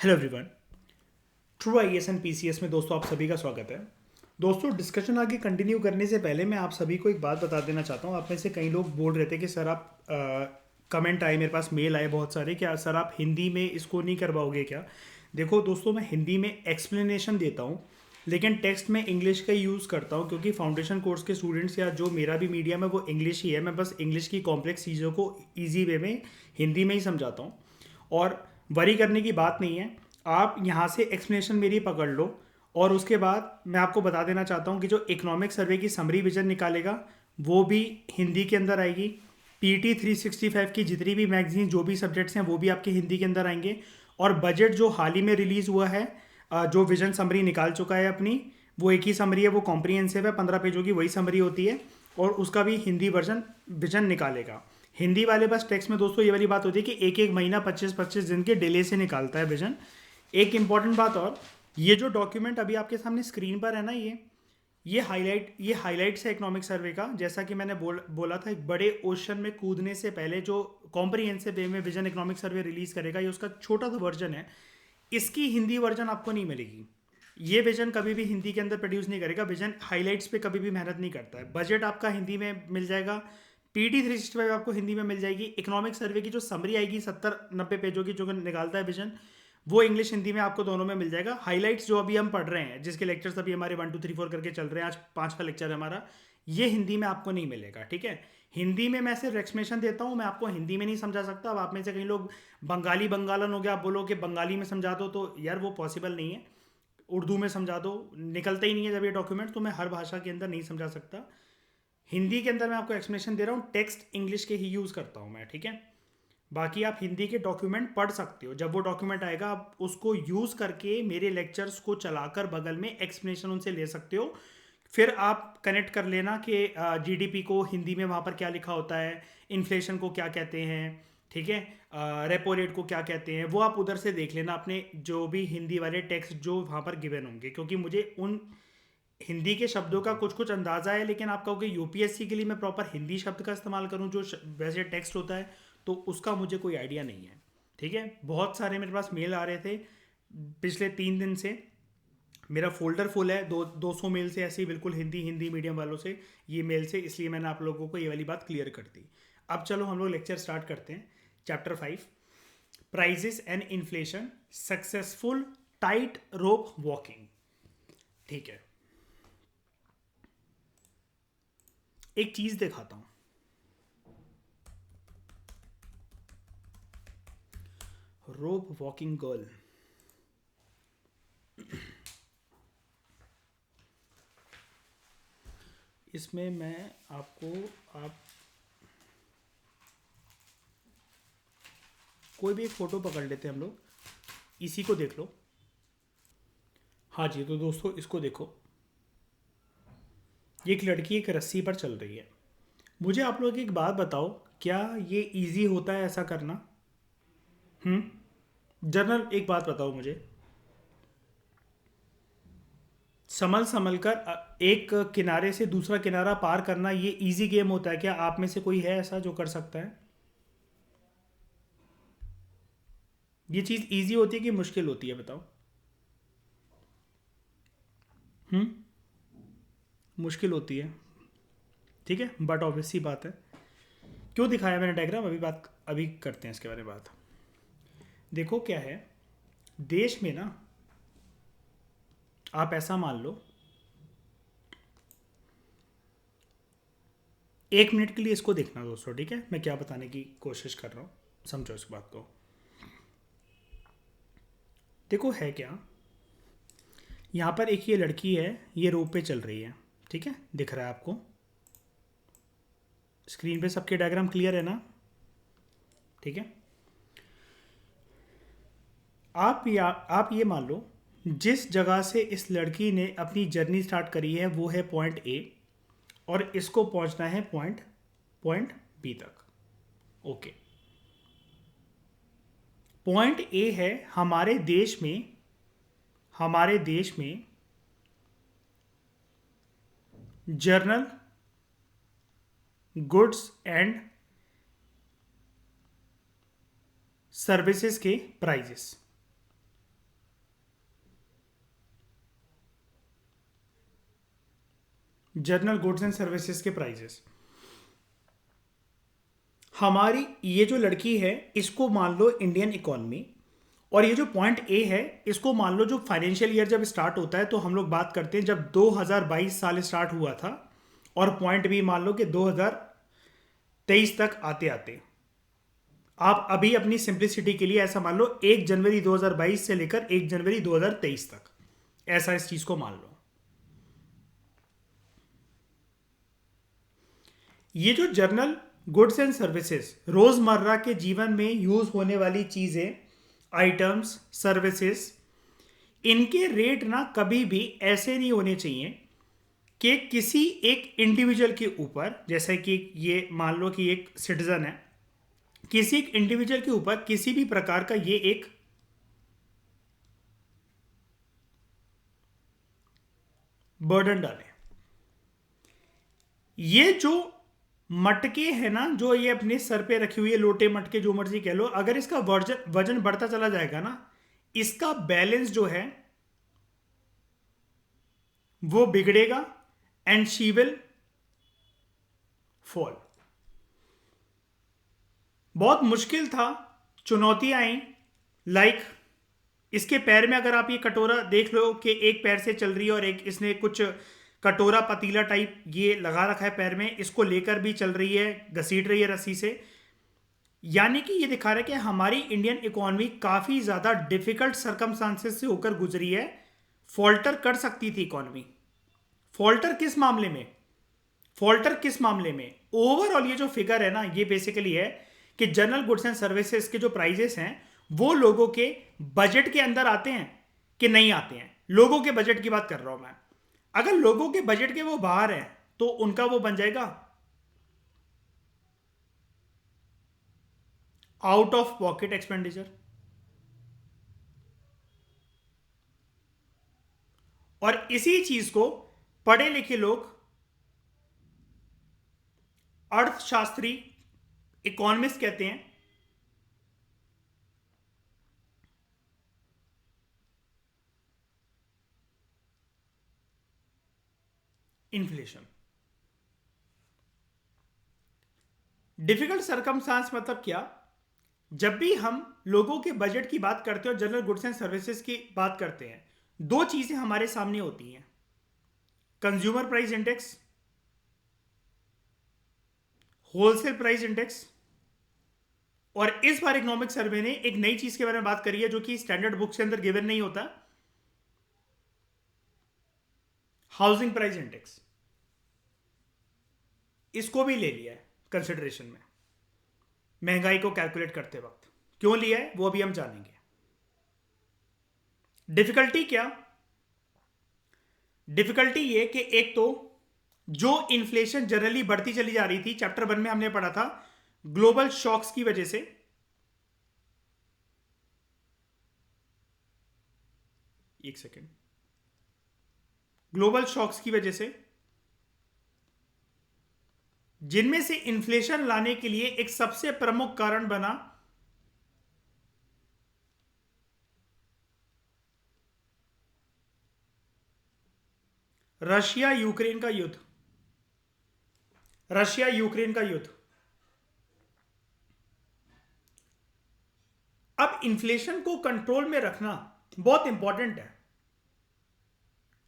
Hello everyone. True IAS and PCS में दोस्तों आप सभी का स्वागत है। दोस्तों डिस्कशन आगे कंटिन्यू करने से पहले मैं आप सभी को एक बात बता देना चाहता हूँ। आप में से कई लोग बोल रहे थे कि सर आप कमेंट आए, मेरे पास मेल आए बहुत सारे, क्या सर आप हिंदी में इसको नहीं करवाओगे क्या। देखो दोस्तों, मैं हिंदी में एक्सप्लेनेशन देता हूँ लेकिन टेक्स्ट में इंग्लिश का यूज़ करता हूँ, क्योंकि फाउंडेशन कोर्स के स्टूडेंट्स या जो मेरा भी मीडियम है वो इंग्लिश ही है। मैं बस इंग्लिश की कॉम्प्लेक्स चीज़ों को ईजी वे में हिंदी में ही समझाता हूँ। और वरी करने की बात नहीं है, आप यहाँ से एक्सप्लेनेशन मेरी पकड़ लो। और उसके बाद मैं आपको बता देना चाहता हूँ कि जो इकोनॉमिक सर्वे की समरी विजन निकालेगा वो भी हिंदी के अंदर आएगी। पीटी 365 की जितनी भी मैगजीन जो भी सब्जेक्ट्स हैं वो भी आपके हिंदी के अंदर आएंगे। और बजट जो हाल ही में रिलीज़ हुआ है, जो विजन समरी निकाल चुका है अपनी, वो एक ही समरी है, वो कॉम्प्रिहेंसिव है, 15 पेजों की वही समरी होती है। और उसका भी हिंदी वर्जन विजन निकालेगा। हिंदी वाले बस टेक्स्ट में दोस्तों ये वाली बात होती है कि एक एक महीना 25-25 दिन के डिले से निकालता है विजन। एक इंपॉर्टेंट बात और, ये जो डॉक्यूमेंट अभी आपके सामने स्क्रीन पर है ना, ये हाईलाइट्स है इकोनॉमिक सर्वे का। जैसा कि मैंने बोला था, एक बड़े ओशन में कूदने से पहले जो कॉम्प्रिहेंसिव वे में विजन इकोनॉमिक सर्वे रिलीज करेगा, ये उसका छोटा सा वर्जन है। इसकी हिंदी वर्जन आपको नहीं मिलेगी। ये विजन कभी भी हिंदी के अंदर प्रोड्यूस नहीं करेगा। विजन हाईलाइट्स पे कभी भी मेहनत नहीं करता है। बजट आपका हिंदी में मिल जाएगा, पीटी 365 आपको हिंदी में मिल जाएगी। इकोनॉमिक सर्वे की जो समरी आएगी 70-90 पेजों की, जो निकालता है विजन, वो इंग्लिश हिंदी में आपको दोनों में मिल जाएगा। हाईलाइट्स जो अभी हम पढ़ रहे हैं, जिसके लेक्चर्स अभी हमारे 1 2 3 4 करके चल रहे हैं, आज 5 का लेक्चर है हमारा, ये हिंदी में आपको नहीं मिलेगा। ठीक है, हिंदी में मैं सिर्फ एक्सप्लेनेशन देता हूँ, मैं आपको हिंदी में नहीं समझा सकता। अब आप में से कई लोग बंगाली बंगालन हो गया, आप बोलो कि बंगाली में समझा दो, तो यार वो पॉसिबल नहीं है। उर्दू में समझा दो, निकलता ही नहीं है जब ये डॉक्यूमेंट, तो मैं हर भाषा के अंदर नहीं समझा सकता। हिंदी के अंदर मैं आपको एक्सप्लेनेशन दे रहा हूँ, टेक्स्ट इंग्लिश के ही यूज़ करता हूँ मैं। ठीक है, बाकी आप हिंदी के डॉक्यूमेंट पढ़ सकते हो। जब वो डॉक्यूमेंट आएगा आप उसको यूज़ करके मेरे लेक्चर्स को चलाकर बगल में एक्सप्लेनेशन उनसे ले सकते हो। फिर आप कनेक्ट कर लेना कि जीडीपी को हिंदी में वहाँ पर क्या लिखा होता है, इन्फ्लेशन को क्या कहते हैं, ठीक है, रेपो रेट को क्या कहते हैं, वो आप उधर से देख लेना अपने जो भी हिंदी वाले टेक्स्ट जो वहाँ पर गिवन होंगे। क्योंकि मुझे उन हिंदी के शब्दों का कुछ कुछ अंदाज़ा है, लेकिन आप कहोगे यूपीएससी के लिए मैं प्रॉपर हिंदी शब्द का इस्तेमाल करूँ जो वैसे टेक्स्ट होता है, तो उसका मुझे कोई आइडिया नहीं है। ठीक है, बहुत सारे मेरे पास मेल आ रहे थे पिछले 3 दिन से। मेरा फोल्डर फुल है 200 मेल से, ऐसे ही बिल्कुल हिंदी हिंदी मीडियम वालों से, ये मेल से। इसलिए मैंने आप लोगों को ये वाली बात क्लियर कर दी। अब चलो हम लोग लेक्चर स्टार्ट करते हैं। Chapter 5, prices and inflation, successful tight rope walking. ठीक है, एक चीज दिखाता हूं। रोप वॉकिंग गर्ल, इसमें मैं आपको, आप कोई भी एक फ़ोटो पकड़ लेते हैं हम लोग, इसी को देख लो। हाँ जी, तो दोस्तों इसको देखो, ये एक लड़की एक रस्सी पर चल रही है। मुझे आप लोग एक बात बताओ, क्या ये इजी होता है ऐसा करना? जनरल एक बात बताओ मुझे, संभल संभल कर एक किनारे से दूसरा किनारा पार करना ये इजी गेम होता है क्या? आप में से कोई है ऐसा जो कर सकता है? ये चीज़ इजी होती है कि मुश्किल होती है, बताओ। मुश्किल होती है, ठीक है, बट ऑब्वियस सी बात है। क्यों दिखाया मैंने डायग्राम, अभी करते हैं इसके बारे में बात। देखो क्या है, देश में ना, आप ऐसा मान लो, 1 मिनट के लिए इसको देखना दोस्तों, ठीक है, मैं क्या बताने की कोशिश कर रहा हूँ, समझो इस बात को। देखो है क्या, यहाँ पर एक ये लड़की है, ये रोप पे चल रही है, ठीक है, दिख रहा है आपको स्क्रीन पे? सबके डायग्राम क्लियर है ना? ठीक है, आप ये मान लो, जिस जगह से इस लड़की ने अपनी जर्नी स्टार्ट करी है वो है पॉइंट ए, और इसको पहुंचना है पॉइंट पॉइंट बी तक। ओके, पॉइंट ए है हमारे देश में जर्नल गुड्स एंड सर्विसेज के prices. General goods and services के प्राइजेस। हमारी ये जो लड़की है इसको मान लो इंडियन इकोनॉमी, और ये जो पॉइंट ए है इसको मान लो जो फाइनेंशियल ईयर जब स्टार्ट होता है तो हम लोग बात करते हैं जब 2022 साल स्टार्ट हुआ था, और पॉइंट बी मान लो कि 2023 तक आते आते। आप अभी अपनी सिंप्लिसिटी के लिए ऐसा मान लो 1 जनवरी 2022 से लेकर 1 जनवरी 2023 तक, ऐसा इस चीज को मान लो। ये जो जनरल गुड्स एंड सर्विसेज रोजमर्रा के जीवन में यूज होने वाली चीजें, आइटम्स, सर्विसेज, इनके रेट ना कभी भी ऐसे नहीं होने चाहिए कि किसी एक इंडिविजुअल के ऊपर, जैसे कि ये मान लो कि एक सिटीजन है, किसी एक इंडिविजुअल के ऊपर किसी भी प्रकार का ये एक बर्डन डाले। ये जो मटके है ना, जो ये अपने सर पे रखी हुई है, लोटे मटके जो मर्जी कह लो, अगर इसका वजन बढ़ता चला जाएगा ना, इसका बैलेंस जो है वो बिगड़ेगा एंड शी विल फॉल। बहुत मुश्किल था, चुनौतियां आई, लाइक इसके पैर में अगर आप ये कटोरा देख लो कि एक पैर से चल रही है और एक इसने कुछ कटोरा पतीला टाइप ये लगा रखा है पैर में, इसको लेकर भी चल रही है, घसीट रही है रस्सी से। यानी कि ये दिखा रहा है कि हमारी इंडियन इकोनॉमी काफी ज्यादा डिफिकल्ट सर्कमस्टांसेस से होकर गुजरी है। फॉल्टर कर सकती थी इकोनॉमी। फॉल्टर किस मामले में? फॉल्टर किस मामले में? ओवरऑल ये जो फिगर है ना, ये बेसिकली है कि जनरल गुड्स एंड सर्विसेज के जो प्राइजेस हैं वो लोगों के बजट के अंदर आते हैं कि नहीं आते हैं। लोगों के बजट की बात कर रहा हूं मैं। अगर लोगों के बजट के वो बाहर हैं तो उनका वो बन जाएगा आउट ऑफ पॉकेट एक्सपेंडिचर। और इसी चीज को पढ़े लिखे लोग, अर्थशास्त्री, इकोनॉमिस्ट कहते हैं इन्फ्लेशन। डिफिकल्ट सरकमस्टांस मतलब क्या? जब भी हम लोगों के बजट की बात करते हैं और जनरल गुड्स एंड सर्विसेज की बात करते हैं, दो चीजें हमारे सामने होती हैं, consumer price index, wholesale price index. और इस बार इकोनॉमिक सर्वे ने एक नई चीज के बारे में बात करी है जो कि स्टैंडर्ड बुक्स के अंदर गिवन नहीं होता, हाउसिंग प्राइस इंडेक्स। इसको भी ले लिया है कंसिडरेशन में महंगाई को कैलकुलेट करते वक्त। क्यों लिया है वो अभी हम जानेंगे। डिफिकल्टी क्या? डिफिकल्टी ये कि एक तो जो इन्फ्लेशन जनरली बढ़ती चली जा रही थी, चैप्टर 1 में हमने पढ़ा था, ग्लोबल शॉक्स की वजह से। एक सेकेंड। ग्लोबल शॉक्स की वजह से, जिनमें से इन्फ्लेशन लाने के लिए एक सबसे प्रमुख कारण बना रशिया यूक्रेन का युद्ध। रशिया यूक्रेन का युद्ध। अब इन्फ्लेशन को कंट्रोल में रखना बहुत इंपॉर्टेंट है,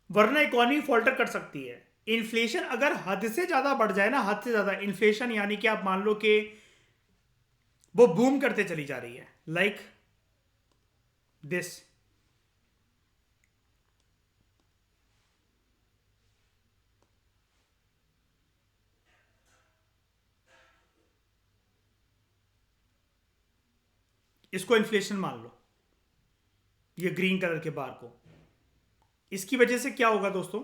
वरना इकोनॉमी फॉल्टर कर सकती है। इन्फ्लेशन अगर हद से ज्यादा बढ़ जाए ना, हद से ज्यादा इन्फ्लेशन, यानी कि आप मान लो कि वो बूम करते चली जा रही है, लाइक दिस, इसको इन्फ्लेशन मान लो, ये ग्रीन कलर के बार को। इसकी वजह से क्या होगा दोस्तों?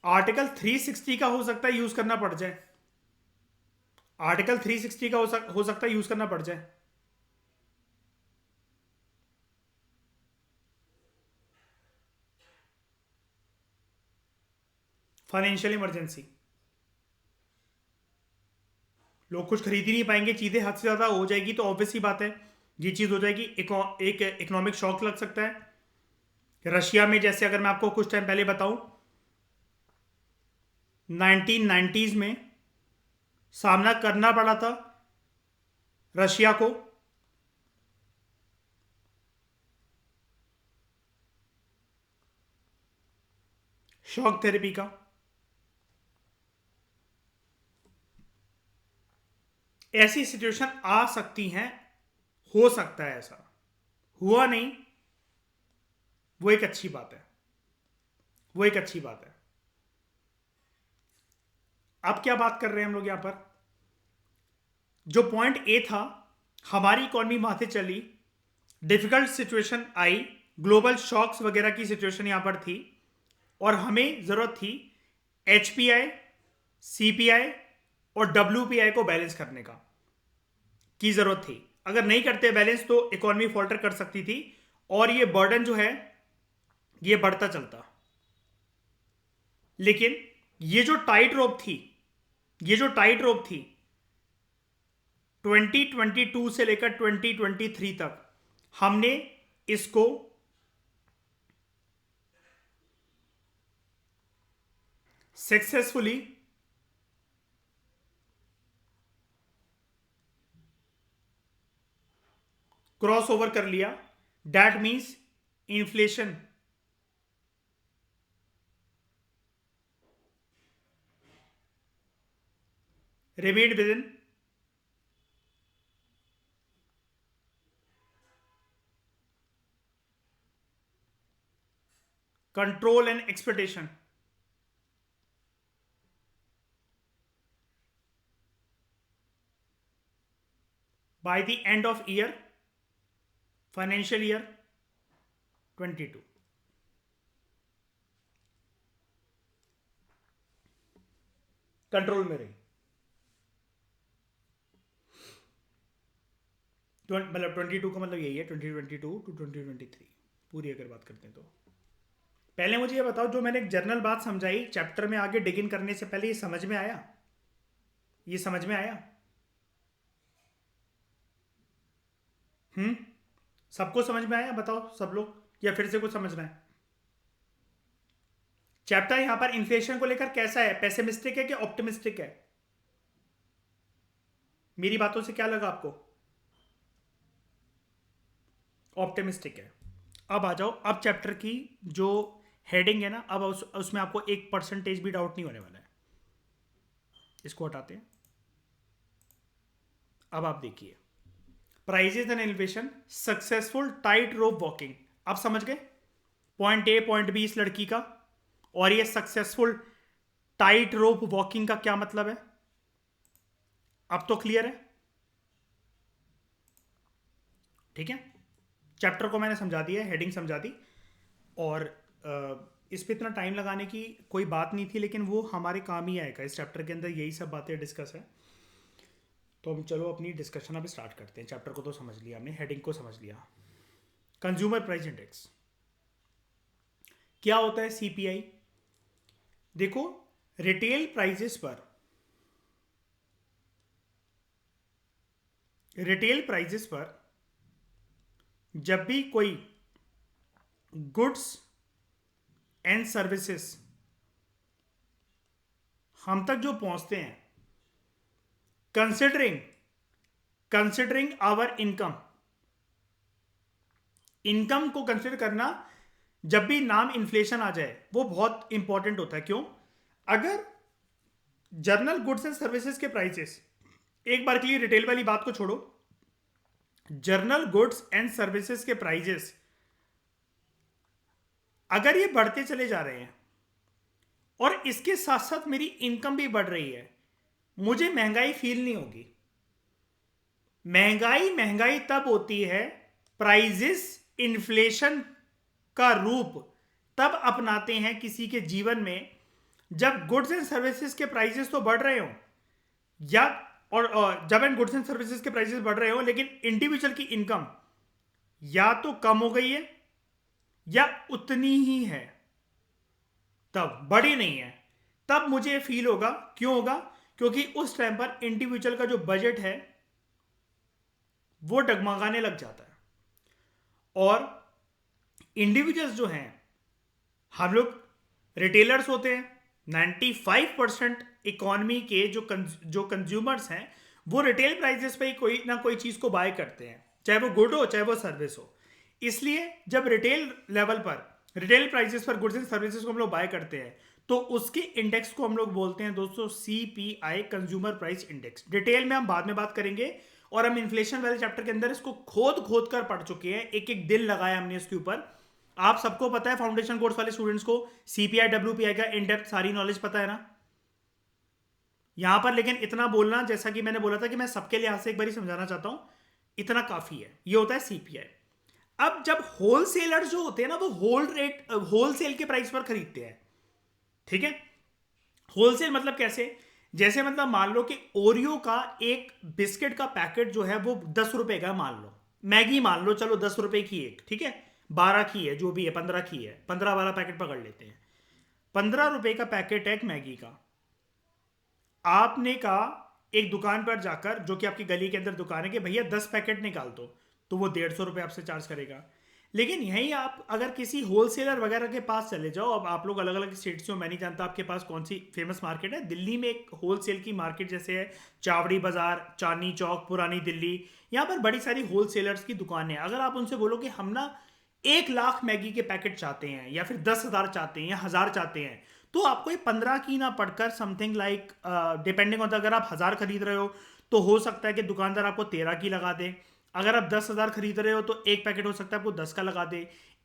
आर्टिकल 360 का हो सकता है यूज करना पड़ जाए। आर्टिकल 360 का हो सकता है यूज करना पड़ जाए। फाइनेंशियल इमरजेंसी, लोग कुछ खरीद ही नहीं पाएंगे, चीजें हद से ज्यादा हो जाएगी, तो ऑब्वियस ही बात है ये चीज़ हो जाएगी। एक इकोनॉमिक शॉक लग सकता है रशिया में, जैसे अगर मैं आपको कुछ टाइम पहले बताऊं 1990s में सामना करना पड़ा था रशिया को शॉक थेरेपी का। ऐसी सिचुएशन आ सकती हैं, हो सकता है, ऐसा हुआ नहीं, वो एक अच्छी बात है, वो एक अच्छी बात है। अब क्या बात कर रहे हैं हम लोग यहां पर, जो पॉइंट ए था, हमारी इकॉनमी वहां से चली, डिफिकल्ट सिचुएशन आई, ग्लोबल शॉक्स वगैरह की सिचुएशन यहां पर थी, और हमें जरूरत थी एचपीआई, सीपीआई और डब्ल्यूपीआई को बैलेंस करने की जरूरत थी। अगर नहीं करते बैलेंस तो इकोनॉमी फॉल्टर कर सकती थी, और ये बर्डन जो है ये बढ़ता चलता। लेकिन ये जो टाइट रोप थी, ये जो टाइट रोप थी 2022 से लेकर 2023 तक, हमने इसको सक्सेसफुली क्रॉस ओवर कर लिया। That means inflation remained within control and expectation. By the end of year, financial year 22, control में रही। मतलब 22 का मतलब यही है, 2022 टू 2023 पूरी अगर बात करते हैं तो। पहले मुझे ये बताओ, जो मैंने एक जर्नल बात समझाई चैप्टर में आगे डिग इन करने से पहले, ये समझ में आया? ये समझ में आया? सबको समझ में आया? बताओ सब लोग, या फिर से कुछ समझना है? चैप्टर यहां पर इन्फ्लेशन को लेकर कैसा है, पेसिमिस्टिक है कि ऑप्टिमिस्टिक है? मेरी बातों से क्या लगा आपको? ऑप्टिमिस्टिक है। अब आ जाओ, अब चैप्टर की जो हेडिंग है ना, अब उसमें आपको 1% भी डाउट नहीं होने वाला है। इसको हटाते हैं। अब आप देखिए, prices and inflation, successful tight rope walking. अब समझ गए पॉइंट ए पॉइंट बी इस लड़की का, और ये सक्सेसफुल टाइट रोप वॉकिंग का क्या मतलब है? अब तो क्लियर है? ठीक है, चैप्टर को मैंने समझा दिया, हेडिंग समझा दी, और इस पे इतना टाइम लगाने की कोई बात नहीं थी, लेकिन वो हमारे काम ही आएगा। इस चैप्टर के अंदर यही सब बातें डिस्कस है। तो हम चलो अपनी डिस्कशन अब स्टार्ट करते हैं। चैप्टर को तो समझ लिया हमने, हेडिंग को समझ लिया। कंज्यूमर प्राइस इंडेक्स क्या होता है? सीपीआई। देखो, रिटेल प्राइजेस पर, रिटेल प्राइजेस पर जब भी कोई गुड्स एंड सर्विसेज हम तक जो पहुंचते हैं, कंसिडरिंग आवर इनकम, इनकम को कंसिडर करना, जब भी नाम इन्फ्लेशन आ जाए वो बहुत इंपॉर्टेंट होता है। क्यों? अगर जर्नल गुड्स एंड सर्विसेज के प्राइसेस, एक बार के लिए रिटेल वाली बात को छोड़ो, जर्नल गुड्स एंड सर्विसेज के प्राइजेस अगर ये बढ़ते चले जा रहे हैं और इसके साथ साथ मेरी इनकम भी बढ़ रही है, मुझे महंगाई फील नहीं होगी। महंगाई तब होती है, प्राइजेस इन्फ्लेशन का रूप तब अपनाते हैं किसी के जीवन में, जब गुड्स एंड सर्विसेज के प्राइसेस तो बढ़ रहे हो, या और जब एंड गुड्स एंड सर्विसेज के प्राइसेस बढ़ रहे हो, लेकिन इंडिविजुअल की इनकम या तो कम हो गई है या उतनी ही है, तब बड़ी नहीं है, तब मुझे फील होगा। क्यों होगा? क्योंकि उस टाइम पर इंडिविजुअल का जो बजट है वो डगमगाने लग जाता है। और इंडिविजुअल्स जो हैं, हम लोग रिटेलर्स होते हैं। 95% इकोनॉमी के जो कंज्यूमर्स हैं वो रिटेल प्राइसेस पे ही कोई ना कोई चीज़ को बाय करते हैं, चाहे वो गुड हो चाहे वो सर्विस हो। इसलिए जब रिटेल लेवल पर, रिटेल प्राइसेस पर गुड्स एंड सर्विसेज को हम लोग बाय करते हैं तो उसके इंडेक्स को हम लोग बोलते हैं दोस्तों CPI, consumer price index. Detail में हम बाद में बात करेंगे, और हम इन्फ्लेशन वाले चैप्टर के अंदर इसको खोद खोद कर पढ़ चुके हैं, एक एक दिन लगाया हमने इसके ऊपर। आप सबको पता है, फाउंडेशन कोर्स वाले स्टूडेंट्स को CPI WPI का इन डेप्थ सारी नॉलेज पता है ना यहां पर। लेकिन इतना बोलना, जैसा कि मैंने बोला था कि मैं सबके लिहाज से एक बार समझाना चाहता हूं, इतना काफी है। ये होता है CPI। अब जब होलसेलर्स जो होते हैं ना वो होलसेल के प्राइस पर खरीदते हैं, ठीक है। होलसेल मतलब कैसे, जैसे मतलब मान लो कि ओरियो का एक बिस्किट का पैकेट जो है वो 10 रुपए का, मान लो मैगी मान लो, चलो 10 रुपए की एक, ठीक है, 12 की है, जो भी है 15 की है, 15 वाला पैकेट पकड़ लेते हैं। 15 रुपए का पैकेट है एक मैगी का। आपने कहा एक दुकान पर जाकर, जो कि आपकी गली के अंदर दुकान है, कि भैया 10 पैकेट निकाल दो, तो वो 150 रुपये आपसे चार्ज करेगा। लेकिन यहीं आप अगर किसी होलसेलर वगैरह के पास चले जाओ, अब आप लोग अलग अलग स्टेट से हो, मैं नहीं जानता आपके पास कौन सी फेमस मार्केट है। दिल्ली में एक होलसेल की मार्केट जैसे है चावड़ी बाजार, चांदनी चौक, पुरानी दिल्ली, यहाँ पर बड़ी सारी होलसेलर्स की दुकानें हैं। अगर आप उनसे बोलो कि हम ना 1 लाख मैगी के पैकेट चाहते हैं, या फिर 10,000 चाहते हैं, या 1,000 चाहते हैं, तो आपको ये 15 की ना पड़कर समथिंग लाइक, डिपेंडिंग ऑन, अगर आप 1,000 खरीद रहे हो तो हो सकता है कि दुकानदार आपको 13 की लगा दे। अगर आप 10,000 खरीद रहे हो तो एक पैकेट हो सकता है आपको 10 का लगा दे।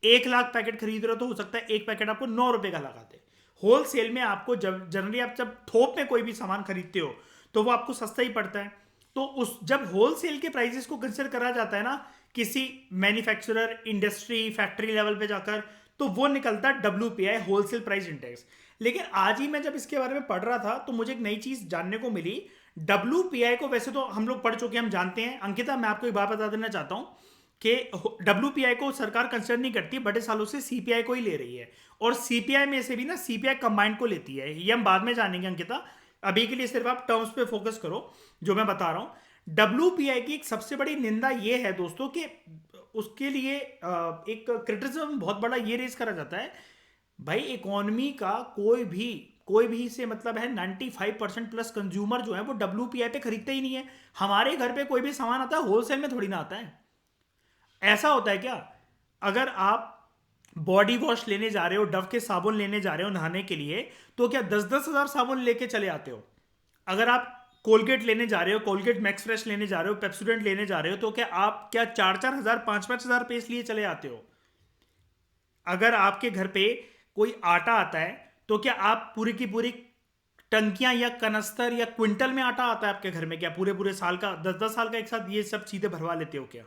1 लाख पैकेट खरीद रहे हो तो हो सकता है एक पैकेट आपको 9 रुपए का लगा दे। होलसेल में आपको जब जनरली आप जब थोक में कोई भी सामान खरीदते हो तो वो आपको सस्ता ही पड़ता है। तो उस जब होलसेल के प्राइसेस को कंसिडर करा जाता है ना किसी मैन्युफैक्चरर, इंडस्ट्री, फैक्ट्री लेवल पे जाकर, तो वो निकलता है WPI, होलसेल प्राइस इंडेक्स। लेकिन आज ही मैं जब इसके बारे में पढ़ रहा था तो मुझे एक नई चीज जानने को मिली। WPI को वैसे तो हम लोग पढ़ चुके हैं, हम जानते हैं। अंकिता, मैं आपको एक बात बता देना चाहता हूं कि WPI को सरकार कंसिडर नहीं करती, बड़े सालों से CPI को ही ले रही है। और CPI में से भी ना CPI कंबाइंड को लेती है, ये हम बाद में जानेंगे अंकिता। अभी के लिए सिर्फ आप टर्म्स पे फोकस करो जो मैं बता रहा हूं। WPI की एक सबसे बड़ी निंदा ये है दोस्तों कि उसके लिए एक क्रिटिसिज्म बहुत बड़ा ये रेज करा जाता है, भाई इकोनॉमी का कोई भी से मतलब है 95% प्लस कंज्यूमर जो है वो WPI पे खरीदते ही नहीं है। हमारे घर पे कोई भी सामान आता है होलसेल में थोड़ी ना आता है। ऐसा होता है क्या, अगर आप बॉडी वॉश लेने जा रहे हो, डव के साबुन लेने जा रहे हो नहाने के लिए, तो क्या 10-10 हज़ार साबुन लेके चले आते हो? अगर आप कोलगेट लेने जा रहे हो, कोलगेट मैक्स फ्रेश लेने जा रहे हो, पेप्सोडेंट लेने जा रहे हो, तो क्या आप 4-4 हज़ार 5-5 हज़ार पेस्ट लिए चले आते हो? अगर आपके घर पे कोई आटा आता है तो क्या आप पूरी की पूरी टंकियां या कनस्तर या क्विंटल में आटा आता है आपके घर में? क्या पूरे पूरे साल का, 10-10 साल का एक साथ ये सब चीजें भरवा लेते हो क्या?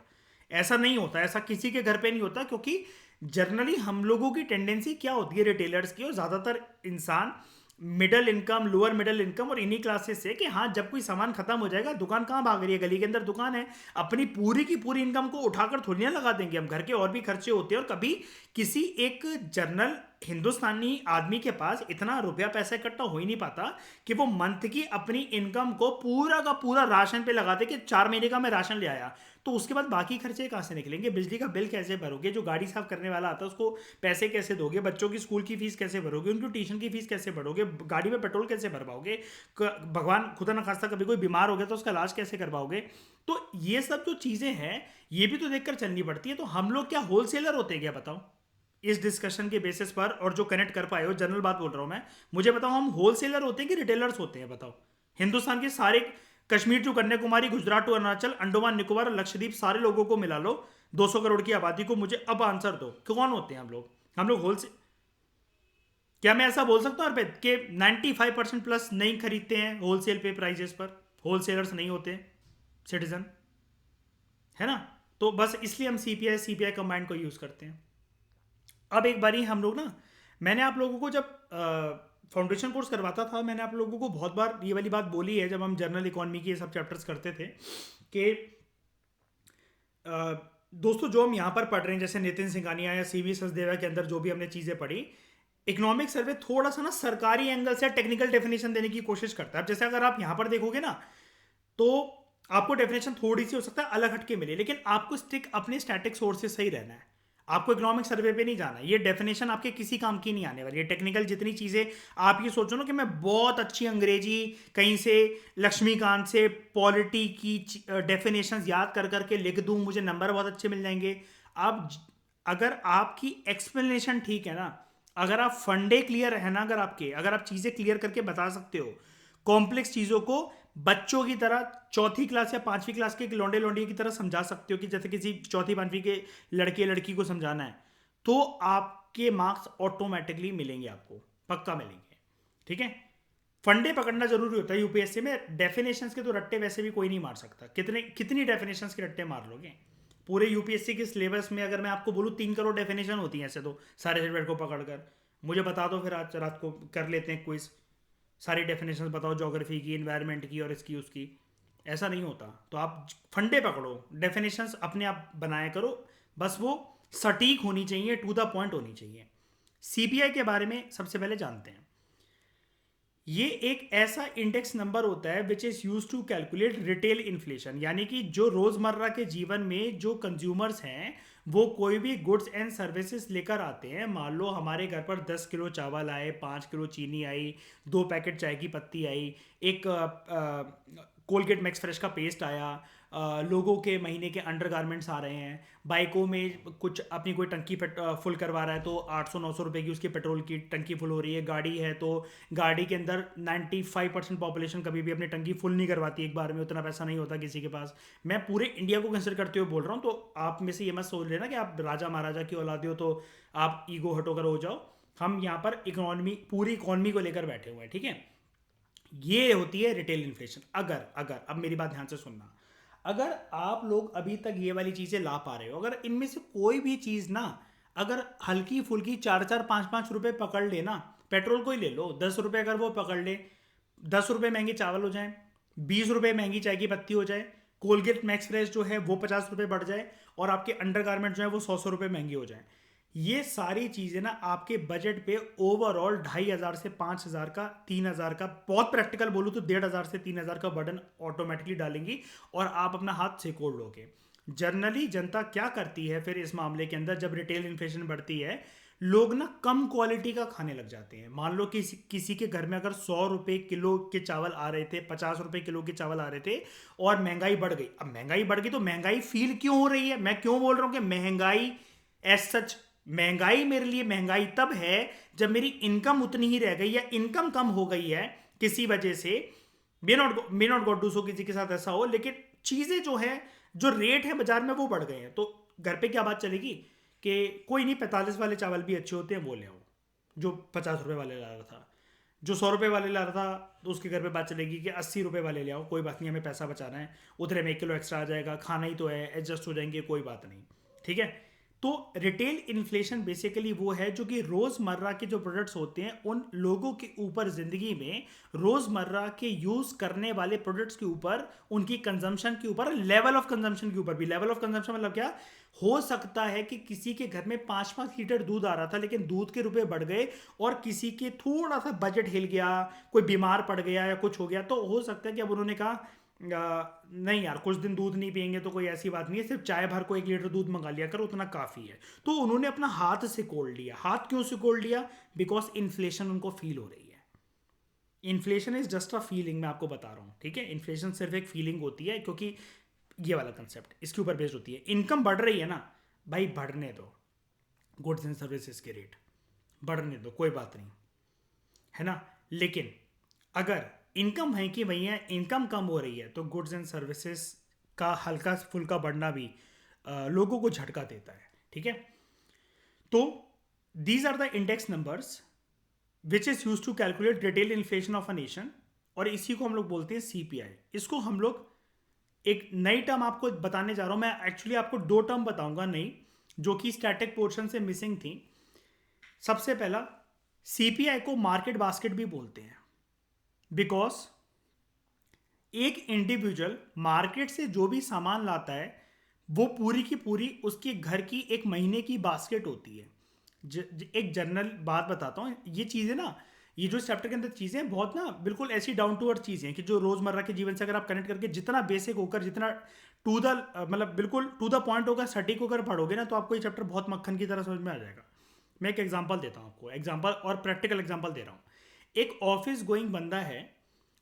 ऐसा नहीं होता, ऐसा किसी के घर पे नहीं होता। क्योंकि जनरली हम लोगों की टेंडेंसी क्या होती है रिटेलर्स की, और ज्यादातर इंसान middle income, lower middle income और इन्हीं क्लासेस से, कि हाँ जब कोई सामान खत्म हो जाएगा, दुकान कहाँ भाग रही है, गली के अंदर दुकान है, अपनी पूरी की पूरी इनकम को उठाकर थोड़ी ना लगा देंगे हम, घर के और भी खर्चे होते हैं। और कभी किसी एक जनरल हिंदुस्तानी आदमी के पास इतना रुपया पैसा इकट्ठा हो ही नहीं पाता कि वो मंथ की अपनी इनकम को पूरा का पूरा राशन पे लगा दे कि 4 महीने का मैं राशन ले आया। तो उसके बाद बाकी खर्चे कहाँ से निकलेंगे? बिजली का बिल कैसे भरोगे? जो गाड़ी साफ करने वाला आता है उसको पैसे कैसे दोगे? बच्चों की स्कूल की फीस कैसे भरोगे? उनकी ट्यूशन की फीस कैसे भरोगे? गाड़ी में पेट्रोल कैसे भरवाओगे? भगवान खुदा न खास्ता कभी कोई बीमार हो गया तो उसका इलाज कैसे करवाओगे? तो ये सब जो चीजें हैं ये भी तो देखकर चलनी पड़ती है। तो हम लोग क्या होलसेलर होते हैं क्या, बताओ? इस डिस्कशन के बेसिस पर, और जो कनेक्ट कर पाए हो, जनरल बात बोल रहा हूं मैं, मुझे बताओ हम होलसेलर होते हैं कि रिटेलर्स होते हैं? बताओ। हिंदुस्तान के सारे, कश्मीर टू कन्याकुमारी, गुजरात टू अरुणाचल, अंडमान निकोबार और लक्षद्वीप, सारे लोगों को मिला लो, 200 करोड़ की आबादी को, मुझे अब आंसर दो, कौन होते हैं हम लोग? हम लोग होलसेल, क्या मैं ऐसा बोल सकता हूँ अर्पित कि 95% प्लस नहीं खरीदते हैं होलसेल पे प्राइजेस पर, होलसेलर्स नहीं होते सिटीजन, है ना? तो बस इसलिए हम CPI कंबाइंड को यूज करते हैं। अब एक बारी हम लोग ना, मैंने आप लोगों को जब फाउंडेशन कोर्स करवाता था, मैंने आप लोगों को बहुत बार ये वाली बात बोली है जब हम जनरल इकोनॉमी के सब चैप्टर्स करते थे कि दोस्तों जो हम यहाँ पर पढ़ रहे हैं, जैसे नितिन सिंघानिया या CV सचदेवा के अंदर जो भी हमने चीज़ें पढ़ी, इकोनॉमिक सर्वे थोड़ा सा ना सरकारी एंगल से टेक्निकल डेफिनेशन देने की कोशिश करता है। अब जैसे अगर आप यहाँ पर देखोगे ना, तो आपको डेफिनेशन थोड़ी सी हो सकता है अलग हटके मिले, लेकिन आपको स्टिक अपने स्टैटिक सोर्स से सही रहना है। आपको इकोनॉमिक सर्वे पे नहीं जाना। ये डेफिनेशन आपके किसी काम की नहीं आने वाली। ये टेक्निकल जितनी चीज़ें आप ये सोचो ना कि मैं बहुत अच्छी अंग्रेजी कहीं से लक्ष्मीकांत से पॉलिटी की डेफिनेशंस याद कर करके लिख दूं, मुझे नंबर बहुत अच्छे मिल जाएंगे। आप अगर आपकी एक्सप्लेनेशन ठीक है ना, अगर आप फंडे क्लियर है ना, अगर आप चीज़ें क्लियर करके बता सकते हो, कॉम्प्लेक्स चीज़ों को बच्चों की तरह चौथी क्लास या पांचवी क्लास के लौंडे लौंडिए की तरह समझा सकते हो कि जैसे किसी चौथी पांचवी के लड़के लड़की को समझाना है, तो आपके मार्क्स ऑटोमेटिकली मिलेंगे, आपको पक्का मिलेंगे। ठीक है, फंडे पकड़ना जरूरी होता है यूपीएससी में। डेफिनेशंस के तो रट्टे वैसे भी कोई नहीं मार सकता। कितनी डेफिनेशंस के रट्टे मार लोगे पूरे यूपीएससी के सिलेबस में? अगर मैं आपको बोलूँ 3 करोड़ डेफिनेशन होती हैं ऐसे तो सारे सब्जेक्ट को पकड़कर, मुझे बता दो, फिर आज रात को कर लेते हैं क्विज। सारी डेफिनेशन बताओ, ज्योग्राफी की, इन्वायरमेंट की और इसकी उसकी। ऐसा नहीं होता। तो आप फंडे पकड़ो, डेफिनेशंस अपने आप बनाया करो, बस वो सटीक होनी चाहिए, टू द पॉइंट होनी चाहिए। सीपीआई के बारे में सबसे पहले जानते हैं। ये एक ऐसा इंडेक्स नंबर होता है which is use to calculate retail inflation, यानी कि जो रोजमर्रा के जीवन में जो कंज्यूमर्स हैं वो कोई भी गुड्स एंड सर्विसेज लेकर आते हैं। मान लो हमारे घर पर 10 किलो चावल आए, 5 किलो चीनी आई, 2 पैकेट चाय की पत्ती आई, एक कोलगेट मैक्स फ्रेश का पेस्ट आया, लोगों के महीने के अंडरगारमेंट्स आ रहे हैं, बाइकों में कुछ अपनी कोई टंकी फुल करवा रहा है तो 800-900 रुपए की उसकी पेट्रोल की टंकी फुल हो रही है, गाड़ी है तो गाड़ी के अंदर 95% पॉपुलेशन कभी भी अपनी टंकी फुल नहीं करवाती एक बार में, उतना पैसा नहीं होता किसी के पास। मैं पूरे इंडिया को कंसिडर करते हुए बोल रहा हूँ, तो आप में से ये मत सोच लेना कि आप राजा महाराजा की औलादे हो तो आप ईगो हटोकर हो जाओ। हम यहाँ पर इकोनॉमी, पूरी इकोनॉमी को लेकर बैठे हुए हैं। ठीक है, ये होती है रिटेल इन्फ्लेशन। अगर अगर अब मेरी बात ध्यान से सुनना, अगर आप लोग अभी तक ये वाली चीजें ला पा रहे हो, अगर इनमें से कोई भी चीज ना, अगर हल्की फुल्की 4-4 5-5 रुपए पकड़ लेना, पेट्रोल को ही ले लो, 10 रुपए अगर वो पकड़ ले, 10 रुपए महंगी चावल हो जाए, 20 रुपए महंगी चाय की पत्ती हो जाए, कोलगेट मैक्स फ्रेश जो है वो 50 रुपए बढ़ जाए, और आपके अंडरगारमेंट जो है वो 100-100 रुपए महंगी हो जाए, ये सारी चीजें ना आपके बजट पे ओवरऑल 2,500 से 5,000 का, 3,000 का, बहुत प्रैक्टिकल बोलूँ तो 1,500 से 3,000 का बर्डन ऑटोमेटिकली डालेंगी, और आप अपना हाथ सिकोड़ लोगे। जनरली जनता क्या करती है फिर इस मामले के अंदर, जब रिटेल इन्फ्लेशन बढ़ती है, लोग ना कम क्वालिटी का खाने लग जाते हैं। मान लो किसी के घर में अगर 100 रुपए किलो के चावल आ रहे थे, 50 रुपए किलो के चावल आ रहे थे, और महंगाई बढ़ गई। अब महंगाई बढ़ गई तो महंगाई फील क्यों हो रही है? मैं क्यों बोल रहा हूं कि महंगाई एज सच, महंगाई मेरे लिए महंगाई तब है जब मेरी इनकम उतनी ही रह गई या इनकम कम हो गई है किसी वजह से। May not God do so, किसी के साथ ऐसा हो, लेकिन चीजें जो है, जो रेट है बाजार में वो बढ़ गए हैं, तो घर पे क्या बात चलेगी कि कोई नहीं, 45 वाले चावल भी अच्छे होते हैं, वो ले आओ। जो 50 रुपए वाले ला रहा था, जो 100 रुपए वाले ला रहा था, तो उसके घर पे बात चलेगी कि 80 रुपए वाले ले आओ, कोई बात नहीं, हमें पैसा बचाना है, उधर में 1 किलो एक्स्ट्रा आ जाएगा, खाना ही तो है, एडजस्ट हो जाएंगे, कोई बात नहीं। ठीक है, तो रिटेल इन्फ्लेशन बेसिकली वो है जो कि रोजमर्रा के जो प्रोडक्ट्स होते हैं उन लोगों के ऊपर, जिंदगी में रोजमर्रा के यूज करने वाले प्रोडक्ट्स के ऊपर, उनकी कंजम्पशन के ऊपर, लेवल ऑफ कंजम्पशन के ऊपर भी। लेवल ऑफ कंजम्पशन मतलब क्या? हो सकता है कि किसी के घर में 5-5 लीटर दूध आ रहा था, लेकिन दूध के रुपए बढ़ गए, और किसी के थोड़ा सा बजट हिल गया, कोई बीमार पड़ गया या कुछ हो गया, तो हो सकता है कि अब उन्होंने कहा नहीं यार, कुछ दिन दूध नहीं पियेंगे तो कोई ऐसी बात नहीं है, सिर्फ चाय भर को 1 लीटर दूध मंगा लिया करो, उतना काफ़ी है। तो उन्होंने अपना हाथ सिकोड़ लिया। हाथ क्यों सिकोड़ लिया? बिकॉज इन्फ्लेशन उनको फील हो रही है। Inflation is just a feeling, मैं आपको बता रहा हूँ। ठीक है, इन्फ्लेशन सिर्फ एक फीलिंग होती है, क्योंकि ये वाला कंसेप्ट इसके ऊपर बेस्ड होती है। इनकम बढ़ रही है ना भाई, बढ़ने दो, गुड्स एंड सर्विसेज के रेट बढ़ने दो, कोई बात नहीं, है ना। लेकिन अगर इनकम है कि भैया इनकम कम हो रही है, तो गुड्स एंड सर्विसेज का हल्का फुल्का बढ़ना भी लोगों को झटका देता है। ठीक है, तो these are the index numbers which is use to calculate retail inflation of a nation, और इसी को हम लोग बोलते हैं सीपीआई। इसको हम लोग एक नई टर्म आपको बताने जा रहा हूं। मैं एक्चुअली आपको 2 टर्म बताऊंगा नई, जो कि स्टैटिक पोर्शन से मिसिंग थी। सबसे पहला, सीपीआई को मार्केट बास्केट भी बोलते हैं, बिकॉज एक इंडिविजुअल मार्केट से जो भी सामान लाता है वो पूरी की पूरी उसके घर की एक महीने की बास्केट होती है। एक जनरल बात बताता हूँ, ये चीज़ें ना, ये जो इस चैप्टर के अंदर चीज़ें हैं बहुत ना बिल्कुल ऐसी डाउन टू अर्थ चीज़ें हैं कि जो रोज़मर्रा के जीवन से अगर आप कनेक्ट करके जितना बेसिक होकर जितना टू द मतलब बिल्कुल टू द पॉइंट होकर सटीक होकर पढ़ोगे ना, तो आपको ये चैप्टर बहुत मक्खन की तरह समझ में आ जाएगा। मैं एक एग्जांपल देता हूँ आपको, एग्जांपल और प्रैक्टिकल एग्जांपल दे रहा हूँ। एक ऑफिस गोइंग बंदा है,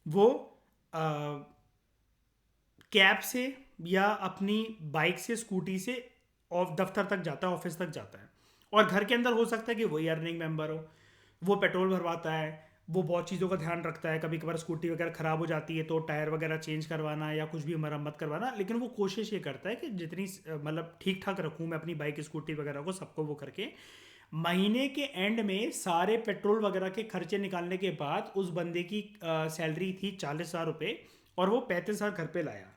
वो कैब से या अपनी बाइक से स्कूटी से ऑफ दफ्तर तक जाता है, ऑफिस तक जाता है। और घर के अंदर हो सकता है कि वही अर्निंग मेंबर हो, वो पेट्रोल भरवाता है, वो बहुत चीज़ों का ध्यान रखता है। कभी कभार स्कूटी वगैरह ख़राब हो जाती है तो टायर वगैरह चेंज करवाना या कुछ भी मरम्मत करवाना, लेकिन वो कोशिश ये करता है कि जितनी मतलब ठीक ठाक रखूँ मैं अपनी बाइक स्कूटी वगैरह को, सबको वो करके महीने के एंड में सारे पेट्रोल वगैरह के खर्चे निकालने के बाद उस बंदे की सैलरी थी 40,000 रुपये और वो 35,000 घर पे लाया।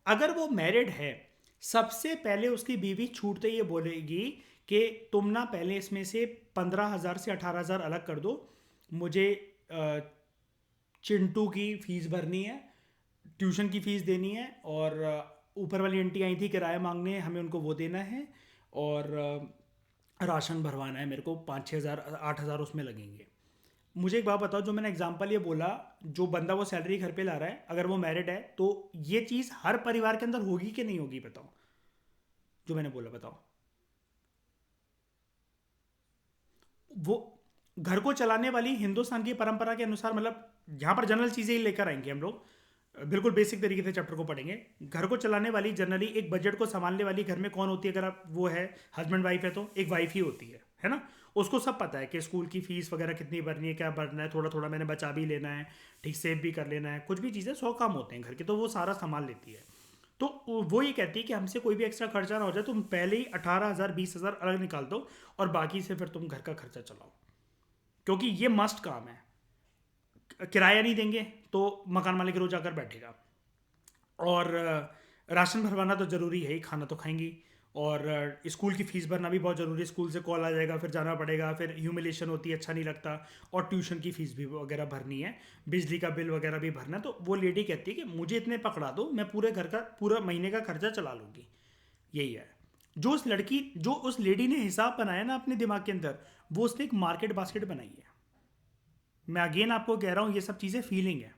अगर वो मैरिड है, सबसे पहले उसकी बीवी छूटते ये बोलेगी कि तुम ना पहले इसमें से 15,000 से 18,000 अलग कर दो, मुझे अ, चिंटू की फीस भरनी है, ट्यूशन की फीस देनी है, और ऊपर वाली आंटी आई थी किराया मांगने, हमें उनको वो देना है, और राशन भरवाना है मेरे को, 5-6 हज़ार 8 हज़ार उसमें लगेंगे। मुझे एक बात बताओ, जो मैंने एग्जांपल ये बोला, जो बंदा वो सैलरी घर पे ला रहा है, अगर वो मैरिड है तो ये चीज़ हर परिवार के अंदर होगी कि नहीं होगी? बताओ, जो मैंने बोला बताओ। वो घर को चलाने वाली हिंदुस्तान की परंपरा के अनुसार, मतलब यहाँ पर जनरल चीज़ें ही लेकर आएंगे हम लोग, बिल्कुल बेसिक तरीके से चैप्टर को पढ़ेंगे। घर को चलाने वाली जनरली एक बजट को संभालने वाली घर में कौन होती है? अगर आप वो है हस्बैंड वाइफ है तो एक वाइफ ही होती है ना। उसको सब पता है कि स्कूल की फीस वगैरह कितनी भरनी है, क्या भरना है, थोड़ा थोड़ा मैंने बचा भी लेना है, ठीक सेव भी कर लेना है, कुछ भी चीज़ें 100 काम होते हैं घर के, तो वो सारा संभाल लेती है। तो वो ये कहती है कि हमसे कोई भी एक्स्ट्रा खर्चा ना हो जाए, तुम पहले ही 18,000 20,000 अलग निकाल दो और बाकी से फिर तुम घर का खर्चा चलाओ, क्योंकि ये मस्ट काम है। किराया नहीं देंगे तो मकान मालिक रोज आकर बैठेगा, और राशन भरवाना तो ज़रूरी है ही, खाना तो खाएंगी, और स्कूल की फ़ीस भरना भी बहुत ज़रूरी है। स्कूल से कॉल आ जाएगा, फिर जाना पड़ेगा, फिर ह्यूमिलेशन होती है, अच्छा नहीं लगता, और ट्यूशन की फ़ीस भी वगैरह भरनी है, बिजली का बिल वगैरह भी भरना है। तो वो लेडी कहती है कि मुझे इतने पकड़ा दो, मैं पूरे घर का पूरा महीने का खर्चा चला लूँगी। यही है जो उस लेडी ने हिसाब बनाया ना अपने दिमाग के अंदर, वो उसने एक मार्केट बास्केट बनाई है। मैं अगेन आपको कह रहा हूँ, ये सब चीज़ें फीलिंग है।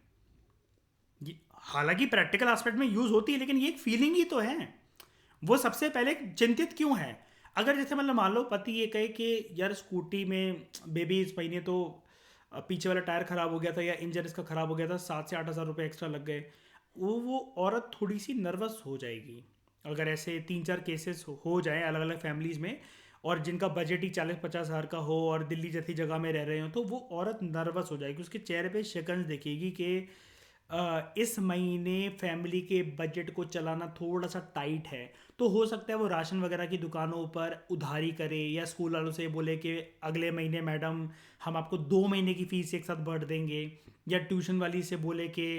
हालांकि प्रैक्टिकल एस्पेक्ट में यूज होती है, लेकिन ये एक फीलिंग ही तो है। वो सबसे पहले चिंतित क्यों है? अगर जैसे मतलब मान लो पति ये कहे कि यार स्कूटी में बेबी इस महीने तो पीछे वाला टायर खराब हो गया था या इंजन इसका खराब हो गया था, 7 से 8 हज़ार रुपये एक्स्ट्रा लग गए, वो औरत थोड़ी सी नर्वस हो जाएगी। अगर ऐसे 3-4 केसेस हो जाएं अलग अलग फैमिलीज़ में, और जिनका बजट ही 40-50 हज़ार का हो और दिल्ली जैसी जगह में रह रहे हो, तो वो औरत नर्वस हो जाएगी। उसके चेहरे पे शिकन देखेगी कि इस महीने फैमिली के बजट को चलाना थोड़ा सा टाइट है। तो हो सकता है वो राशन वगैरह की दुकानों पर उधारी करे, या स्कूल वालों से बोले कि अगले महीने मैडम हम आपको 2 महीने की फ़ीस एक साथ भर देंगे, या ट्यूशन वाली से बोले कि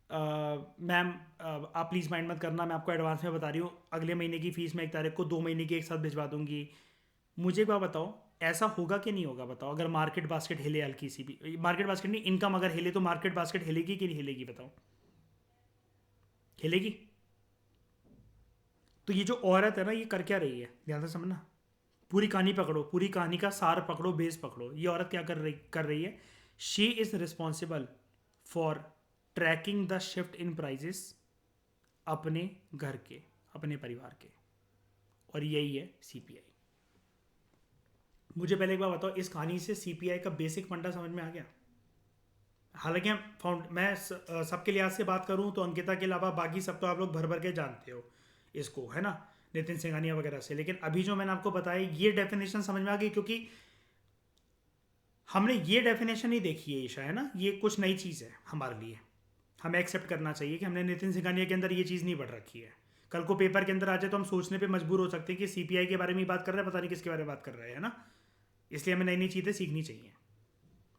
मैम आप प्लीज़ माइंड मत करना, मैं आपको एडवांस में बता रही हूँ, अगले महीने की फ़ीस मैं 1 तारीख को 2 महीने की एक साथ भिजवा दूंगी। मुझे एक बात बताओ, ऐसा होगा कि नहीं होगा? बताओ, अगर मार्केट बास्केट हिले, हल्की सी भी मार्केट बास्केट नहीं, इनकम अगर हिले, तो मार्केट बास्केट हिलेगी कि नहीं हिलेगी? बताओ, हिलेगी। तो ये जो औरत है ना, ये कर क्या रही है, ध्यान से समझना। पूरी कहानी पकड़ो, पूरी कहानी का सार पकड़ो, बेस पकड़ो। ये औरत क्या कर रही है? She is responsible for tracking the shift in prices अपने घर के, अपने परिवार के, और यही है सीपीआई। मुझे पहले एक बार बताओ, इस कहानी से सीपीआई का बेसिक फंडा समझ में आ गया? हालांकि मैं सबके लिहाज से बात करूं तो अंकिता के अलावा बाकी सब तो आप लोग भर भर के जानते हो इसको, है ना, नितिन सिंघानिया वगैरह से। लेकिन अभी जो मैंने आपको बताया, ये डेफिनेशन समझ में आ गई, क्योंकि हमने ये डेफिनेशन ही देखी है ईशा, है ना, ये कुछ नई चीज़ है हमारे लिए। हमें एक्सेप्ट करना चाहिए कि हमने नितिन सिंघानिया के अंदर ये चीज़ नहीं पढ़ रखी है। कल को पेपर के अंदर आ जाए तो हम सोचने पे मजबूर हो सकते हैं कि सीपीआई के बारे में ही बात कर रहे हैं, पता नहीं किसके बारे में बात कर रहे हैं, है ना। इसलिए हमें नई नई चीज़ें सीखनी चाहिए।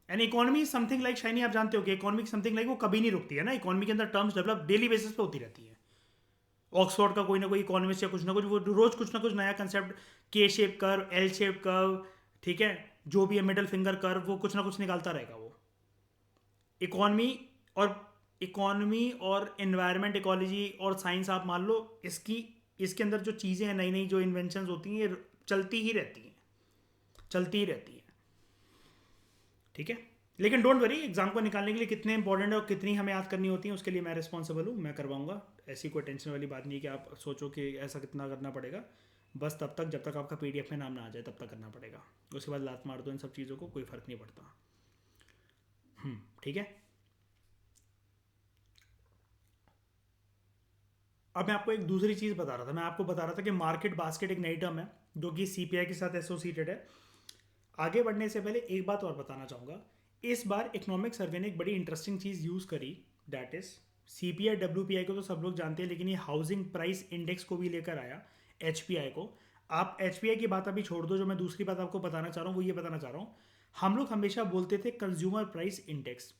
And economy something like, shiny आप जानते हो कि इकोनॉमिक समथिंग लाइक वो कभी नहीं रुकती है ना। इकोनॉमी के अंदर टर्म्स डेवलप डेली बेसिस पे होती रहती है। ऑक्सफोर्ड का कोई ना कोई इकोनॉमिस्ट या कुछ ना कुछ, वो रोज कुछ ना कुछ नया कंसेप्ट, के shape curve, L shape curve, ठीक है, जो भी है मिडल फिंगर कर्व, वो कुछ ना कुछ निकालता रहेगा वो। इकोनॉमी और एनवायरनमेंट इकोलॉजी और साइंस आप मान लो, इसकी इसके अंदर जो चीज़ें हैं, नई नई जो इन्वेंशन होती हैं, ये चलती ही रहती हैं, चलती ही रहती हैं। ठीक है, लेकिन डोंट वरी, एग्जाम को निकालने के लिए कितने इंपॉर्टेंट है और कितनी हमें याद करनी होती है उसके लिए मैं रिस्पॉन्सिबल हूँ, मैं करवाऊंगा। ऐसी कोई टेंशन वाली बात नहीं है कि आप सोचो कि ऐसा कितना करना पड़ेगा। बस तब तक जब तक आपका पीडीएफ में नाम ना आ जाए तब तक करना पड़ेगा। उसके बाद लात मार दो इन सब चीज़ों को, कोई फ़र्क नहीं पड़ता। ठीक है। अब मैं आपको एक दूसरी चीज़ बता रहा था, मैं आपको बता रहा था कि मार्केट बास्केट एक नई टर्म है जो कि सीपीआई के साथ एसोसिएटेड है। आगे बढ़ने से पहले एक बात और बताना चाहूँगा। इस बार इकोनॉमिक सर्वे ने एक बड़ी इंटरेस्टिंग चीज़ यूज़ करी, दैट इज सीपीआई डब्ल्यूपीआई को तो सब लोग जानते हैं, लेकिन ये हाउसिंग प्राइस इंडेक्स को भी लेकर आया, एचपीआई को। आप एचपीआई की बात अभी छोड़ दो, जो मैं दूसरी बात आपको बताना चाह रहा हूँ वो ये बताना चाह रहा हूँ। हम लोग हमेशा बोलते थे consumer price index,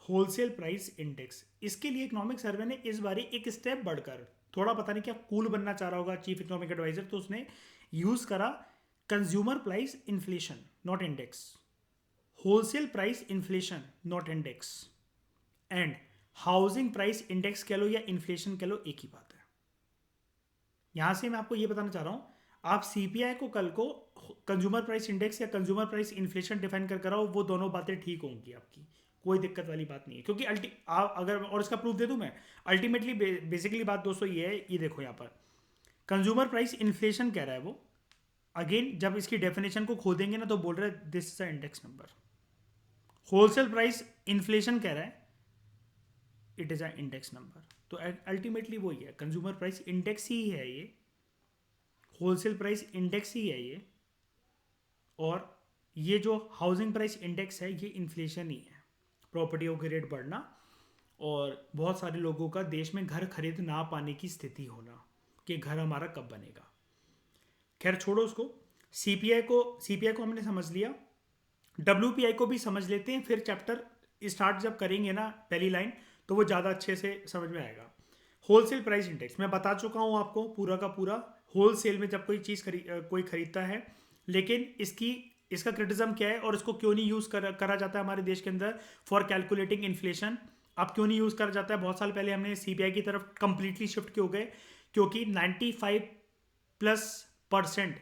wholesale price index. इसके लिए इकोनॉमिक सर्वे ने इस बार एक स्टेप बढ़कर, थोड़ा पता नहीं क्या कूल बनना चाह रहा होगा चीफ इकोनॉमिक एडवाइजर, तो उसने यूज करा consumer price inflation not index, wholesale price inflation not index, and housing price index कह लो या इन्फ्लेशन कह लो, एक ही बात है। यहां से मैं आपको यह बताना चाह रहा हूं, आप सीपीआई को कल को कंज्यूमर प्राइस इंडेक्स या कंज्यूमर प्राइस इन्फ्लेशन डिफाइन कर कराओ, वो दोनों बातें ठीक होंगी आपकी, कोई दिक्कत वाली बात नहीं है। क्योंकि अगर और इसका प्रूफ दे दूं मैं, अल्टीमेटली बेसिकली बात दोस्तों ये है, ये देखो यहाँ पर कंज्यूमर प्राइस इन्फ्लेशन कह रहा है वो, अगेन जब इसकी डेफिनेशन को खोदेंगे ना तो बोल रहा है this is a index number. Wholesale price inflation कह रहा है it is a index number. तो अल्टीमेटली वही है, कंज्यूमर प्राइस इंडेक्स ही है ये, होलसेल प्राइस इंडेक्स ही है ये, और ये जो हाउसिंग प्राइस इंडेक्स है ये इन्फ्लेशन ही है, प्रॉपर्टियों के रेट बढ़ना और बहुत सारे लोगों का देश में घर खरीद ना पाने की स्थिति होना कि घर हमारा कब बनेगा। खैर छोड़ो उसको, सीपीआई को हमने समझ लिया, डब्ल्यूपीआई को भी समझ लेते हैं, फिर चैप्टर स्टार्ट जब करेंगे ना पहली लाइन तो वो ज़्यादा अच्छे से समझ में आएगा। होलसेल प्राइस इंडेक्स मैं बता चुका हूँ आपको पूरा का पूरा, होलसेल में जब कोई चीज़ कोई खरीदता है, लेकिन इसका क्रिटिज्म क्या है और इसको क्यों नहीं यूज़ करा जाता है हमारे देश के अंदर फॉर कैलकुलेटिंग इन्फ्लेशन। अब क्यों नहीं यूज़ करा जाता है, बहुत साल पहले हमने सीपीआई की तरफ कंप्लीटली शिफ्ट क्यों गए, क्योंकि 95+%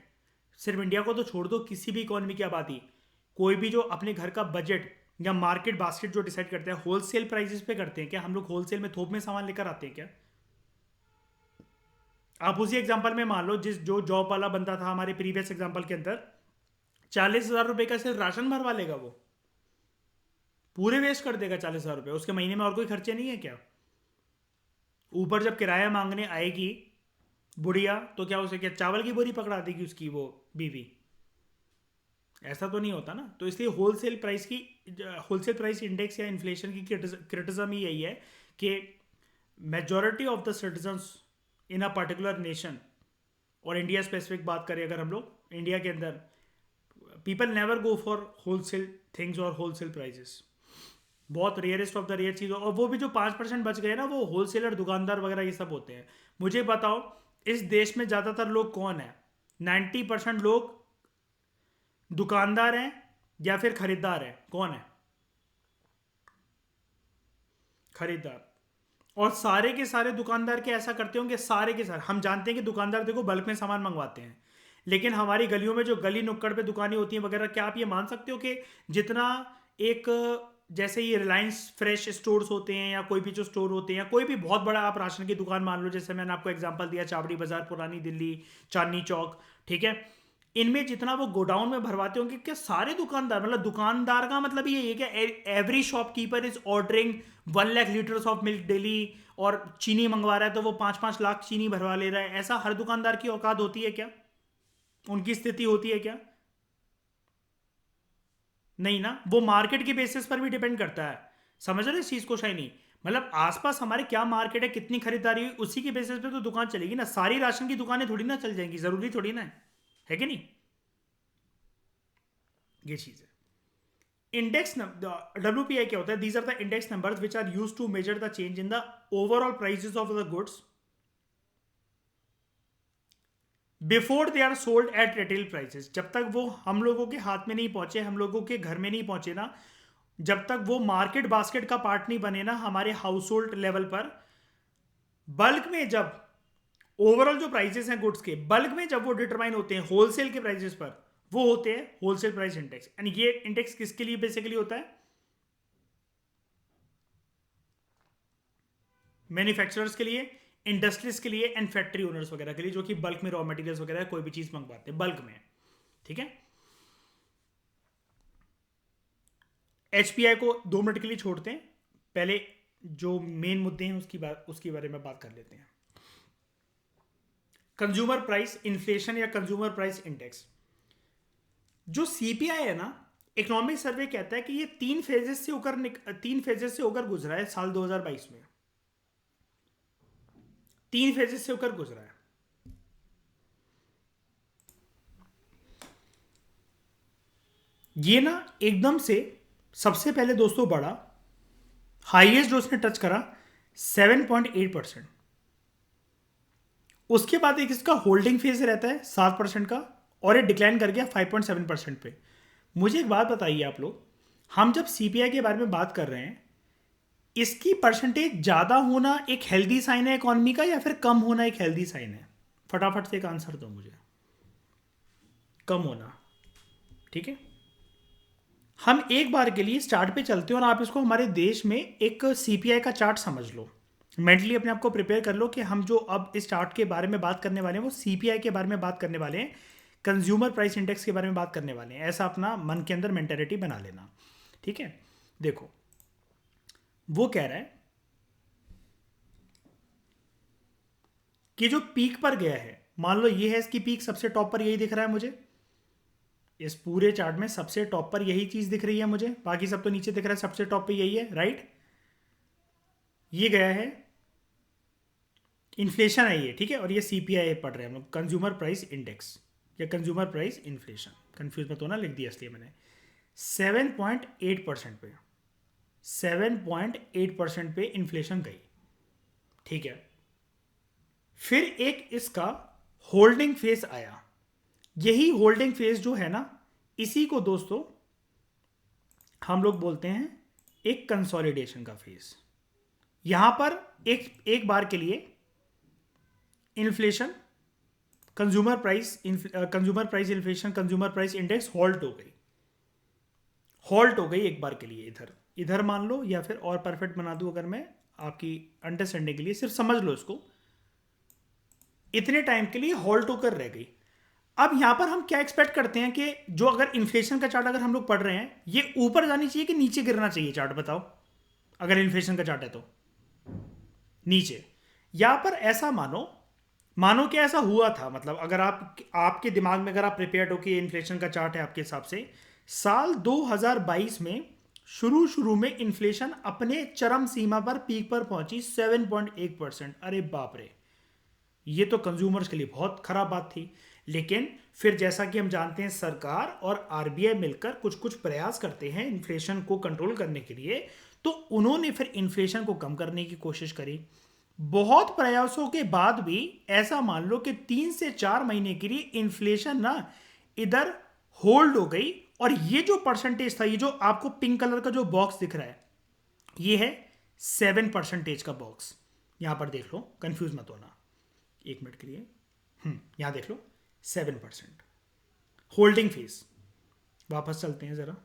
सिर्फ इंडिया को तो छोड़ दो, किसी भी इकोनॉमी की आबादी, कोई भी जो अपने घर का बजट या मार्केट बास्केट जो डिसाइड करते हैं होलसेल प्राइसेस पे करते हैं क्या? हम लोग होलसेल में थोक में सामान लेकर आते हैं क्या? आप उसी एग्जांपल में मान लो, जो जॉब वाला बंदा था हमारे प्रीवियस एग्जांपल के अंदर, 40,000 रुपए का सिर्फ राशन भरवा लेगा, वो पूरे वेस्ट कर देगा 40,000 रुपए, उसके महीने में और कोई खर्चे नहीं है क्या? ऊपर जब किराया मांगने आएगी बुढ़िया तो क्या उसे क्या चावल की बोरी पकड़ा देगी उसकी वो बीवी? ऐसा तो नहीं होता ना। तो इसलिए होलसेल प्राइस इंडेक्स या इन्फ्लेशन की क्रिटिज्म ही यही है कि majority of the citizens in a particular nation, और इंडिया स्पेसिफिक बात करें अगर हम लोग इंडिया के अंदर, people never go for wholesale things और होलसेल प्राइजेस, बहुत रेयरेस्ट ऑफ द रेयर चीज़। और वो भी जो 5% बच गए ना, वो होलसेलर दुकानदार वगैरह ये सब होते हैं। मुझे बताओ इस देश में ज़्यादातर लोग कौन है? 90% लोग दुकानदार हैं या फिर खरीदार हैं? कौन है? खरीदार। और सारे के सारे दुकानदार के ऐसा करते होंगे, सारे के सारे हम जानते हैं कि दुकानदार देखो बल्क में सामान मंगवाते हैं, लेकिन हमारी गलियों में जो गली नुक्कड़ पे दुकानें होती हैं वगैरह, क्या आप ये मान सकते हो कि जितना एक, जैसे ये रिलायंस फ्रेश स्टोर्स होते हैं या कोई भी जो स्टोर होते हैं या कोई भी बहुत बड़ा आप राशन की दुकान मान लो, जैसे मैंने आपको एग्जांपल दिया चावड़ी बाजार पुरानी दिल्ली चांदनी चौक, ठीक है, इनमें जितना वो गोडाउन में भरवाते होंगे, क्या सारे दुकानदार, मतलब दुकानदार का मतलब ये है कि every shopkeeper is ordering 1 lakh litres of milk daily, और चीनी मंगवा रहा है तो वो 5-5 लाख चीनी भरवा ले रहा है, ऐसा हर दुकानदार की औकात होती है क्या? उनकी स्थिति होती है क्या? नहीं ना। वो मार्केट के बेसिस पर भी डिपेंड करता है, समझ रहे इस चीज को शायनी? मतलब आसपास हमारे क्या मार्केट है, कितनी खरीदारी हुई, उसी के बेसिस पे तो दुकान चलेगी ना। सारी राशन की दुकानें थोड़ी ना चल जाएंगी, जरूरी थोड़ी ना है कि नहीं? ये चीज है। इंडेक्स डब्ल्यूपीआई क्या होता है? These are the index numbers which are used to measure the change in the overall prices of the goods before they are sold at retail prices. जब तक वो हम लोगों के हाथ में नहीं पहुंचे, हम लोगों के घर में नहीं पहुंचे ना, जब तक वो मार्केट बास्केट का पार्ट नहीं बने ना हमारे हाउस होल्ड लेवल पर, बल्क में जब ओवरऑल जो प्राइसेस हैं गुड्स के, बल्क में जब वो डिटरमाइन होते हैं होलसेल के प्राइसेस पर, वो होते हैं होलसेल प्राइस इंडेक्स। एंड ये इंडेक्स किसके लिए बेसिकली होता है? मैन्युफैक्चरर्स के लिए, इंडस्ट्रीज के लिए एंड फैक्ट्री ओनर्स वगैरह के लिए जो कि बल्क में रॉ मटेरियल्स वगैरह कोई भी चीज मंगवाते हैं बल्क में, ठीक है। एचपीआई को 2 मिनट के लिए छोड़ते हैं, पहले जो मेन मुद्दे हैं उसकी बारे में बात कर लेते हैं। कंज्यूमर प्राइस इन्फ्लेशन या कंज्यूमर प्राइस इंडेक्स, जो सीपीआई है ना, इकोनॉमिक सर्वे कहता है कि ये 3 फेजेस से होकर गुजरा है साल 2022 में, 3 फेजेस से होकर गुजरा है। ये ना एकदम से सबसे पहले दोस्तों बढ़ा, हाईएस्ट जो उसने टच करा 7.8%, उसके बाद एक इसका होल्डिंग फेज रहता है 7% का, और ये डिक्लाइन कर गया 5.7% पे। मुझे एक बात बताइए आप लोग, हम जब सीपीआई के बारे में बात कर रहे हैं, इसकी परसेंटेज ज़्यादा होना एक हेल्दी साइन है इकॉनमी का, या फिर कम होना एक हेल्दी साइन है? फटाफट से एक आंसर दो मुझे। कम होना, ठीक है। हम एक बार के लिए चार्ट पे चलते हैं और आप इसको हमारे देश में एक सीपीआई का चार्ट समझ लो, मेंटली अपने आप को प्रिपेयर कर लो कि हम जो अब इस चार्ट के बारे में बात करने वाले हैं वो सीपीआई के बारे में बात करने वाले हैं, कंज्यूमर प्राइस इंडेक्स के बारे में बात करने वाले हैं। ऐसा अपना मन के अंदर मेंटेलिटी बना लेना, ठीक है। देखो वो कह रहा है कि जो पीक पर गया है, मान लो ये है इसकी पीक, सबसे टॉप पर यही दिख रहा है मुझे, इस पूरे चार्ट में सबसे टॉप पर यही चीज दिख रही है मुझे, बाकी सब तो नीचे दिख रहा है, सबसे टॉप पे यही है, राइट। ये गया है, इन्फ्लेशन है ये, ठीक है, और ये सीपीआई पढ़ रहे हैं हम लोग, कंज्यूमर प्राइस इंडेक्स या कंज्यूमर प्राइस इन्फ्लेशन, कंफ्यूज मत होना, लिख दिया इसलिए मैंने। 7.8% पे, 7.8% पे इन्फ्लेशन गई, ठीक है। फिर एक इसका होल्डिंग फेज आया, यही होल्डिंग फेज जो है ना, इसी को दोस्तों हम लोग बोलते हैं एक कंसोलिडेशन का फेज। यहां पर एक बार के लिए inflation, consumer price inflation, consumer price index halt हो गई एक बार के लिए। इधर मान लो, या फिर और परफेक्ट बना दूं अगर मैं आपकी अंडरस्टैंडिंग के लिए, सिर्फ समझ लो इसको, इतने टाइम के लिए हॉल्ट होकर रह गई। अब यहां पर हम क्या एक्सपेक्ट करते हैं कि जो अगर इन्फ्लेशन का चार्ट अगर हम लोग पढ़ रहे हैं, ये ऊपर जानी चाहिए कि नीचे गिरना चाहिए चार्ट, बताओ। अगर इन्फ्लेशन का चार्ट है तो नीचे। यहां पर ऐसा मानो कि ऐसा हुआ था, मतलब अगर आपके दिमाग में अगर आप प्रिपेयर्ड हो कि इन्फ्लेशन का चार्ट है आपके हिसाब से, साल 2022 में शुरू में इन्फ्लेशन अपने चरम सीमा पर, पीक पर पहुंची 7.1%। अरे बाप रे, ये तो कंज्यूमर्स के लिए बहुत खराब बात थी। लेकिन फिर जैसा कि हम जानते हैं, सरकार और आरबीआई मिलकर कुछ कुछ प्रयास करते हैं इन्फ्लेशन को कंट्रोल करने के लिए, तो उन्होंने फिर इन्फ्लेशन को कम करने की कोशिश करी। बहुत प्रयासों के बाद भी ऐसा मान लो कि 3 से 4 महीने के लिए इन्फ्लेशन ना इधर होल्ड हो गई, और ये जो परसेंटेज था, ये जो आपको पिंक कलर का जो बॉक्स दिख रहा है, ये है 7% का बॉक्स। यहां पर देख लो, कंफ्यूज मत होना, 1 मिनट के लिए। यहां देख लो 7% होल्डिंग फेज। वापस चलते हैं जरा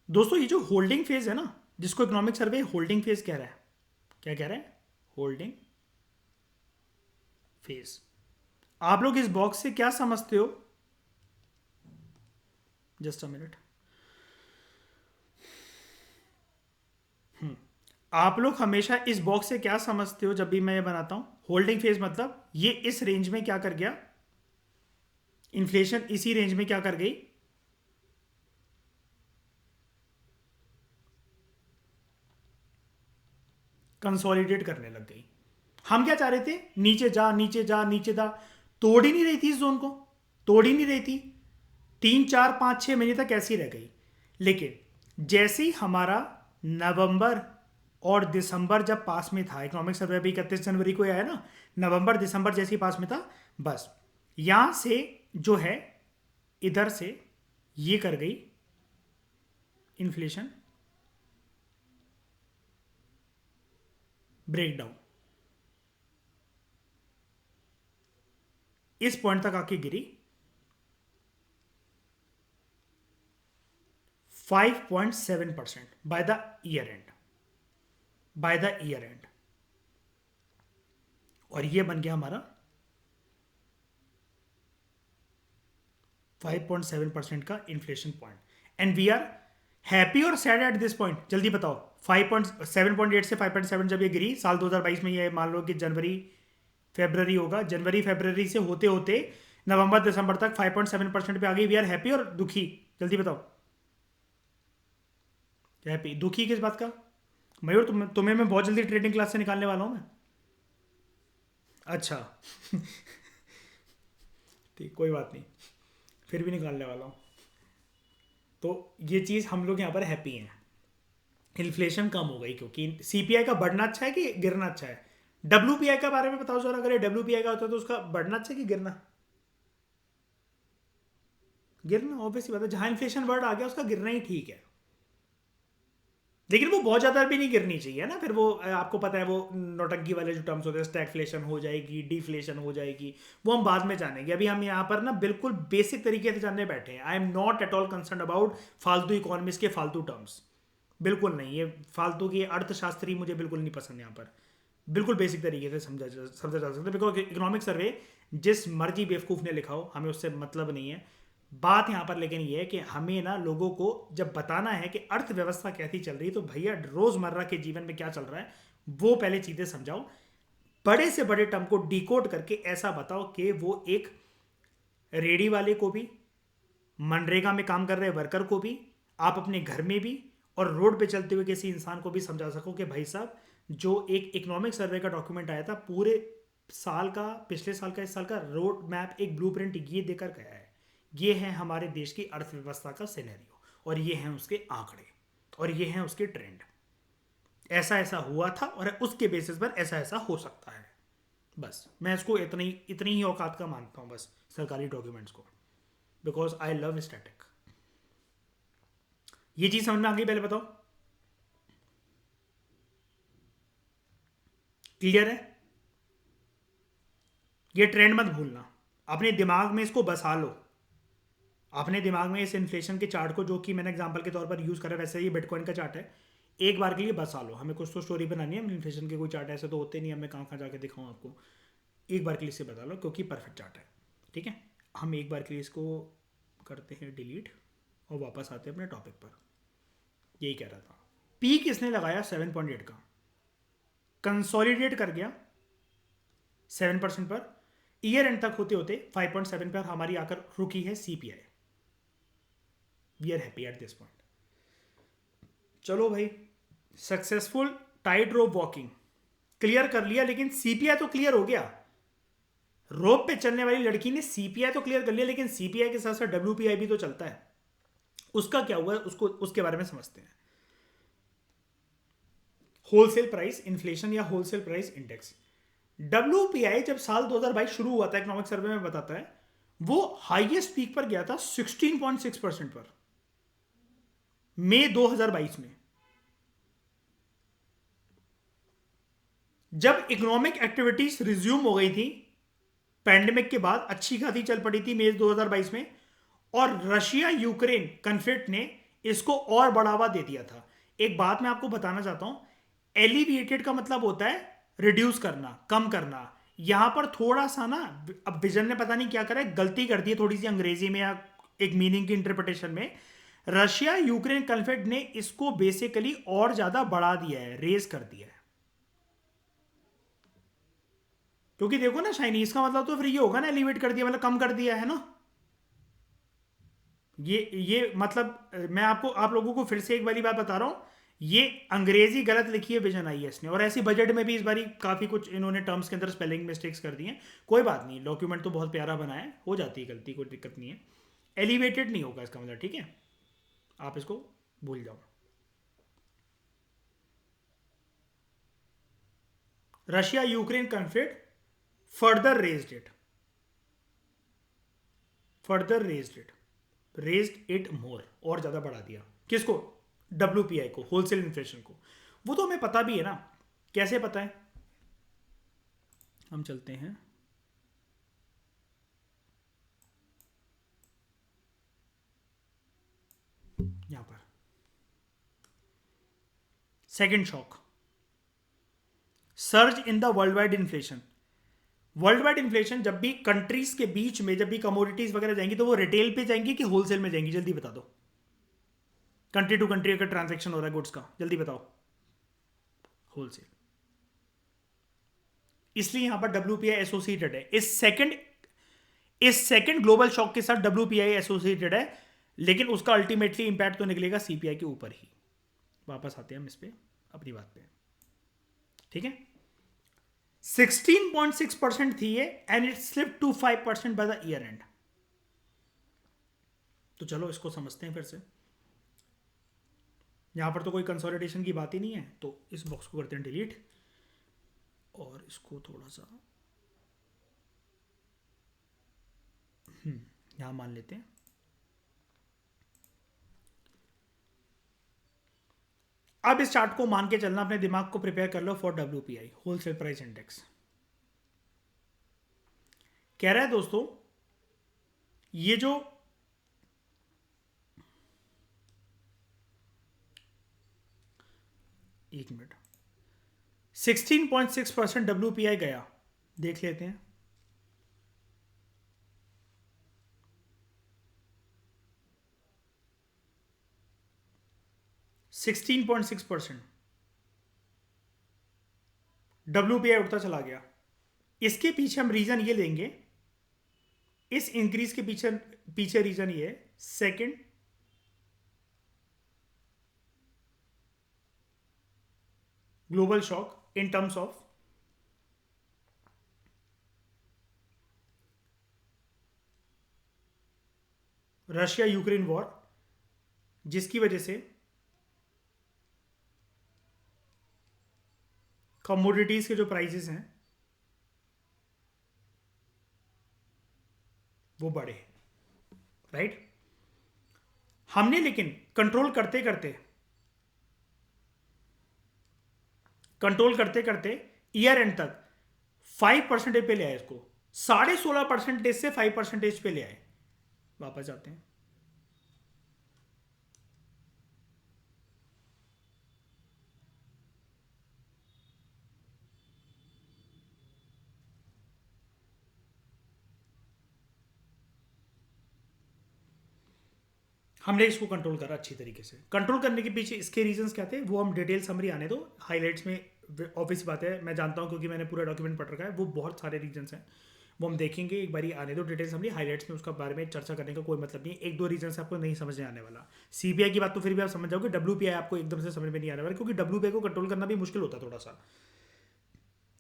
दोस्तों, ये जो होल्डिंग फेज है ना, जिसको इकोनॉमिक सर्वे होल्डिंग फेज कह रहा है, क्या कह रहा है? Holding phase. आप लोग इस बॉक्स से क्या समझते हो? Just a minute. आप लोग हमेशा इस बॉक्स से क्या समझते हो जब भी मैं ये बनाता हूं? होल्डिंग फेज मतलब ये इस रेंज में क्या कर गया, इन्फ्लेशन इसी रेंज में क्या कर गई, कंसोलिडेट करने लग गई। हम क्या चाह रहे थे? नीचे जा नीचे जा नीचे जा, तोड़ ही नहीं रही थी इस जोन को, तोड़ ही नहीं रही थी, 3 4 5 6 महीने तक ऐसी रह गई। लेकिन जैसे ही हमारा नवंबर और दिसंबर जब पास में था, इकोनॉमिक सर्वे भी 31 जनवरी को आया ना, नवंबर दिसंबर जैसे ही पास में था, बस यहां से जो है, इधर से ये कर गई इन्फ्लेशन ब्रेकडाउन, इस पॉइंट तक आके गिरी 5.7% by the year end. By the year end, और ये बन गया हमारा 5.7% का inflation point. And we are happy और सैड एट दिस पॉइंट, जल्दी बताओ। 7.8 से 5.7 जब ये गिरी साल 2022 में, ये मान लो कि जनवरी फेब्रवरी होगा, जनवरी फेब्रवरी से होते होते नवंबर दिसंबर तक 5.7% पे आ गई। वी आर हैप्पी और दुखी, जल्दी बताओ। हैप्पी, दुखी किस बात का? मयूर तुम्हें मैं बहुत जल्दी ट्रेडिंग क्लास से निकालने वाला हूं मैं। अच्छा ठीक, कोई बात नहीं, फिर भी निकालने वाला हूँ। तो ये चीज़ हम लोग यहाँ पर हैप्पी हैं, इन्फ्लेशन कम हो गई, क्योंकि सीपीआई का बढ़ना अच्छा है कि गिरना अच्छा है? डब्ल्यूपीआई का बारे में बताओ जरा, अगर डब्ल्यूपीआई का होता है तो उसका बढ़ना अच्छा है कि गिरना? गिरना, ऑब्वियसली बात है, जहां इन्फ्लेशन वर्ड आ गया उसका गिरना ही ठीक है। लेकिन वो बहुत ज़्यादा भी नहीं गिरनी चाहिए ना, फिर वो आपको पता है वो नौटंकी वाले जो टर्म्स होते हैं, स्टैगफ्लेशन हो जाएगी, डिफ्लेशन हो जाएगी, वो हम बाद में जानेंगे। अभी हम यहाँ पर ना बिल्कुल बेसिक तरीके से जानने बैठे हैं। I am not at all concern about फालतू इकोनॉमिक्स के फालतू टर्म्स, बिल्कुल नहीं। ये फालतू की अर्थशास्त्री मुझे बिल्कुल नहीं पसंद यहाँ पर। बिल्कुल बेसिक तरीके से समझा जा सकता है, बिकॉज इकोनॉमिक सर्वे जिस मर्जी बेवकूफ़ ने लिखा हो, हमें उससे मतलब नहीं है। बात यहाँ पर लेकिन ये है कि हमें ना लोगों को जब बताना है कि अर्थव्यवस्था कैसी चल रही है, तो भैया रोजमर्रा के जीवन में क्या चल रहा है वो पहले चीजें समझाओ। बड़े से बड़े टर्म को डिकोड करके ऐसा बताओ कि वो एक रेडी वाले को भी, मनरेगा में काम कर रहे वर्कर को भी, आप अपने घर में भी, और रोड पे चलते हुए किसी इंसान को भी समझा सको कि भाई साहब, जो एक इकोनॉमिक सर्वे का डॉक्यूमेंट आया था पूरे साल का, पिछले साल का, इस साल का रोड मैप, एक ब्लूप्रिंट ये देकर गया है। ये है हमारे देश की अर्थव्यवस्था का सिनेरियो, और ये हैं उसके आंकड़े, और ये हैं उसके ट्रेंड। ऐसा ऐसा हुआ था और उसके बेसिस पर ऐसा ऐसा हो सकता है। बस मैं इसको इतनी ही औकात का मानता हूँ, बस सरकारी डॉक्यूमेंट्स को, बिकॉज आई लव स्टैटिक। ये चीज समझ में आ गई? पहले बताओ, क्लियर है? ये ट्रेंड मत भूलना, अपने दिमाग में इसको बसा लो। अपने दिमाग में इस इन्फ्लेशन के चार्ट को, जो कि मैंने एग्जांपल के तौर पर यूज करा, वैसे ये बिटकॉइन का चार्ट है, एक बार के लिए बसा लो। हमें कुछ तो स्टोरी बनानी है, इन्फ्लेशन के कोई चार्ट ऐसे तो होते नहीं, हमें कहाँ कहाँ जाके दिखाऊँ आपको। एक बार के लिए इसे बता लो, क्योंकि परफेक्ट चार्ट है। ठीक है, हम एक बार के लिए इसको करते हैं डिलीट और वापस आते हैं अपने टॉपिक पर। यही कह रहा था, पीक इसने लगाया 7.8 का, कंसोलिडेट कर गया 7% पर, ईयर एंड तक होते होते 5.7 पर हमारी आकर रुकी है CPI. We are happy at this point. चलो भाई, successful tight rope walking clear कर लिया, लेकिन सीपीआई तो क्लियर हो गया। रोप पे चलने वाली लड़की ने सीपीआई तो क्लियर कर लिया, लेकिन सीपीआई के साथ साथ डब्ल्यूपीआई भी तो चलता है। उसका क्या हुआ है, उसको उसके बारे में समझते हैं। होलसेल प्राइस इन्फ्लेशन या होलसेल प्राइस इंडेक्स, डब्ल्यूपीआई, जब साल 2022 शुरू हुआ था, इकोनॉमिक सर्वे में बताता है, वो हाईएस्ट पीक पर गया था 16.6% पर, मई 2022 में। जब इकोनॉमिक एक्टिविटीज रिज्यूम हो गई थी पैंडेमिक के बाद, अच्छी खासी चल पड़ी थी मई 2022 में, और रशिया यूक्रेन कन्फ्लिक्ट ने इसको और बढ़ावा दे दिया था। एक बात मैं आपको बताना चाहता हूं, एलिविएटेड का मतलब होता है रिड्यूस करना, कम करना। यहां पर थोड़ा सा ना, अब विजन ने पता नहीं क्या करा है, गलती कर दी है थोड़ी सी अंग्रेजी में या एक मीनिंग की इंटरप्रिटेशन में। रशिया यूक्रेन कन्फ्लिक्ट ने इसको बेसिकली और ज्यादा बढ़ा दिया है, रेज कर दिया है। क्योंकि देखो ना, चाइनीज का मतलब तो फिर ये होगा ना, एलिवेट कर दिया मतलब कम कर दिया है ना। ये मतलब मैं आपको, आप लोगों को फिर से एक बारी बात बता रहा हूं, ये अंग्रेजी गलत लिखी है विजन आईएएस ने, और ऐसी बजट में भी इस बारी काफी कुछ इन्होंने टर्म्स के अंदर स्पेलिंग मिस्टेक्स कर दी हैं। कोई बात नहीं, डॉक्यूमेंट तो बहुत प्यारा बना है, हो जाती है गलती, कोई दिक्कत नहीं है। एलिवेटेड नहीं होगा इसका मतलब, ठीक है, आप इसको भूल जाओ। Russia Ukraine conflict further raised it, further raised it, raised it more, और ज्यादा बढ़ा दिया। किसको? डब्ल्यूपीआई को, होलसेल इन्फ्लेशन को। वो तो हमें पता भी है ना, कैसे पता है? हम चलते हैं यहां पर, second shock, surge in the world wide inflation. World wide inflation जब भी कंट्रीज के बीच में जब भी कमोडिटीज वगैरह जाएंगी तो वो रिटेल पे जाएंगी कि होलसेल में जाएंगी, जल्दी बता दो। कंट्री टू कंट्री अगर ट्रांजेक्शन हो रहा है गुड्स का, जल्दी बताओ। होलसेल। इसलिए यहां पर WPI एसोसिएटेड है। इस सेकंड ग्लोबल शॉक के साथ WPI एसोसिएटेड है, लेकिन उसका अल्टीमेटली इंपैक्ट तो निकलेगा CPI के ऊपर ही। वापस आते हैं हम इस पे, अपनी बात पे। ठीक है, 16.6% थी ये, and it slip to 5% by the year end. तो चलो इसको समझते हैं फिर से। यहां पर तो कोई कंसोलिडेशन की बात ही नहीं है, तो इस बॉक्स को करते हैं डिलीट, और इसको थोड़ा सा यहां मान लेते हैं। अब इस चार्ट को मान के चलना, अपने दिमाग को प्रिपेयर कर लो for WPI, wholesale price index. कह रहा है दोस्तों, ये जो एक मिनट, 16.6% WPI गया, देख लेते हैं। %16.6 WPI उठता चला गया। इसके पीछे हम रीजन ये लेंगे, इस इंक्रीज के पीछे पीछे रीजन ये, second global shock in terms of Russia Ukraine war, जिसकी वजह से कमोडिटीज के जो प्राइसेस हैं वो बढ़े, राइट। हमने लेकिन कंट्रोल करते करते ईयर एंड तक 5% पे ले आए इसको, 16.5% से 5% पे ले आए। वापस जाते हैं। हमने इसको कंट्रोल करा अच्छी तरीके से। कंट्रोल करने के पीछे इसके रीजंस क्या थे वो हम डिटेल समरी आने दो, हाइलाइट्स में ऑब्वियस बात है, मैं जानता हूँ क्योंकि मैंने पूरा डॉक्यूमेंट पढ़ रखा है, वो बहुत सारे रीजंस हैं, वो हम देखेंगे। एक बारी आने दो डिटेल समरी, हाइलाइट्स में उसका बारे में चर्चा करने का कोई मतलब नहीं। एक दो रीजन से आपको नहीं समझ में आने वाला। CPI की बात तो फिर भी आप समझ जाओगे, WPI आपको एकदम से समझ में नहीं आने वाला, क्योंकि WPI को कंट्रोल करना भी मुश्किल होता है थोड़ा सा।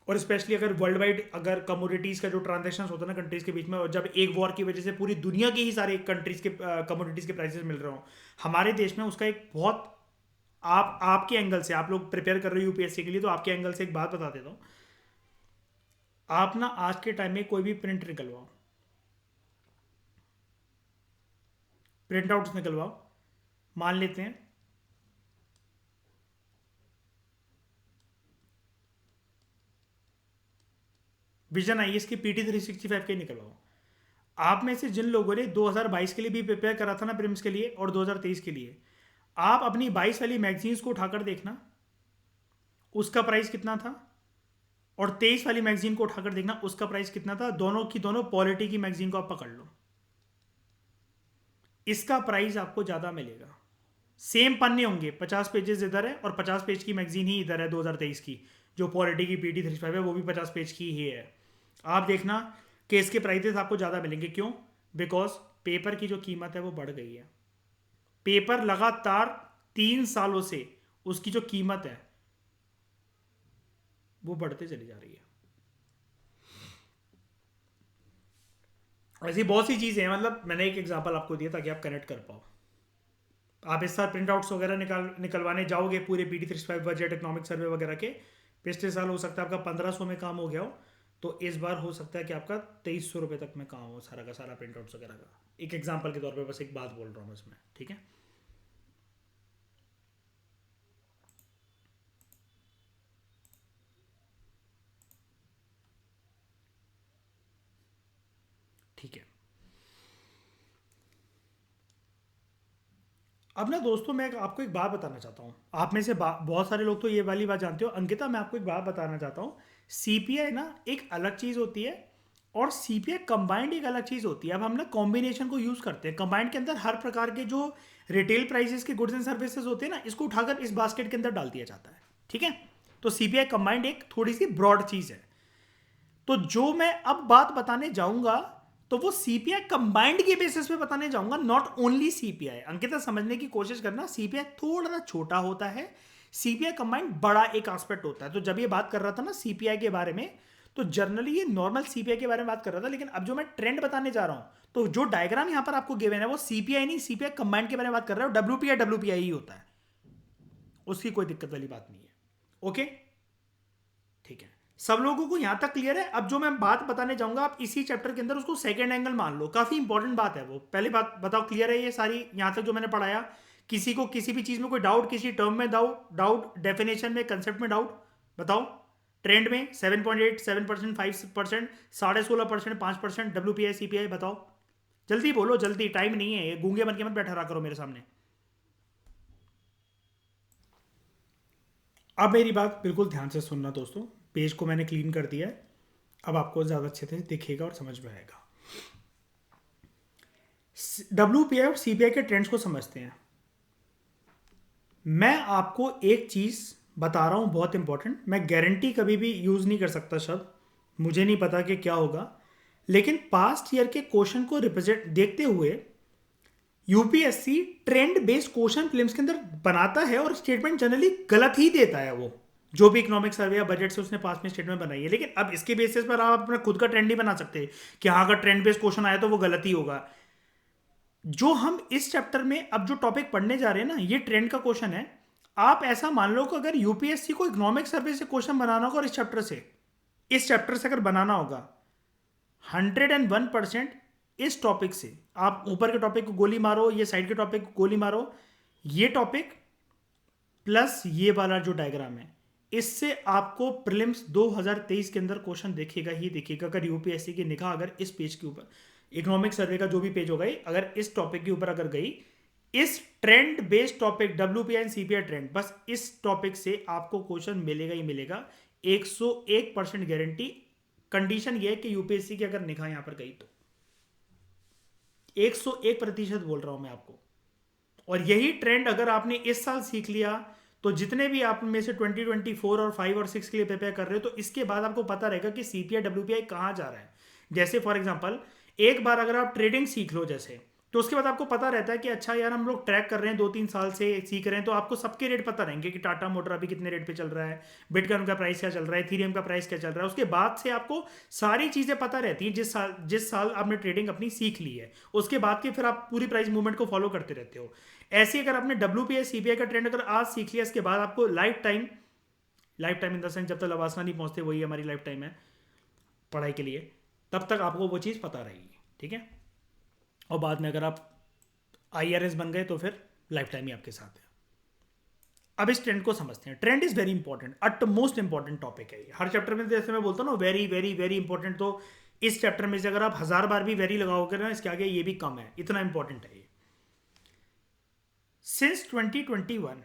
और स्पेशली अगर वर्ल्ड वाइड अगर कमोडिटीज का जो ट्रांजेक्शन होता है ना कंट्रीज के बीच में, और जब एक वॉर की वजह से पूरी दुनिया के ही सारे कंट्रीज के कमोडिटीज के प्राइसेस मिल रहे हो हमारे देश में, उसका एक बहुत, आपके एंगल से, आप लोग प्रिपेयर कर रहे हो UPSC के लिए, तो आपके एंगल से एक बात बता देता हूँ। आप ना आज के टाइम में कोई भी प्रिंट निकलवाओ, प्रिंट आउट्स निकलवाओ, मान लेते हैं विजन IAS की PT 365 के निकलवाओ। आप में से जिन लोगों ने 2022 के लिए भी प्रिपेयर करा था ना प्रीलिम्स के लिए, और 2023 के लिए, आप अपनी 22 वाली मैगजीन्स को उठाकर देखना, उसका प्राइस कितना था, और 23 वाली मैगजीन को उठाकर देखना उसका प्राइस कितना था। दोनों की दोनों पॉलिटी की मैगजीन को आप पकड़ लो, इसका प्राइस आपको ज्यादा मिलेगा। सेम पन्ने होंगे, 50 पेजेस इधर है और 50 पेज की मैगजीन ही इधर है 2023 की, जो पॉलिटी की PT 365 है वो भी 50 पेज की ही है। आप देखना कि इसके प्राइसेस आपको ज़्यादा मिलेंगे। क्यों? बिकॉज पेपर की जो कीमत है वो बढ़ गई है। पेपर लगातार 3 सालों से उसकी जो कीमत है वो बढ़ते चली जा रही है। ऐसी बहुत सी चीज़ें हैं, मतलब मैंने एक एग्जांपल आपको दिया ताकि आप कनेक्ट कर पाओ। आप इस साल प्रिंट आउट्स वगैरह निकलवाने जाओगे पूरे PT 365 बजट इकोनॉमिक सर्वे वगैरह के, पिछले साल हो सकता है आपका 1500 में काम हो गया हो, तो इस बार हो सकता है कि आपका 2300 रुपये तक में काम हो सारा का सारा प्रिंट आउट्स वगैरह का। एक एग्जाम्पल के तौर पर बस एक बात बोल रहा हूँ इसमें, ठीक है। ठीक है, अब ना दोस्तों मैं आपको एक बात बताना चाहता हूँ। आप में से बहुत सारे लोग तो ये वाली बात जानते हो। अंकिता, मैं आपको एक बात बताना चाहता हूँ। सीपीआई ना एक अलग चीज़ होती है और सीपीआई कंबाइंड एक अलग चीज़ होती है। अब हम ना कॉम्बिनेशन को यूज़ करते हैं। कंबाइंड के अंदर हर प्रकार के जो रिटेल प्राइसेस के गुड्स एंड सर्विसेज होते हैं ना, इसको उठाकर इस बास्केट के अंदर डाल दिया जाता है। ठीक है। तो सीपीआई कंबाइंड एक थोड़ी सी ब्रॉड चीज़ है। तो जो मैं अब बात बताने जाऊंगा तो वो सीपीआई कंबाइंड के बेसिस पे बताने जाऊंगा, नॉट ओनली सीपीआई। अंकिता समझने की कोशिश करना, सीपीआई थोड़ा सा छोटा होता है, सीपीआई कंबाइंड बड़ा एक एस्पेक्ट होता है। तो जब ये बात कर रहा था ना सीपीआई के बारे में, तो जनरली ये नॉर्मल सीपीआई के बारे में बात कर रहा था, लेकिन अब जो मैं ट्रेंड बताने जा रहा हूं, तो जो डायग्राम यहां पर आपको गिवन है वो सीपीआई नहीं, सीपीआई कंबाइंड के बारे में बात कर रहा है। डब्ल्यूपीआई ही होता है, उसकी कोई दिक्कत वाली बात नहीं है। ओके, ठीक है। सब लोगों को यहां तक क्लियर है? अब जो मैं बात बताने जाऊंगा, आप इसी चैप्टर के अंदर उसको सेकंड एंगल मान लो, काफी इंपॉर्टेंट बात है वो। पहली बात बताओ, क्लियर है ये सारी यहां तक जो मैंने पढ़ाया? किसी को किसी भी चीज में कोई डाउट, किसी टर्म में डाउट, डेफिनेशन में, कंसेप्ट में डाउट? बताओ। ट्रेंड में 7.8, 7%, 5%, 16.5%, 5%, डब्ल्यूपीआई सीपीआई, बताओ जल्दी बोलो, जल्दी, टाइम नहीं है। ये गूंगे बन के मत बैठा रहा करो मेरे सामने। अब मेरी बात बिल्कुल ध्यान से सुनना दोस्तों। पेज को मैंने क्लीन कर दिया है, अब आपको ज़्यादा अच्छे से दिखेगा और समझ में आएगा। डब्ल्यूपीआई और सीपीआई के ट्रेंड्स को समझते हैं। मैं आपको एक चीज़ बता रहा हूँ बहुत इंपॉर्टेंट। मैं गारंटी कभी भी यूज़ नहीं कर सकता शब्द, मुझे नहीं पता कि क्या होगा, लेकिन पास्ट ईयर के क्वेश्चन को रिप्रेजेंट देखते हुए UPSC trend based question films के अंदर बनाता है और स्टेटमेंट जनरली गलत ही देता है वो, जो भी इकोनॉमिक सर्वे या बजट से उसने पास में स्टेटमेंट बनाई है। लेकिन अब इसके बेसिस पर आप अपना खुद का ट्रेंड नहीं बना सकते कि हाँ, अगर ट्रेंड बेस्ड क्वेश्चन आया तो वो गलत ही होगा। जो हम इस चैप्टर में अब जो टॉपिक पढ़ने जा रहे हैं ना, ये ट्रेंड का क्वेश्चन है। आप ऐसा मान लो कि अगर यूपीएससी को इकोनॉमिक सर्वे से क्वेश्चन बनाना होगा और इस चैप्टर से अगर बनाना होगा, 101% इस टॉपिक से, आप ऊपर के टॉपिक को गोली मारो, ये साइड के टॉपिक को गोली मारो, ये टॉपिक प्लस ये वाला जो डायग्राम है, इससे आपको प्रीलिम्स 2023 के अंदर क्वेश्चन देखेगा ही देखेगा। अगर यूपीएससी की निगाह अगर इस पेज के ऊपर, इकोनॉमिक सर्वे का जो भी पेज होगा, अगर इस टॉपिक के ऊपर अगर गई, इस trend based topic WPI and CPI trend, बस इस टॉपिक से आपको क्वेश्चन मिलेगा ही मिलेगा। 101% गारंटी। कंडीशन ये है कि यूपीएससी की अगर निगाह यहां पर गई तो 101% बोल रहा हूं मैं आपको। और यही ट्रेंड अगर आपने इस साल सीख लिया, तो जितने भी आप में से 2024 और 5 और 6 के लिए प्रिपेयर कर रहे हो, तो इसके बाद आपको पता रहेगा कि सीपीआई डब्ल्यूपीआई कहाँ जा रहा है। जैसे फॉर एग्जांपल, एक बार अगर आप ट्रेडिंग सीख लो जैसे, तो उसके बाद आपको पता रहता है कि अच्छा यार, हम लोग ट्रैक कर रहे हैं 2-3 साल से सीख रहे हैं, तो आपको सबके रेट पता रहेंगे कि टाटा मोटर अभी कितने रेट पे चल रहा है, बिटकॉइन का प्राइस क्या चल रहा है, इथेरियम का प्राइस क्या चल रहा है। उसके बाद से आपको सारी चीज़ें पता रहती हैं जिस साल आपने ट्रेडिंग अपनी सीख ली है, उसके बाद के फिर आप पूरी प्राइस मूवमेंट को फॉलो करते रहते हो। ऐसे ही अगर आपने डब्ल्यूपीआई सीपीआई का ट्रेंड अगर आज सीख लिया, इसके बाद आपको life time in the sense, जब तक लवासना नहीं पहुंचते वही हमारी लाइफ टाइम है पढ़ाई के लिए, तब तक आपको वो चीज़ पता रहेगी। ठीक है। और बाद में अगर आप आईआरएस बन गए तो फिर लाइफ टाइम ही आपके साथ है। अब इस ट्रेंड को समझते हैं। Trend is very important, at most important topic है ये। हर चैप्टर में जैसे मैं बोलता हूँ ना, वेरी वेरी वेरी इंपॉर्टेंट, तो इस चैप्टर में से अगर आप 1000 बार भी वेरी लगाओगे ना, इसके आगे ये भी कम है, इतना इंपॉर्टेंट है ये। सिंस 2021,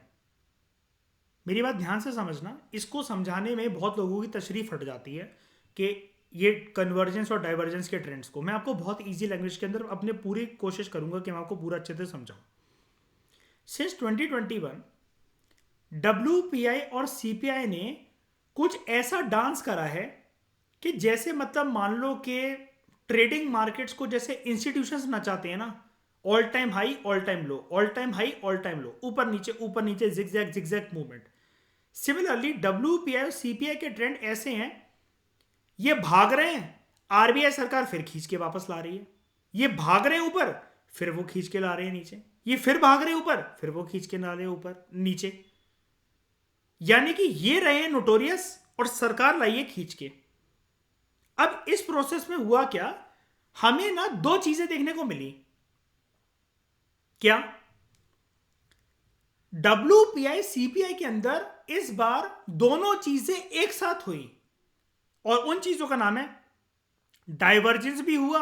मेरी बात ध्यान से समझना, इसको समझाने में बहुत लोगों की तशरीफ हट जाती है कि ये कन्वर्जेंस और डाइवर्जेंस के ट्रेंड्स को मैं आपको बहुत इजी लैंग्वेज के अंदर अपने पूरी कोशिश करूंगा कि मैं आपको पूरा अच्छे से समझाऊं। सिंस 2021 डब्ल्यूपीआई और सीपीआई ने कुछ ऐसा डांस करा है कि जैसे मतलब मान लो कि ट्रेडिंग मार्केट्स को जैसे इंस्टीट्यूशंस नचाते हैं ना, all time high all time low, all time high all time low, ऊपर नीचे जिगजैग मूवमेंट। सिमिलरली डब्ल्यूपीआई और सीपीआई के ट्रेंड ऐसे हैं, ये भाग रहे हैं, आरबीआई सरकार फिर खींच के वापस ला रही है, ये भाग रहे हैं ऊपर, फिर वो खींच के ला रहे हैं नीचे, ये फिर भाग रहे हैं ऊपर, फिर वो खींच के ला रहे हैं ऊपर नीचे। यानी कि ये रहे हैं नोटोरियस और सरकार लाई है खींच के। अब इस प्रोसेस में हुआ क्या, हमें ना दो चीजें देखने को मिली। क्या? डब्ल्यूपीआई सीपीआई के अंदर इस बार दोनों चीजें एक साथ हुई, और उन चीजों का नाम है डाइवर्जेंस भी हुआ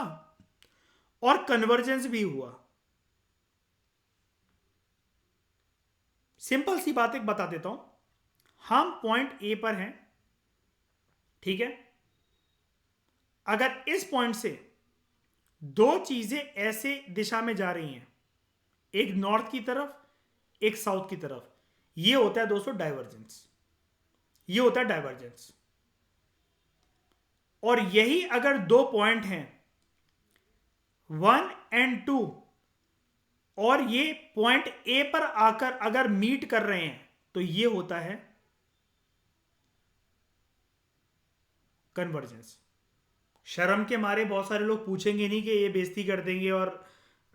और कन्वर्जेंस भी हुआ। सिंपल सी बात एक बता देता हूं, हम पॉइंट ए पर हैं, ठीक है। अगर इस पॉइंट से दो चीजें ऐसे दिशा में जा रही हैं, एक नॉर्थ की तरफ एक साउथ की तरफ, ये होता है दोस्तों डाइवर्जेंस, ये होता है डाइवर्जेंस। और यही अगर दो पॉइंट हैं 1 एंड 2 और ये पॉइंट ए पर आकर अगर मीट कर रहे हैं तो ये होता है कन्वर्जेंस। शर्म के मारे बहुत सारे लोग पूछेंगे नहीं कि ये बेइज्जती कर देंगे और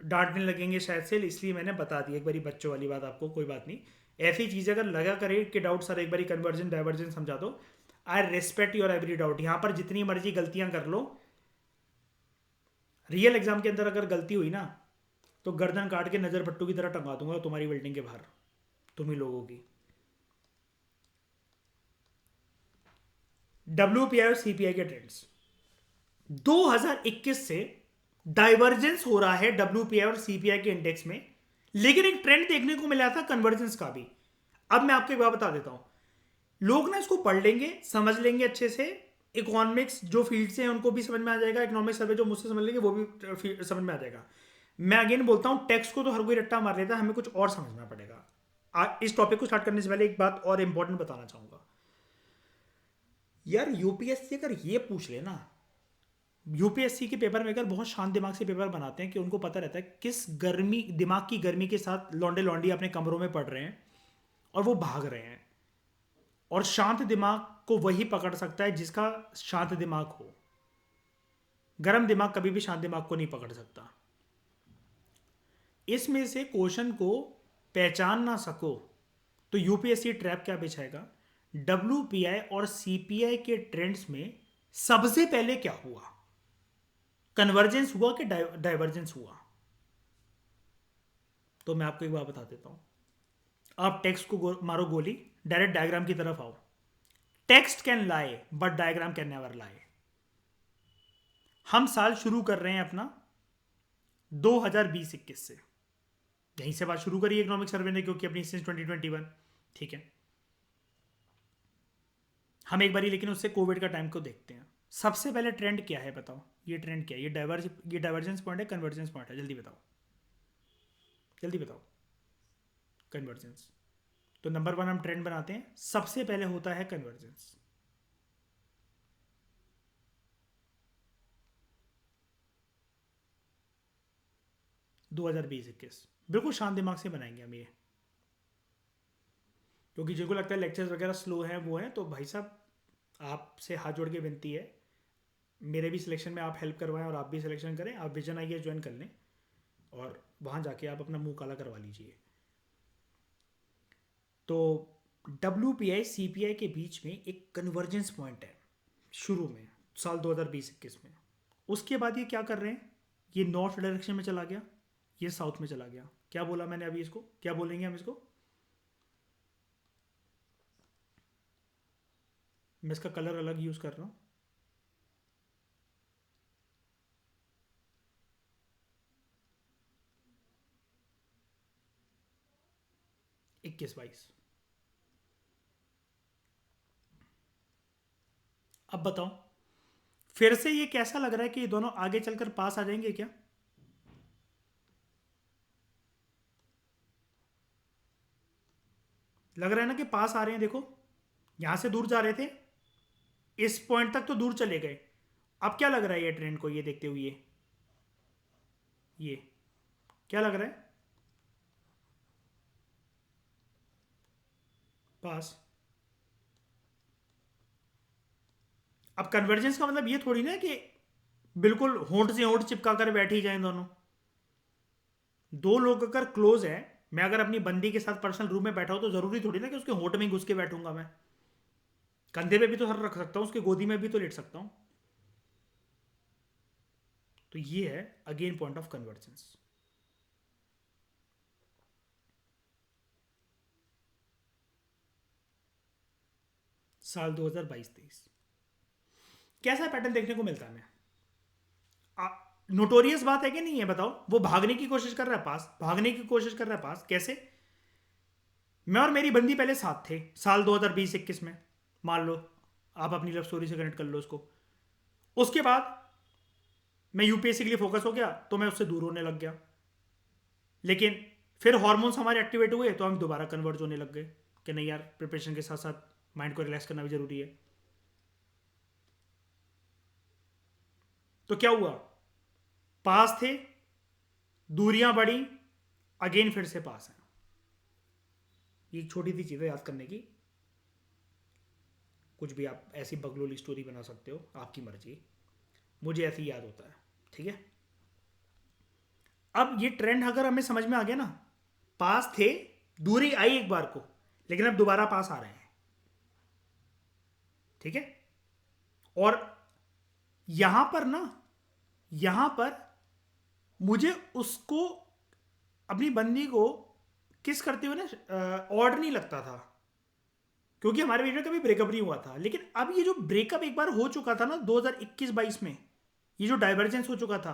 डांटने लगेंगे शायद से, इसलिए मैंने बता दिया एक बारी बच्चों वाली बात आपको, कोई बात नहीं। ऐसी चीज़ अगर लगा करे कि डाउट सर एक बारी कन्वर्जन डाइवर्जन समझा दो, आई रेस्पेक्ट योर एवरी डाउट। यहां पर जितनी मर्जी गलतियां कर लो, रियल एग्जाम के अंदर अगर गलती हुई ना तो गर्दन काट के नजर पट्टू की तरह टंगा दूंगा तुम्हारी बिल्डिंग के बाहर, तुम ही लोगों की। WPI और CPI के ट्रेंड्स 2021 से डाइवर्जेंस हो रहा है WPI और CPI के इंडेक्स में, लेकिन एक ट्रेंड देखने को मिला था कन्वर्जेंस का भी। अब मैं आपको एक बात बता देता हूं, लोग ना इसको पढ़ लेंगे, समझ लेंगे अच्छे से, इकोनॉमिक्स जो फील्ड से हैं उनको भी समझ में आ जाएगा, इकोनॉमिक सर्वे जो मुझसे समझ लेंगे वो भी समझ में आ जाएगा। मैं अगेन बोलता हूं, टेक्स्ट को तो हर कोई रट्टा मार लेता है, हमें कुछ और समझना पड़ेगा। इस टॉपिक को स्टार्ट करने से पहले एक बात और इंपॉर्टेंट बताना चाहूंगा यार, यूपीएससी अगर ये पूछ लेना, यूपीएससी के पेपर मेकर बहुत शांत दिमाग से पेपर बनाते हैं कि उनको पता रहता है किस गर्मी, दिमाग की गर्मी के साथ लौंडे लौंडी अपने कमरों में पढ़ रहे हैं और वो भाग रहे हैं। और शांत दिमाग को वही पकड़ सकता है जिसका शांत दिमाग हो, गर्म दिमाग कभी भी शांत दिमाग को नहीं पकड़ सकता। इसमें से क्वेश्चन को पहचान ना सको तो यूपीएससी ट्रैप क्या बिछाएगा, WPI और CPI के ट्रेंड्स में सबसे पहले क्या हुआ, कन्वर्जेंस हुआ कि डाइवर्जेंस हुआ। तो मैं आपको एक बात बता देता हूं, आप टेक्स्ट को मारो गोली, डायरेक्ट डायग्राम की तरफ आओ। Text can lie but diagram can never लाई। हम साल शुरू कर रहे हैं अपना 2020-21 से, यहीं से बात शुरू करी इकोनॉमिक सर्वे ने, क्योंकि अपनी सिंस 2021, ठीक है। हम एक बारी लेकिन उससे कोविड का टाइम को देखते हैं। सबसे पहले ट्रेंड क्या है बताओ, ये ट्रेंड क्या है, ये डाइवर्जेंस पॉइंट है कन्वर्जेंस पॉइंट है, जल्दी बताओ, जल्दी बताओ। कन्वर्जेंस। तो नंबर 1 हम ट्रेंड बनाते हैं, सबसे पहले होता है कन्वर्जेंस। दो 2020-21 बिल्कुल शांत दिमाग से बनाएंगे हम ये, क्योंकि जिनको लगता है लेक्चर्स वगैरह स्लो हैं वो हैं, तो भाई साहब आपसे हाथ जोड़ के विनती है, मेरे भी सिलेक्शन में आप हेल्प करवाएं और आप भी सिलेक्शन करें, आप विजन आइए ज्वाइन कर लें और वहाँ जाके आप अपना मुंह काला करवा लीजिए। तो WPI CPI के बीच में एक कन्वर्जेंस पॉइंट है शुरू में साल 2020-21 में। उसके बाद ये क्या कर रहे हैं, ये नॉर्थ डायरेक्शन में चला गया, ये साउथ में चला गया। क्या बोला मैंने अभी, इसको क्या बोलेंगे हम, इसको मैं इसका कलर अलग यूज कर रहा हूं, इक्कीस 22। अब बताओ फिर से ये कैसा लग रहा है कि ये दोनों आगे चलकर पास आ जाएंगे क्या, लग रहा है ना कि पास आ रहे हैं। देखो यहां से दूर जा रहे थे, इस पॉइंट तक तो दूर चले गए, अब क्या लग रहा है ये ट्रेंड को ये देखते हुए, ये क्या लग रहा है, पास। अब कन्वर्जेंस का मतलब ये थोड़ी ना कि बिल्कुल होंठ से होंठ चिपका कर बैठ ही जाए दोनों। दो लोग अगर क्लोज है, मैं अगर अपनी बंदी के साथ पर्सनल रूम में बैठा हूं तो जरूरी थोड़ी ना कि उसके होंठ में घुस के बैठूंगा मैं, कंधे पे भी तो सर रख सकता हूं, उसकी गोदी में भी तो लेट सकता हूं। तो ये है अगेन पॉइंट ऑफ कन्वर्जेंस। साल 2022-23 कैसा पैटर्न देखने को मिलता है हमें, नोटोरियस बात है कि नहीं है बताओ। वो भागने की कोशिश कर रहा है पास, भागने की कोशिश कर रहा है पास, कैसे, मैं और मेरी बंदी पहले साथ थे साल 2020-21 में, मान लो, आप अपनी लव स्टोरी से कनेक्ट कर लो उसको। उसके बाद मैं यूपीएससी के लिए फोकस हो गया तो मैं उससे दूर होने लग गया, लेकिन फिर हार्मोन्स हमारे एक्टिवेट हुए तो हम दोबारा कन्वर्ट होने लग गए कि नहीं यार, प्रिपरेशन के साथ साथ माइंड को रिलैक्स करना भी जरूरी है। तो क्या हुआ, पास थे, दूरियां बढ़ी, अगेन फिर से पास है। ये एक छोटी सी चीज़ है याद करने की। कुछ भी आप ऐसी बगलोली स्टोरी बना सकते हो, आपकी मर्जी, मुझे ऐसे ही याद होता है, ठीक है। अब ये ट्रेंड अगर हमें समझ में आ गया ना, पास थे, दूरी आई एक बार को, लेकिन अब दोबारा पास आ रहे हैं, ठीक है। और यहां पर ना, यहां पर मुझे उसको, अपनी बंदी को किस करते हुए ना ऑड नहीं लगता था, क्योंकि हमारे बीच में कभी ब्रेकअप नहीं हुआ था। लेकिन अब ये जो ब्रेकअप एक बार हो चुका था ना 2021-22 में, ये जो डाइवर्जेंस हो चुका था,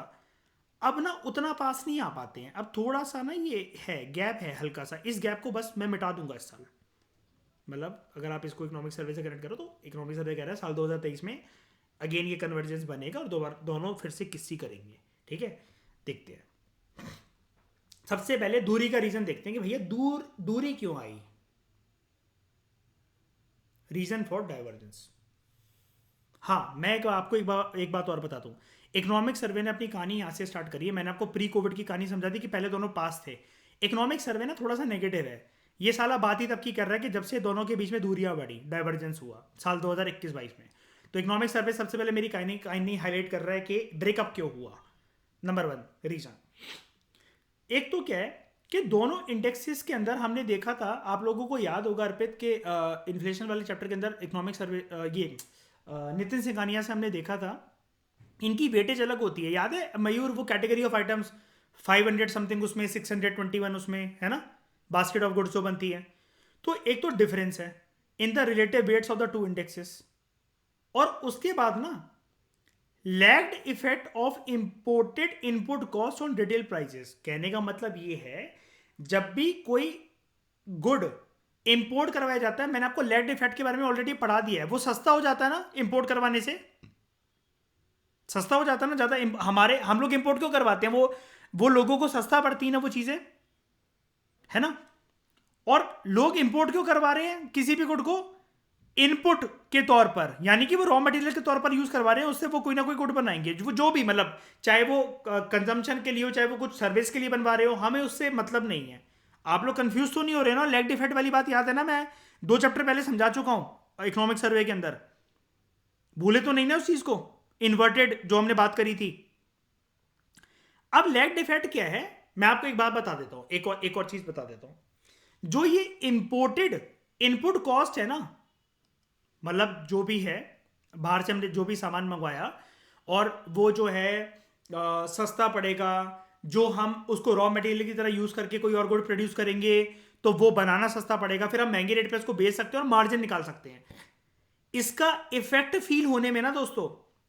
अब ना उतना पास नहीं आ पाते हैं। अब थोड़ा सा ना ये है, गैप है हल्का सा, इस गैप को बस मैं मिटा दूंगा इस साल। मतलब अगर आप इसको इकोनॉमिक सर्वे से कनेक्ट करो तो इकोनॉमिक सर्वे कह रहा है साल 2023 में अगेन ये कन्वर्जेंस बनेगा और दोनों फिर से किसी करेंगे, ठीक है। देखते हैं, सबसे पहले दूरी का रीजन देखते हैं कि भैया दूरी क्यों आई। रीजन फॉर डाइवर्जेंस, हाँ, मैं आपको एक बात और बता दूं। इकोनॉमिक सर्वे ने अपनी कहानी यहाँ से स्टार्ट करी है। मैंने आपको प्री कोविड की कहानी समझा दी कि पहले दोनों पास थे। इकोनॉमिक सर्वे ना थोड़ा सा नेगेटिव है, ये साला बात ही तब की कर रहा है कि जब से दोनों के बीच में दूरियां बढ़ी, डाइवर्जेंस हुआ साल 2021-22 में। तो इकोनॉमिक सर्वे सबसे पहले मेरी कहानी हाईलाइट कर रहा है कि ब्रेकअप क्यों हुआ। नंबर 1 रीजन, एक तो क्या है कि दोनों इंडेक्सेस के अंदर हमने देखा था, आप लोगों को याद होगा अर्पित के इन्फ्लेशन वाले चैप्टर के अंदर इकोनॉमिक सर्वे ये नितिन सिंघानिया से हमने देखा था, इनकी वेटेज अलग होती है। याद है मयूर, वो कैटेगरी ऑफ आइटम्स 500 समथिंग उसमें, 621 उसमें है ना, बास्केट ऑफ गुड्स जो बनती है। तो एक तो डिफरेंस है in the relative weights of the two indexes, और उसके बाद ना lagged effect of imported input cost on retail prices. कहने का मतलब ये है, जब भी कोई गुड इंपोर्ट करवाया जाता है, मैंने आपको लैग्ड इफेक्ट के बारे में ऑलरेडी पढ़ा दिया है, वो सस्ता हो जाता है ना इंपोर्ट करवाने से, सस्ता हो जाता है ना ज्यादा। हम लोग इंपोर्ट क्यों करवाते हैं, वो लोगों को सस्ता पड़ती है ना वो चीजें, है ना। और लोग इंपोर्ट क्यों करवा रहे हैं किसी भी गुड को, इनपुट के तौर पर, यानी कि वो रॉ मटेरियल के तौर पर यूज करवा रहे हैं, उससे वो कोई ना कोई गुड बनाएंगे, वो जो भी, मतलब चाहे वो कंजम्पशन के लिए हो, चाहे वो कुछ सर्विस के लिए बनवा रहे हो, हमें उससे मतलब नहीं है। आप लोग कंफ्यूज तो नहीं हो रहे ना, लैग्ड इफेक्ट वाली बात याद है ना, मैं 2 चैप्टर पहले समझा चुका हूं इकोनॉमिक सर्वे के अंदर, भूले तो नहीं ना उस चीज को, इन्वर्टेड जो हमने बात करी थी। अब लैग्ड इफेक्ट क्या है, मैं आपको एक बात बता देता हूं, एक और चीज बता देता हूं। जो ये इंपोर्टेड इनपुट कॉस्ट है ना, मतलब जो भी है, बाहर से हमने जो भी सामान मंगवाया और वो जो है सस्ता पड़ेगा, जो हम उसको रॉ मटेरियल की तरह यूज करके कोई और गुड प्रोड्यूस करेंगे तो वो बनाना सस्ता पड़ेगा, फिर हम महंगे रेट पे उसको बेच सकते हैं और मार्जिन निकाल सकते हैं। इसका इफेक्ट फील होने में ना दोस्तों,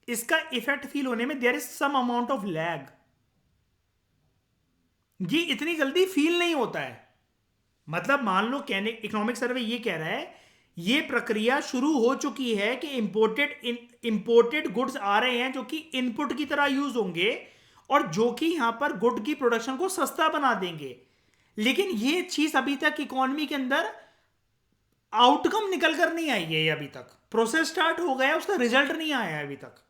इसका इफेक्ट फील होने में there is some amount of lag. ये इतनी जल्दी फील नहीं होता है। मतलब मान लो, कहने इकोनॉमिक सर्वे ये कह रहा है, ये प्रक्रिया शुरू हो चुकी है कि इंपोर्टेड गुड्स आ रहे हैं जो कि इनपुट की तरह यूज होंगे और जो कि यहां पर गुड की प्रोडक्शन को सस्ता बना देंगे। लेकिन ये चीज अभी तक इकोनॉमी के अंदर आउटकम निकल कर नहीं आई है, अभी तक प्रोसेस स्टार्ट हो गया, उसका रिजल्ट नहीं आया है अभी तक।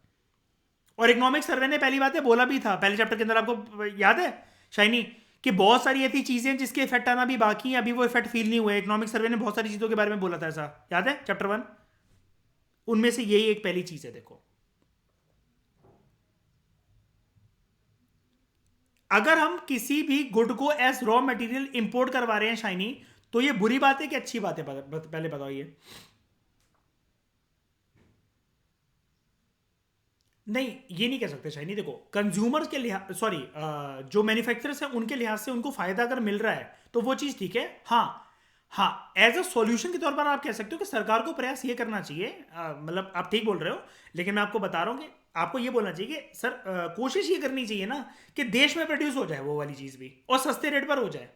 और इकोनॉमिक सर्वे ने पहली बात है बोला भी था पहले चैप्टर के अंदर, आपको याद है शाइनी, कि बहुत सारी ऐसी चीजें हैं जिसके इफेक्ट आना भी बाकी है, अभी वो इफेक्ट फील नहीं हुए। इकोनॉमिक सर्वे ने बहुत सारी चीजों के बारे में बोला था, ऐसा याद है चैप्टर 1, उनमें से यही एक पहली चीज है। देखो, अगर हम किसी भी गुड को एज रॉ मटेरियल इंपोर्ट करवा रहे हैं शाइनी, तो ये बुरी बात है कि अच्छी बात है, पहले बताओ ये। नहीं, ये नहीं कह सकते शाइनी। देखो, कंज्यूमर्स के लिहाज, सॉरी, जो मैन्युफैक्चरर्स हैं उनके लिहाज से उनको फायदा अगर मिल रहा है तो वो चीज़ ठीक है। हाँ, हाँ, एज अ सॉल्यूशन के तौर पर आप कह सकते हो कि सरकार को प्रयास ये करना चाहिए, मतलब आप ठीक बोल रहे हो, लेकिन मैं आपको बता रहा हूँ कि आपको ये बोलना चाहिए कि सर कोशिश ये करनी चाहिए ना कि देश में प्रोड्यूस हो जाए वो वाली चीज़ भी और सस्ते रेट पर हो जाए।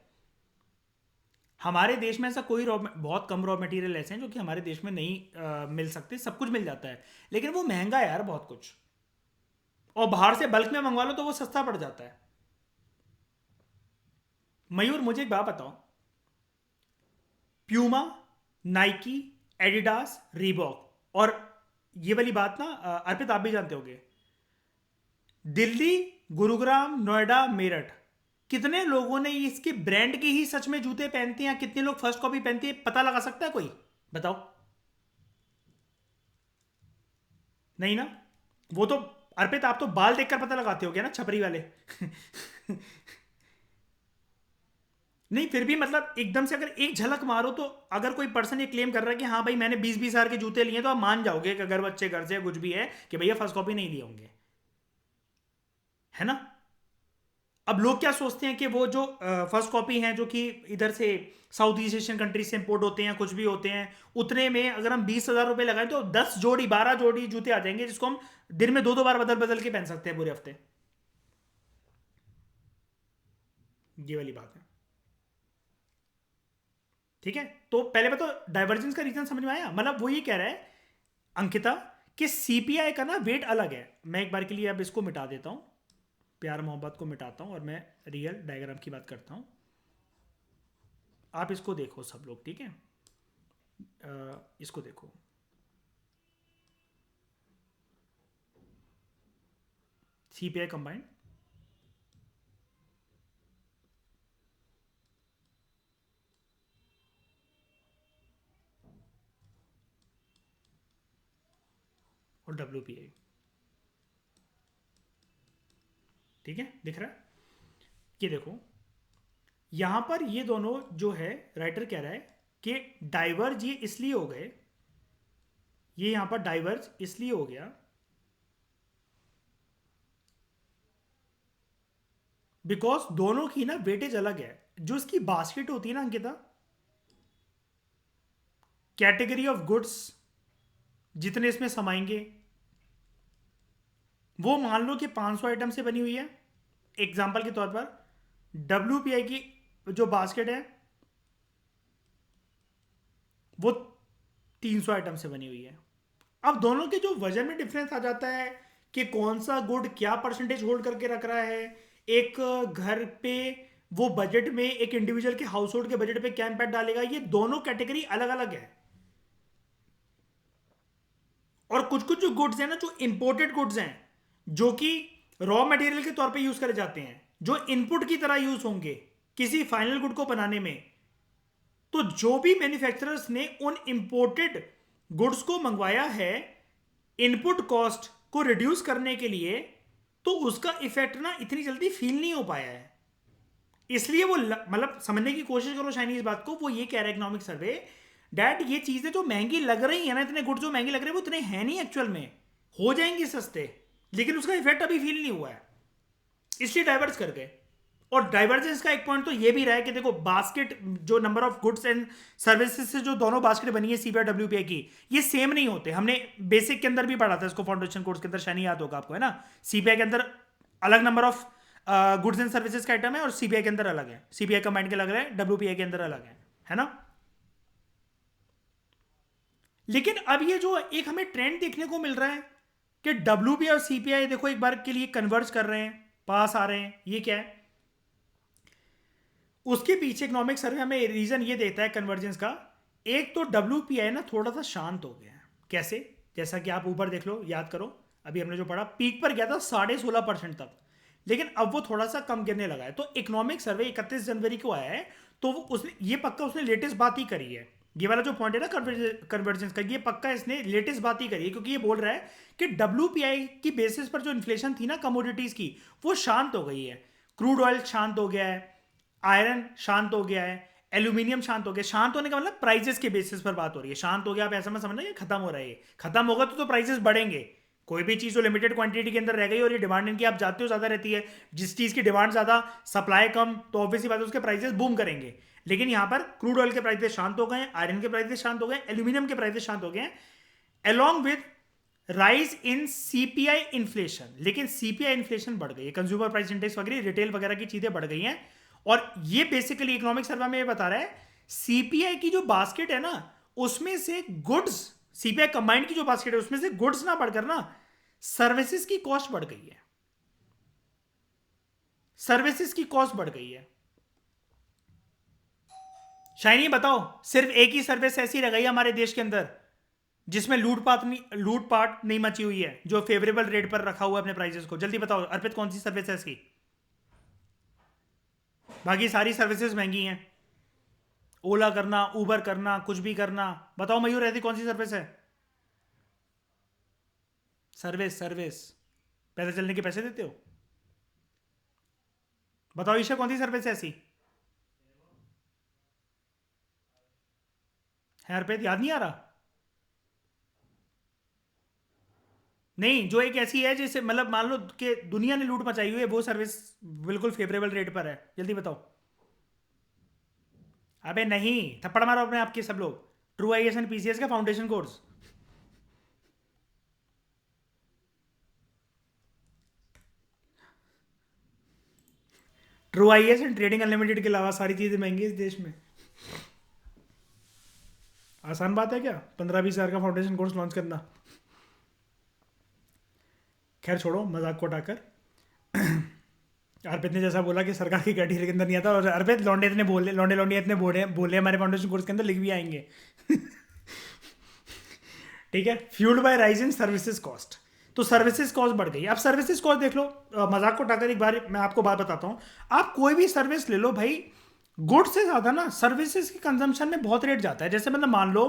हमारे देश में ऐसा कोई बहुत कम रॉ मटेरियल ऐसे हैं जो कि हमारे देश में नहीं मिल सकते, सब कुछ मिल जाता है, लेकिन वो महंगा है यार बहुत कुछ। और बाहर से बल्क में मंगवा लो तो वो सस्ता पड़ जाता है। मयूर मुझे एक बात बताओ, प्यूमा, नाइकी, एडिडास, रीबॉक और ये वाली बात ना अर्पित आप भी जानते होगे, दिल्ली, गुरुग्राम, नोएडा, मेरठ, कितने लोगों ने इसके ब्रांड के ही सच में जूते पहनते हैं, कितने लोग फर्स्ट कॉपी पहनते हैं, पता लगा सकता है कोई? बताओ। नहीं ना। वो तो अर्पित आप तो बाल देखकर पता लगाते हो क्या ना, छपरी वाले। नहीं फिर भी मतलब एकदम से अगर एक झलक मारो तो अगर कोई पर्सन ये क्लेम कर रहा है कि हाँ भाई मैंने 20-20 हज़ार के जूते लिए तो आप मान जाओगे कि अगर वो अच्छे घर से कुछ भी है कि भैया फर्स्ट कॉपी नहीं लिए होंगे, है ना। अब लोग क्या सोचते हैं कि वो जो फर्स्ट कॉपी हैं जो कि इधर से साउथ ईस्ट एशियन कंट्री से इंपोर्ट होते हैं, कुछ भी होते हैं, उतने में अगर हम 20,000 रुपये लगाएं तो 10 जोड़ी 12 जोड़ी जूते आ जाएंगे जिसको हम दिन में 2-2 बार बदल बदल के पहन सकते हैं पूरे हफ्ते। ये वाली बात है। ठीक है, तो पहले बताओ डाइवर्जेंस का रीजन समझ में आया? मतलब वो ये कह रहा है अंकिता कि सीपीआई का ना वेट अलग है। मैं एक बार के लिए अब इसको मिटा देता हूं, प्यार मोहब्बत को मिटाता हूं और मैं रियल डायग्राम की बात करता हूं। आप इसको देखो सब लोग, ठीक है, इसको देखो। सीपीआई कंबाइंड और डब्ल्यूपीआई, ठीक है, दिख रहा है? ये देखो यहां पर ये दोनों जो है, राइटर कह रहा है कि डाइवर्ज ये इसलिए हो गए, ये यहां पर डाइवर्ज इसलिए हो गया बिकॉज दोनों की ना वेटेज अलग है। जो इसकी बास्केट होती है ना अंकिता, कैटेगरी ऑफ गुड्स जितने इसमें समाएंगे, वो मान लो कि 500 आइटम से बनी हुई है। एग्जाम्पल के तौर पर डब्ल्यूपीआई की जो बास्केट है वो 300 आइटम से बनी हुई है। अब दोनों के जो वजन में डिफरेंस आ जाता है कि कौन सा गुड क्या परसेंटेज होल्ड करके रख रहा है, एक घर पे वो बजट में, एक इंडिविजुअल के हाउस होल्ड के बजट पे क्या इंपैक्ट डालेगा, ये दोनों कैटेगरी अलग अलग है। और कुछ कुछ जो गुड्स हैं ना, जो इंपोर्टेड गुड्स हैं, जो कि रॉ मटेरियल के तौर पे यूज करे जाते हैं, जो इनपुट की तरह यूज होंगे किसी फाइनल गुड को बनाने में, तो जो भी मैन्युफैक्चरर्स ने उन इंपोर्टेड गुड्स को मंगवाया है इनपुट कॉस्ट को रिड्यूस करने के लिए, तो उसका इफेक्ट ना इतनी जल्दी फील नहीं हो पाया है। इसलिए वो मतलब समझने की कोशिश करो चाइनीज बात को। वो ये कह रहा है इकोनॉमिक सर्वे डैट ये चीजें जो महंगी लग रही है ना, इतने गुड्स जो महंगे लग रहे हैं वो इतने हैं नहीं एक्चुअल में, हो जाएंगे सस्ते, लेकिन उसका इफेक्ट अभी फील नहीं हुआ है, इसलिए डाइवर्स कर गए। और डाइवर्जेंस का एक पॉइंट तो ये भी रहा है कि देखो बास्केट, जो number of goods and services से जो दोनों बास्केट बनी है सीपीआई डब्ल्यूपीआई की, ये सेम नहीं होते। हमने बेसिक के अंदर भी पढ़ा था इसको, फाउंडेशन कोर्स के अंदर, शायद याद होगा आपको, है ना। सीपीआई के अंदर अलग number of goods and services का आइटम है और सीपीआई के अंदर अलग है, सीपीआई कंबाइंड के अलग है, डब्ल्यूपीआई के अंदर अलग है ना। लेकिन अब ये जो एक हमें ट्रेंड देखने को मिल रहा है कि डब्ल्यूपीआई और सीपीआई देखो एक बार के लिए कन्वर्ज कर रहे हैं, पास आ रहे हैं, ये क्या है? उसके पीछे इकोनॉमिक सर्वे हमें रीजन ये देता है कन्वर्जेंस का। एक तो डब्ल्यूपीआई ना थोड़ा सा शांत हो गया है। कैसे? जैसा कि आप ऊपर देख लो, याद करो, अभी हमने जो पढ़ा पीक पर गया था 16.5% तक, लेकिन अब वो थोड़ा सा कम गिरने लगा है। तो इकोनॉमिक सर्वे 31 जनवरी को आया है, तो वो उसने ये पक्का उसने लेटेस्ट बात ही करी है। ये वाला जो पॉइंट है ना कन्वर्जेंस का, ये पक्का इसने लेटेस्ट बात ही करी है, क्योंकि ये बोल रहा है कि डब्ल्यूपीआई की बेसिस पर जो इन्फ्लेशन थी ना कमोडिटीज की, वो शांत हो गई है। क्रूड ऑयल शांत हो गया है, आयरन शांत हो गया है, एल्यूमिनियम शांत हो गया। शांत होने का मतलब प्राइसेस के बेसिस पर बात हो रही है। शांत हो गया आप ऐसा मत समझना कि खत्म हो रहा है, खत्म होगा तो प्राइसेस बढ़ेंगे। कोई भी चीज जो लिमिटेड क्वांटिटी के अंदर रह गई और ये डिमांड इनकी आप जानते हो ज्यादा रहती है, जिस चीज की डिमांड ज्यादा सप्लाई कम, तो ऑब्वियसली बात है उसके प्राइसेस बूम करेंगे। लेकिन यहां पर क्रूड ऑयल के प्राइसेस शांत हो गए, आयरन के प्राइसेस शांत हो गए, एल्यूमिनियम के प्राइसेस शांत हो गए, along with rise in CPI inflation. लेकिन सीपीआई इन्फ्लेशन बढ़ गई है, कंज्यूमर प्राइस इंडेक्स वगैरह रिटेल वगैरह की चीजें बढ़ गई हैं। और ये बेसिकली इकोनॉमिक सर्वे में ये बता रहा है सीपीआई की जो बास्केट है ना, उसमें से गुड्स, सीपीआई कंबाइंड की जो बास्केट है उसमें से गुड्स ना बढ़कर ना सर्विसेज की कॉस्ट बढ़ गई है। सर्विसेज की कॉस्ट बढ़ गई है। शाइनी बताओ, सिर्फ एक ही सर्विस ऐसी रह गई है हमारे देश के अंदर जिसमें लूटपाट नहीं मची हुई है, जो फेवरेबल रेट पर रखा हुआ है अपने प्राइसेस को। जल्दी बताओ अर्पित, कौन सी सर्विस है इसकी? बाकी सारी सर्विसेज महंगी हैं। ओला करना, उबर करना, कुछ भी करना। बताओ मयूर, ऐसी कौन सी सर्विस है? सर्विस सर्विस पैदल चलने के पैसे देते हो? बताओ ईशा, कौन सी सर्विस है ऐसी है? अर्पित याद नहीं आ रहा? नहीं, जो एक ऐसी है जिसे मतलब मान लो कि दुनिया ने लूट मचाई हुई है, वो सर्विस बिल्कुल फेवरेबल रेट पर है। जल्दी बताओ। अबे नहीं, थप्पड़ मारो अपने आपके सब लोग। ट्रू आईएएस एंड पीसीएस का foundation course. True IAS and trading unlimited के अलावा सारी चीजें महंगी है इस देश में। आसान बात है क्या 15-20 हज़ार का फाउंडेशन कोर्स लॉन्च करना? खैर छोड़ो, मजाक को उठाकर। अर्पित ने जैसा बोला कि सरकार की कैटेगरी के अंदर नहीं आता, और अर्पित लौंडे इतने बोले, लौंडे लौंडे इतने बोले बोले हमारे फाउंडेशन कोर्स के अंदर, लिख भी आएंगे। ठीक है। Fuelled by rise in services cost, तो सर्विसेज कॉस्ट बढ़ गई। अब सर्विसेज कॉस्ट देख लो, मजाक को उठाकर एक बार मैं आपको बात बताता हूँ। आप कोई भी सर्विस ले लो भाई, गुड्स से ज्यादा ना सर्विसेज के कंजम्पशन में बहुत रेट जाता है। जैसे मतलब मान लो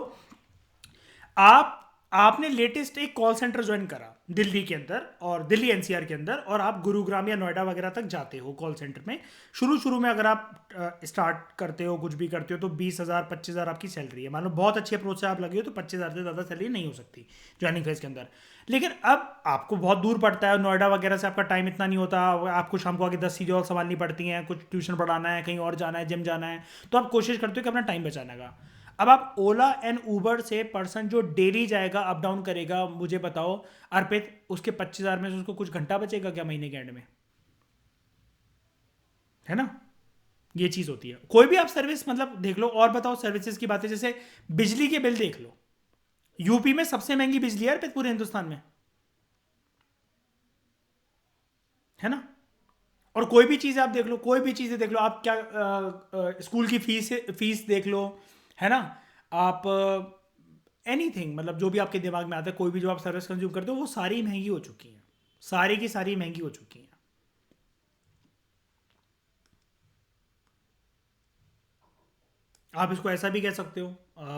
आप आपने लेटेस्ट एक कॉल सेंटर ज्वाइन करा दिल्ली के अंदर, और दिल्ली एनसीआर के अंदर, और आप गुरुग्राम या नोएडा वगैरह तक जाते हो कॉल सेंटर में। शुरू शुरू में अगर आप स्टार्ट करते हो, कुछ भी करते हो, तो 20,000 25,000 आपकी सैलरी है। मान लो बहुत अच्छी अप्रोच से आप लगे हो तो 25,000 से ज़्यादा सैलरी नहीं हो सकती ज्वाइनिंग फेज के अंदर। लेकिन अब आपको बहुत दूर पड़ता है, नोएडा वगैरह से आपका टाइम इतना नहीं होता, आपको शाम को आगे 10 चीज़ें और संभालनी पड़ती हैं, कुछ ट्यूशन पढ़ाना है, कहीं और जाना है, जिम जाना है, तो आप कोशिश करते हो कि अपना टाइम बचाने का। अब आप ओला एंड उबर से पर्सन जो डेली जाएगा, अप डाउन करेगा, मुझे बताओ अर्पित, उसके 25,000 में से उसको कुछ घंटा बचेगा क्या महीने के एंड में? है ना? ये चीज होती है। कोई भी आप सर्विस मतलब देख लो। और बताओ सर्विसेज की बातें, जैसे बिजली के बिल देख लो। यूपी में सबसे महंगी बिजली है अर्पित पूरे हिंदुस्तान में, है ना? और कोई भी चीज़ आप देख लो, कोई भी चीज़ें देख लो आप, क्या स्कूल की फीस फीस देख लो, है ना? आप एनीथिंग, मतलब जो भी आपके दिमाग में आता है, कोई भी जो आप सर्विस कंज्यूम करते हो, वो सारी महंगी हो चुकी हैं। सारी की सारी महंगी हो चुकी हैं। आप इसको ऐसा भी कह सकते हो,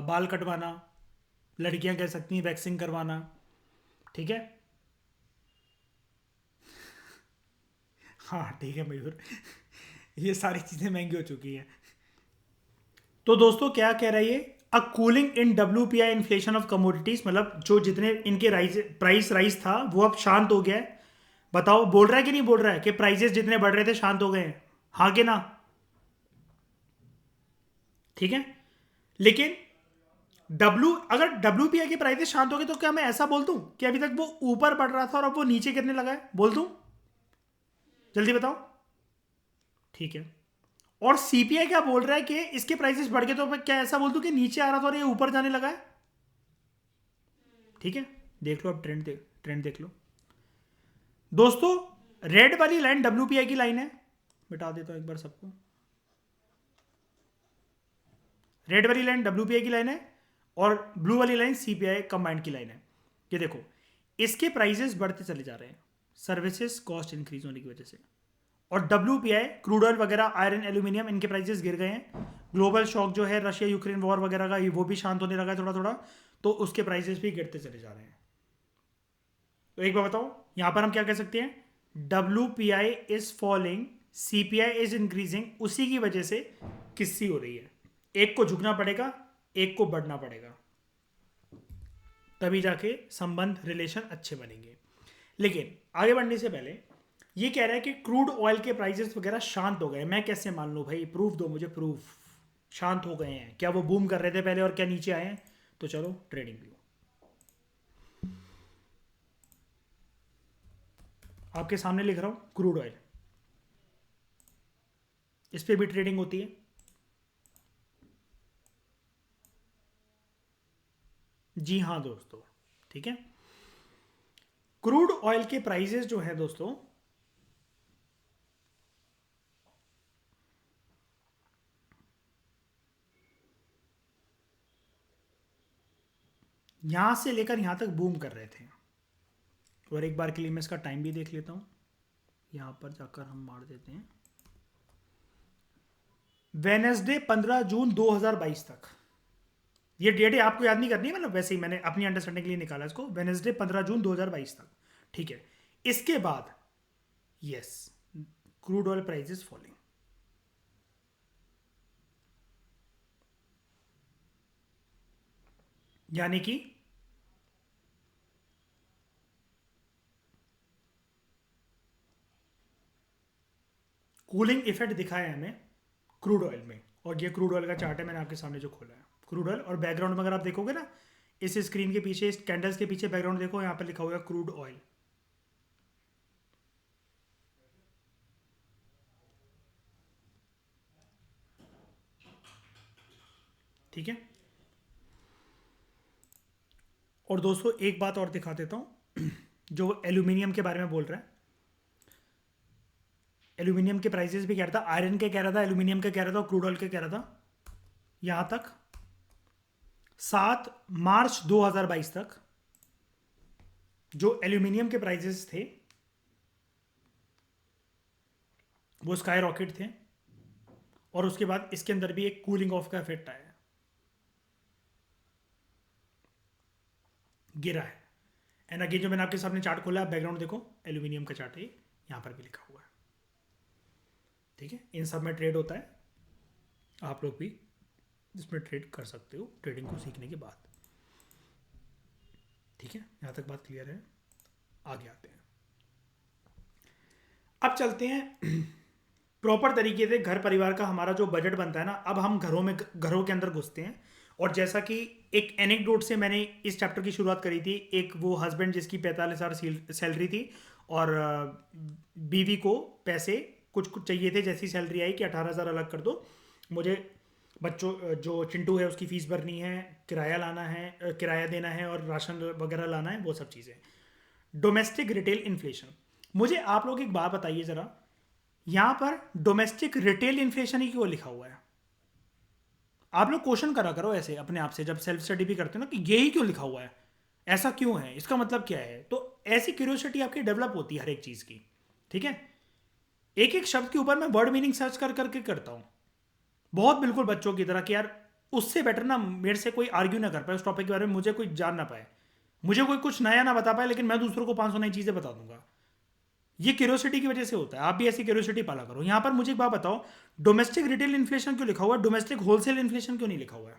बाल कटवाना, लड़कियां कह सकती हैं वैक्सिंग करवाना। ठीक है। हाँ ठीक है मयूर। ये सारी चीज़ें महंगी हो चुकी हैं। तो दोस्तों क्या कह रहा है ये? A cooling in WPI inflation of commodities, मतलब जो जितने इनके राइज प्राइस राइज था वो अब शांत हो गया है। बताओ, बोल रहा है कि नहीं बोल रहा है कि प्राइजेस जितने बढ़ रहे थे शांत हो गए हैं? हाँ कि ना? ठीक है। लेकिन अगर WPI के प्राइसेस शांत हो गए, तो क्या मैं ऐसा बोल दूं कि अभी तक वो ऊपर बढ़ रहा था और अब वो नीचे गिरने लगा है? बोल दूं? जल्दी बताओ। ठीक है। और सीपीआई क्या बोल रहा है कि इसके प्राइसेस बढ़ गए, तो मैं क्या ऐसा बोल दूं कि नीचे आ रहा था और ये ऊपर जाने लगा है? ठीक है। देख लो अब, ट्रेंड देख लो दोस्तों। रेड वाली लाइन WPI की लाइन है, मिटा देता हूं एक बार सबको। रेड वाली लाइन WPI की लाइन है, और ब्लू वाली लाइन सीपीआई कंबाइंड की लाइन है। ये देखो, इसके प्राइसेस बढ़ते चले जा रहे हैं सर्विसेज कॉस्ट इंक्रीज होने की वजह से। और WPI, क्रूड ऑयल वगैरह, आयरन, एल्यूमिनियम, इनके प्राइसेस गिर गए हैं। ग्लोबल शॉक जो है रशिया यूक्रेन वॉर वगैरह का, वो भी शांत होने लगा है थोड़ा थोड़ा, तो उसके प्राइसेस भी गिरते चले जा रहे हैं। तो एक बार बताओ, यहां पर हम क्या कह सकते हैं? WPI is falling, CPI is increasing. उसी की वजह से किस्सी हो रही है। एक को झुकना पड़ेगा, एक को बढ़ना पड़ेगा, तभी जाके संबंध रिलेशन अच्छे बनेंगे। लेकिन आगे बढ़ने से पहले ये कह रहा है कि क्रूड ऑयल के प्राइसेस वगैरह शांत हो गए। मैं कैसे मान लूँ भाई? प्रूफ दो मुझे, प्रूफ। शांत हो गए हैं क्या? वो बूम कर रहे थे पहले और क्या नीचे आए हैं? तो चलो ट्रेडिंग व्यू आपके सामने लिख रहा हूँ। क्रूड ऑयल, इस पर भी ट्रेडिंग होती है। जी हाँ दोस्तों, ठीक है। क्रूड ऑयल के प्राइजेस जो है दोस्तों, यहां से लेकर यहां तक बूम कर रहे थे। और एक बार के लिए मैं इसका टाइम भी देख लेता हूँ, यहां पर जाकर हम मार देते हैं वेनेसडे 15 जून 2022 तक। ये डेट आपको याद नहीं करनी है, मतलब वैसे ही मैंने अपनी अंडरस्टैंडिंग के लिए निकाला इसको। वेनेसडे 15 जून 2022 तक, ठीक है। इसके बाद yes, crude oil prices falling. यानी कि कूलिंग इफेक्ट दिखा है हमें क्रूड ऑयल में। और ये क्रूड ऑयल का चार्ट है, मैंने आपके सामने जो खोला है क्रूड ऑयल। और बैकग्राउंड में अगर आप देखोगे ना, इस स्क्रीन के पीछे, इस कैंडल्स के पीछे बैकग्राउंड देखो, यहाँ पर लिखा हुआ है क्रूड ऑयल, ठीक है। और दोस्तों एक बात और दिखा देता हूँ जो एल्यूमिनियम के बारे में बोल रहा है। एल्यूमिनियम के प्राइसेस भी कह रहा था, आयरन के कह रहा था, एल्यूमिनियम के कह रहा था, क्रूड ऑयल के कह रहा था। यहां तक 7 मार्च 2022 तक जो एल्यूमिनियम के प्राइसेस थे वो स्काई रॉकेट थे। और उसके बाद इसके अंदर भी एक कूलिंग ऑफ का इफेक्ट आया है, गिरा है। एंड अगेन जो मैंने आपके सामने चार्ट खोला, बैकग्राउंड देखो, एल्यूमिनियम का चार्ट है, यहां पर भी लिखा हुआ है, ठीक है। इन सब में ट्रेड होता है, आप लोग भी इसमें ट्रेड कर सकते हो ट्रेडिंग को सीखने के बाद, ठीक है। यहां तक बात क्लियर है। आगे आते हैं, अब चलते हैं प्रॉपर तरीके से घर परिवार का हमारा जो बजट बनता है ना, अब हम घरों के अंदर घुसते हैं। और जैसा कि एक एनेक्डोट से मैंने इस चैप्टर की शुरुआत करी थी, एक वो हस्बैंड जिसकी 45,000 सैलरी थी और बीवी को पैसे कुछ कुछ चाहिए थे। जैसी सैलरी आई कि 18,000 अलग कर दो, मुझे बच्चों जो चिंटू है उसकी फीस भरनी है, किराया लाना है, किराया देना है, और राशन वगैरह लाना है, वो सब चीज़ें। डोमेस्टिक रिटेल इन्फ्लेशन, मुझे आप लोग एक बात बताइए ज़रा, यहाँ पर डोमेस्टिक रिटेल इन्फ्लेशन ही क्यों लिखा हुआ है? आप लोग क्वेश्चन करा करो ऐसे अपने आप से, जब सेल्फ स्टडी भी करते हो ना, कि यही क्यों लिखा हुआ है, ऐसा क्यों है, इसका मतलब क्या है। तो ऐसी क्यूरियोसिटी आपकी डेवलप होती है हर एक चीज़ की, ठीक है। एक एक शब्द के ऊपर मैं वर्ड मीनिंग सर्च कर करके करता हूँ, बहुत बिल्कुल बच्चों की तरह, कि यार उससे बेटर ना मेरे से कोई आर्ग्यू ना कर पाए उस टॉपिक के बारे में, मुझे कोई जान ना पाए, मुझे कोई कुछ नया ना बता पाए, लेकिन मैं दूसरों को 500 नई चीज़ें बता दूंगा। ये क्यूरियोसिटी की वजह से होता है, आप भी ऐसी क्यूरियोसिटी पाला करो। यहां पर मुझे एक बात बताओ, डोमेस्टिक रिटेल इन्फ्लेशन क्यों लिखा हुआ है, डोमेस्टिक होलसेल इन्फ्लेशन क्यों नहीं लिखा हुआ है?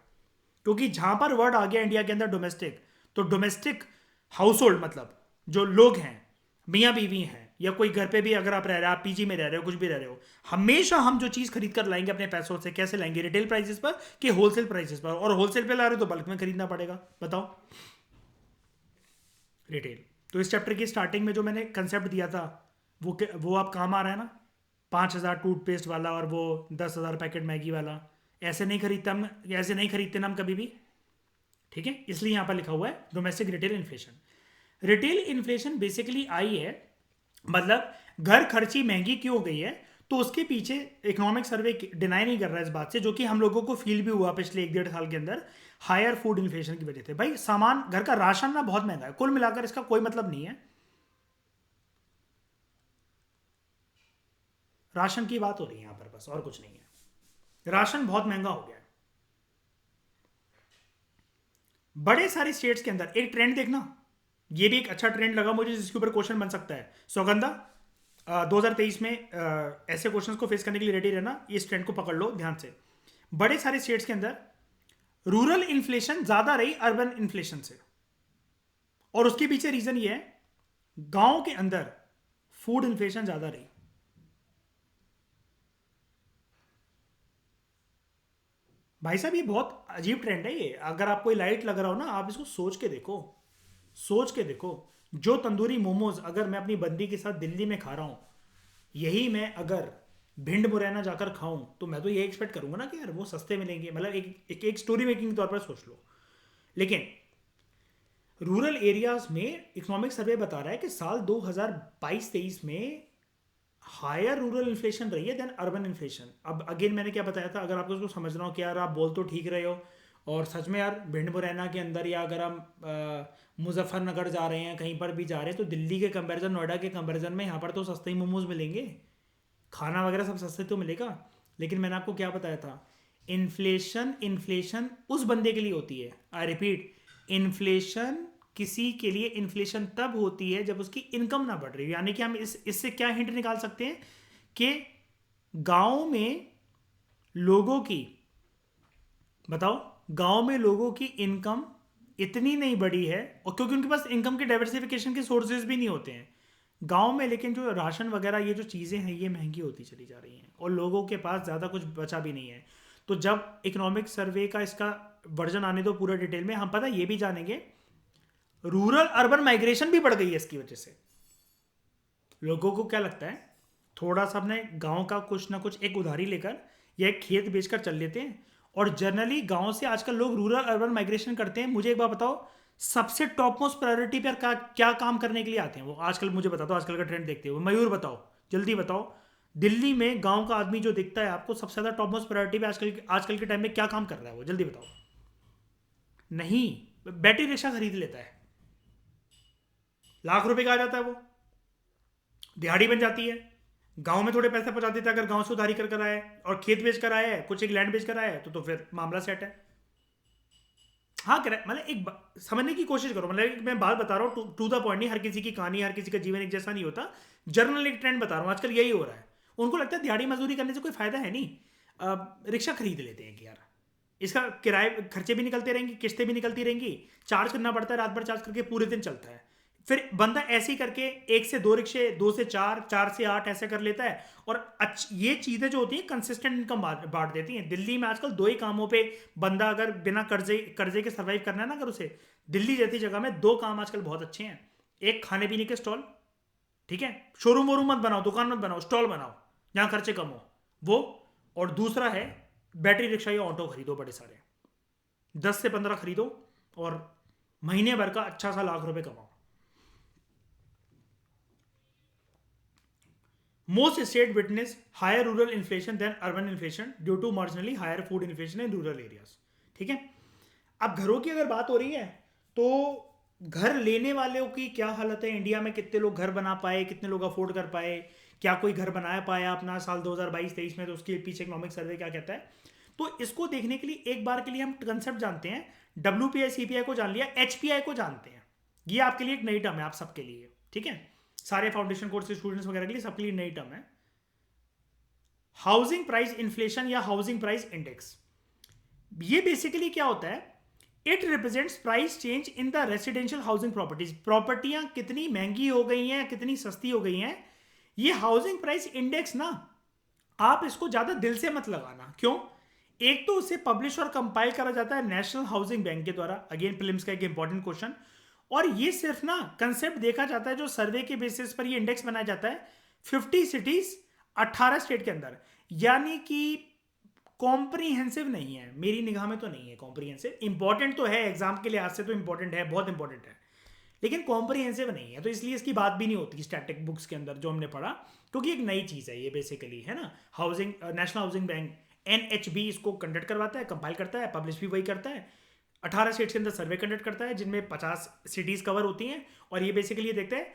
क्योंकि जहां पर वर्ड आ गया इंडिया के अंदर डोमेस्टिक, तो डोमेस्टिक हाउस होल्ड मतलब जो लोग हैं, मियाँ बीवी हैं, या कोई घर पे भी अगर आप रह रहे हो, आप पीजी में रह रहे हो, कुछ भी रह रहे हो, हमेशा हम जो चीज़ खरीद कर लाएंगे अपने पैसों से, कैसे लाएंगे, रिटेल प्राइसेस पर कि होलसेल प्राइसेस पर? और होलसेल पे ला रहे हो तो बल्क में खरीदना पड़ेगा, बताओ। रिटेल, तो इस चैप्टर की स्टार्टिंग में जो मैंने कंसेप्ट दिया था, वो आप काम आ रहा है ना, 5,000 टूथपेस्ट वाला और वो 10,000 पैकेट मैगी वाला। ऐसे नहीं खरीदते हम, ऐसे नहीं खरीदते ना हम कभी भी, ठीक है। इसलिए यहाँ पर लिखा हुआ है domestic retail inflation. Retail inflation basically I है, मतलब घर खर्ची महंगी क्यों हो गई है, तो उसके पीछे इकोनॉमिक सर्वे डिनाई नहीं कर रहा है इस बात से, जो कि हम लोगों को फील भी हुआ पिछले 1 डेढ़ साल के अंदर, हायर फूड इन्फ्लेशन की वजह से। भाई सामान, घर का राशन ना बहुत महंगा है, कुल मिलाकर इसका कोई मतलब नहीं है, राशन की बात हो रही है यहाँ पर बस, और कुछ नहीं है। राशन बहुत महंगा हो गया है। बड़े सारे स्टेट्स के अंदर एक ट्रेंड देखना, ये भी एक अच्छा ट्रेंड लगा मुझे, जिसके ऊपर क्वेश्चन बन सकता है। सौगंधा, 2023 में ऐसे क्वेश्चंस को फेस करने के लिए रेडी रहना, इस ट्रेंड को पकड़ लो ध्यान से। बड़े सारे स्टेट्स के अंदर रूरल इन्फ्लेशन ज्यादा रही अर्बन इन्फ्लेशन से, और उसके पीछे रीजन ये है, गांव के अंदर फूड इन्फ्लेशन ज्यादा रही। भाई साहब ये बहुत अजीब ट्रेंड है ये, अगर आपको लाइट लग रहा हो ना, आप इसको सोच के देखो, सोच के देखो। जो तंदूरी मोमोज अगर मैं अपनी बंदी के साथ दिल्ली में खा रहा हूँ, यही मैं अगर भिंड मुरैना जाकर खाऊं, तो मैं तो ये एक्सपेक्ट करूंगा ना कि यार वो सस्ते मिलेंगे, मतलब एक स्टोरी मेकिंग के तौर पर सोच लो। लेकिन रूरल एरियाज में इकोनॉमिक सर्वे बता रहा है कि साल 2022-23 में हायर रूरल इन्फ्लेशन रही है देन अर्बन इन्फ्लेशन। अब अगेन मैंने क्या बताया था, अगर आपको उसको समझना हो कि यार आप बोल तो ठीक रहे हो और सच में यार भिंड मुरैना के अंदर या अगर हम मुजफ्फरनगर जा रहे हैं, कहीं पर भी जा रहे हैं, तो दिल्ली के कंपैरिजन, नोएडा के कंपैरिजन में यहाँ पर तो सस्ते ही मोमोज मिलेंगे, खाना वगैरह सब सस्ते तो मिलेगा। लेकिन मैंने आपको क्या बताया था, इन्फ्लेशन इन्फ्लेशन उस बंदे के लिए होती है, आई रिपीट, इन्फ्लेशन किसी के लिए इन्फ्लेशन तब होती है जब उसकी इनकम ना बढ़ रही हो। यानी कि हम इससे क्या हिंट निकाल सकते हैं कि गांव में लोगों की, बताओ, गांव में लोगों की इनकम इतनी नहीं बढ़ी है, और क्योंकि उनके पास इनकम के डाइवर्सिफिकेशन के सोर्सेज भी नहीं होते हैं गांव में, लेकिन जो राशन वगैरह ये जो चीज़ें हैं ये महंगी होती चली जा रही हैं और लोगों के पास ज़्यादा कुछ बचा भी नहीं है। तो जब इकोनॉमिक सर्वे का इसका वर्जन आने दो पूरा डिटेल में, हम पता ये भी जानेंगे रूरल अर्बन माइग्रेशन भी बढ़ गई है इसकी वजह से। लोगों को क्या लगता है, थोड़ा सा अपने गांव का कुछ ना कुछ एक उधारी लेकर या एक खेत बेचकर चल लेते हैं, और जनरली गांव से आजकल लोग रूरल अर्बन माइग्रेशन करते हैं। मुझे एक बात बताओ, सबसे टॉप मोस्ट प्रायोरिटी पर क्या काम करने के लिए आते हैं वो आजकल? मुझे बता दो, आजकल का ट्रेंड देखते हुए मयूर बताओ, जल्दी बताओ, दिल्ली में गांव का आदमी जो दिखता है आपको सबसे ज्यादा टॉप मोस्ट प्रायोरिटी पे आजकल के टाइम में क्या काम कर रहा है वो, जल्दी बताओ। नहीं, बैटरी रिक्शा खरीद लेता है, लाख रुपए का आ जाता है वो, दिहाड़ी बन जाती है, गांव में थोड़े पैसे पहुंचा देता है अगर गांव से उधारी कर आया है और खेत बेच कर आया है, कुछ एक लैंड बेच कर आया है, तो फिर मामला सेट है। हाँ, करेक्ट, मतलब समझने की कोशिश करो, मतलब मैं बात बता रहा हूँ टू द पॉइंट, नहीं हर किसी की कहानी, हर किसी का जीवन एक जैसा नहीं होता, जनरल एक ट्रेंड बता रहा हूँ, आजकल यही हो रहा है। उनको लगता है दिहाड़ी मजदूरी करने से कोई फायदा है नहीं, रिक्शा खरीद लेते हैं कि यार इसका किराए खर्चे भी निकलते रहेंगी, किस्तें भी निकलती रहेंगी, चार्ज करना पड़ता है, रात भर चार्ज करके पूरे दिन चलता है। फिर बंदा ऐसे ही करके 1 से 2 रिक्शे, 2 से 4, 4 से 8 ऐसे कर लेता है, और ये चीजें जो होती हैं कंसिस्टेंट इनकम बांट देती हैं। दिल्ली में आजकल 2 ही कामों पे बंदा अगर बिना कर्जे कर्जे के सर्वाइव करना है ना, अगर उसे, दिल्ली जैसी जगह में 2 काम आजकल बहुत अच्छे हैं। एक, खाने पीने के स्टॉल, ठीक है, शोरूम वोरूम मत बनाओ, दुकान मत बनाओ, स्टॉल बनाओ जहां खर्चे कम हो वो, और दूसरा है बैटरी रिक्शा या ऑटो खरीदो बड़े सारे, 10 से 15 खरीदो और महीने भर का अच्छा सा लाख रुपए कमाओ। Most states witness higher rural inflation than urban inflation due to marginally higher food inflation in rural areas। ठीक है, अब घरों की अगर बात हो रही है तो घर लेने वालों की क्या हालत है इंडिया में, कितने लोग घर बना पाए, कितने लोग अफोर्ड कर पाए, क्या कोई घर बनाया पाया अपना साल 2022-23 में, तो उसके पीछे इकोनॉमिक सर्वे क्या कहता है। तो इसको देखने के लिए एक बार के लिए हम कंसेप्ट जानते हैं, WPI CPI को जान लिया, HPI को जानते हैं। ये आपके लिए एक नई टर्म है, आप सबके लिए, ठीक है, सारे फाउंडेशन कोर्स के स्टूडेंट्स वगैरह के लिए, सबके लिए नई टर्म है, हाउसिंग प्राइस इन्फ्लेशन या हाउसिंग प्राइस इंडेक्स। ये बेसिकली क्या होता है, it represents price change in the residential housing properties. प्रॉपर्टियां कितनी महंगी हो गई हैं, कितनी सस्ती हो गई हैं, ये हाउसिंग प्राइस इंडेक्स ना, आप इसको ज्यादा दिल से मत लगाना। क्यों? एक तो उसे पब्लिश और कंपाइल करा जाता है नेशनल हाउसिंग बैंक के द्वारा, अगेन प्रीलिम्स का एक इंपॉर्टेंट क्वेश्चन, और ये सिर्फ ना कंसेप्ट देखा जाता है जो सर्वे के बेसिस पर ये इंडेक्स बनाया जाता है 50 सिटीज 18 स्टेट के अंदर, यानी कि कॉम्प्रीहेंसिव नहीं है, मेरी निगाह में तो नहीं है कॉम्प्रीहेंसिव। इंपॉर्टेंट तो है, एग्जाम के लिहाज से तो इंपॉर्टेंट है, बहुत इंपॉर्टेंट है, लेकिन कॉम्प्रीहेंसिव नहीं है, तो इसलिए इसकी बात भी नहीं होती स्टैटिक बुक्स के अंदर जो हमने पढ़ा, क्योंकि एक नई चीज़ है ये बेसिकली, है ना। Housing national housing bank NHB इसको कंडक्ट करवाता है, कंपाइल करता है, पब्लिश भी वही करता है, 18 स्टेट्स के अंदर सर्वे कंडक्ट करता है जिनमें 50 सिटीज कवर होती हैं, और ये बेसिकली ये देखते हैं,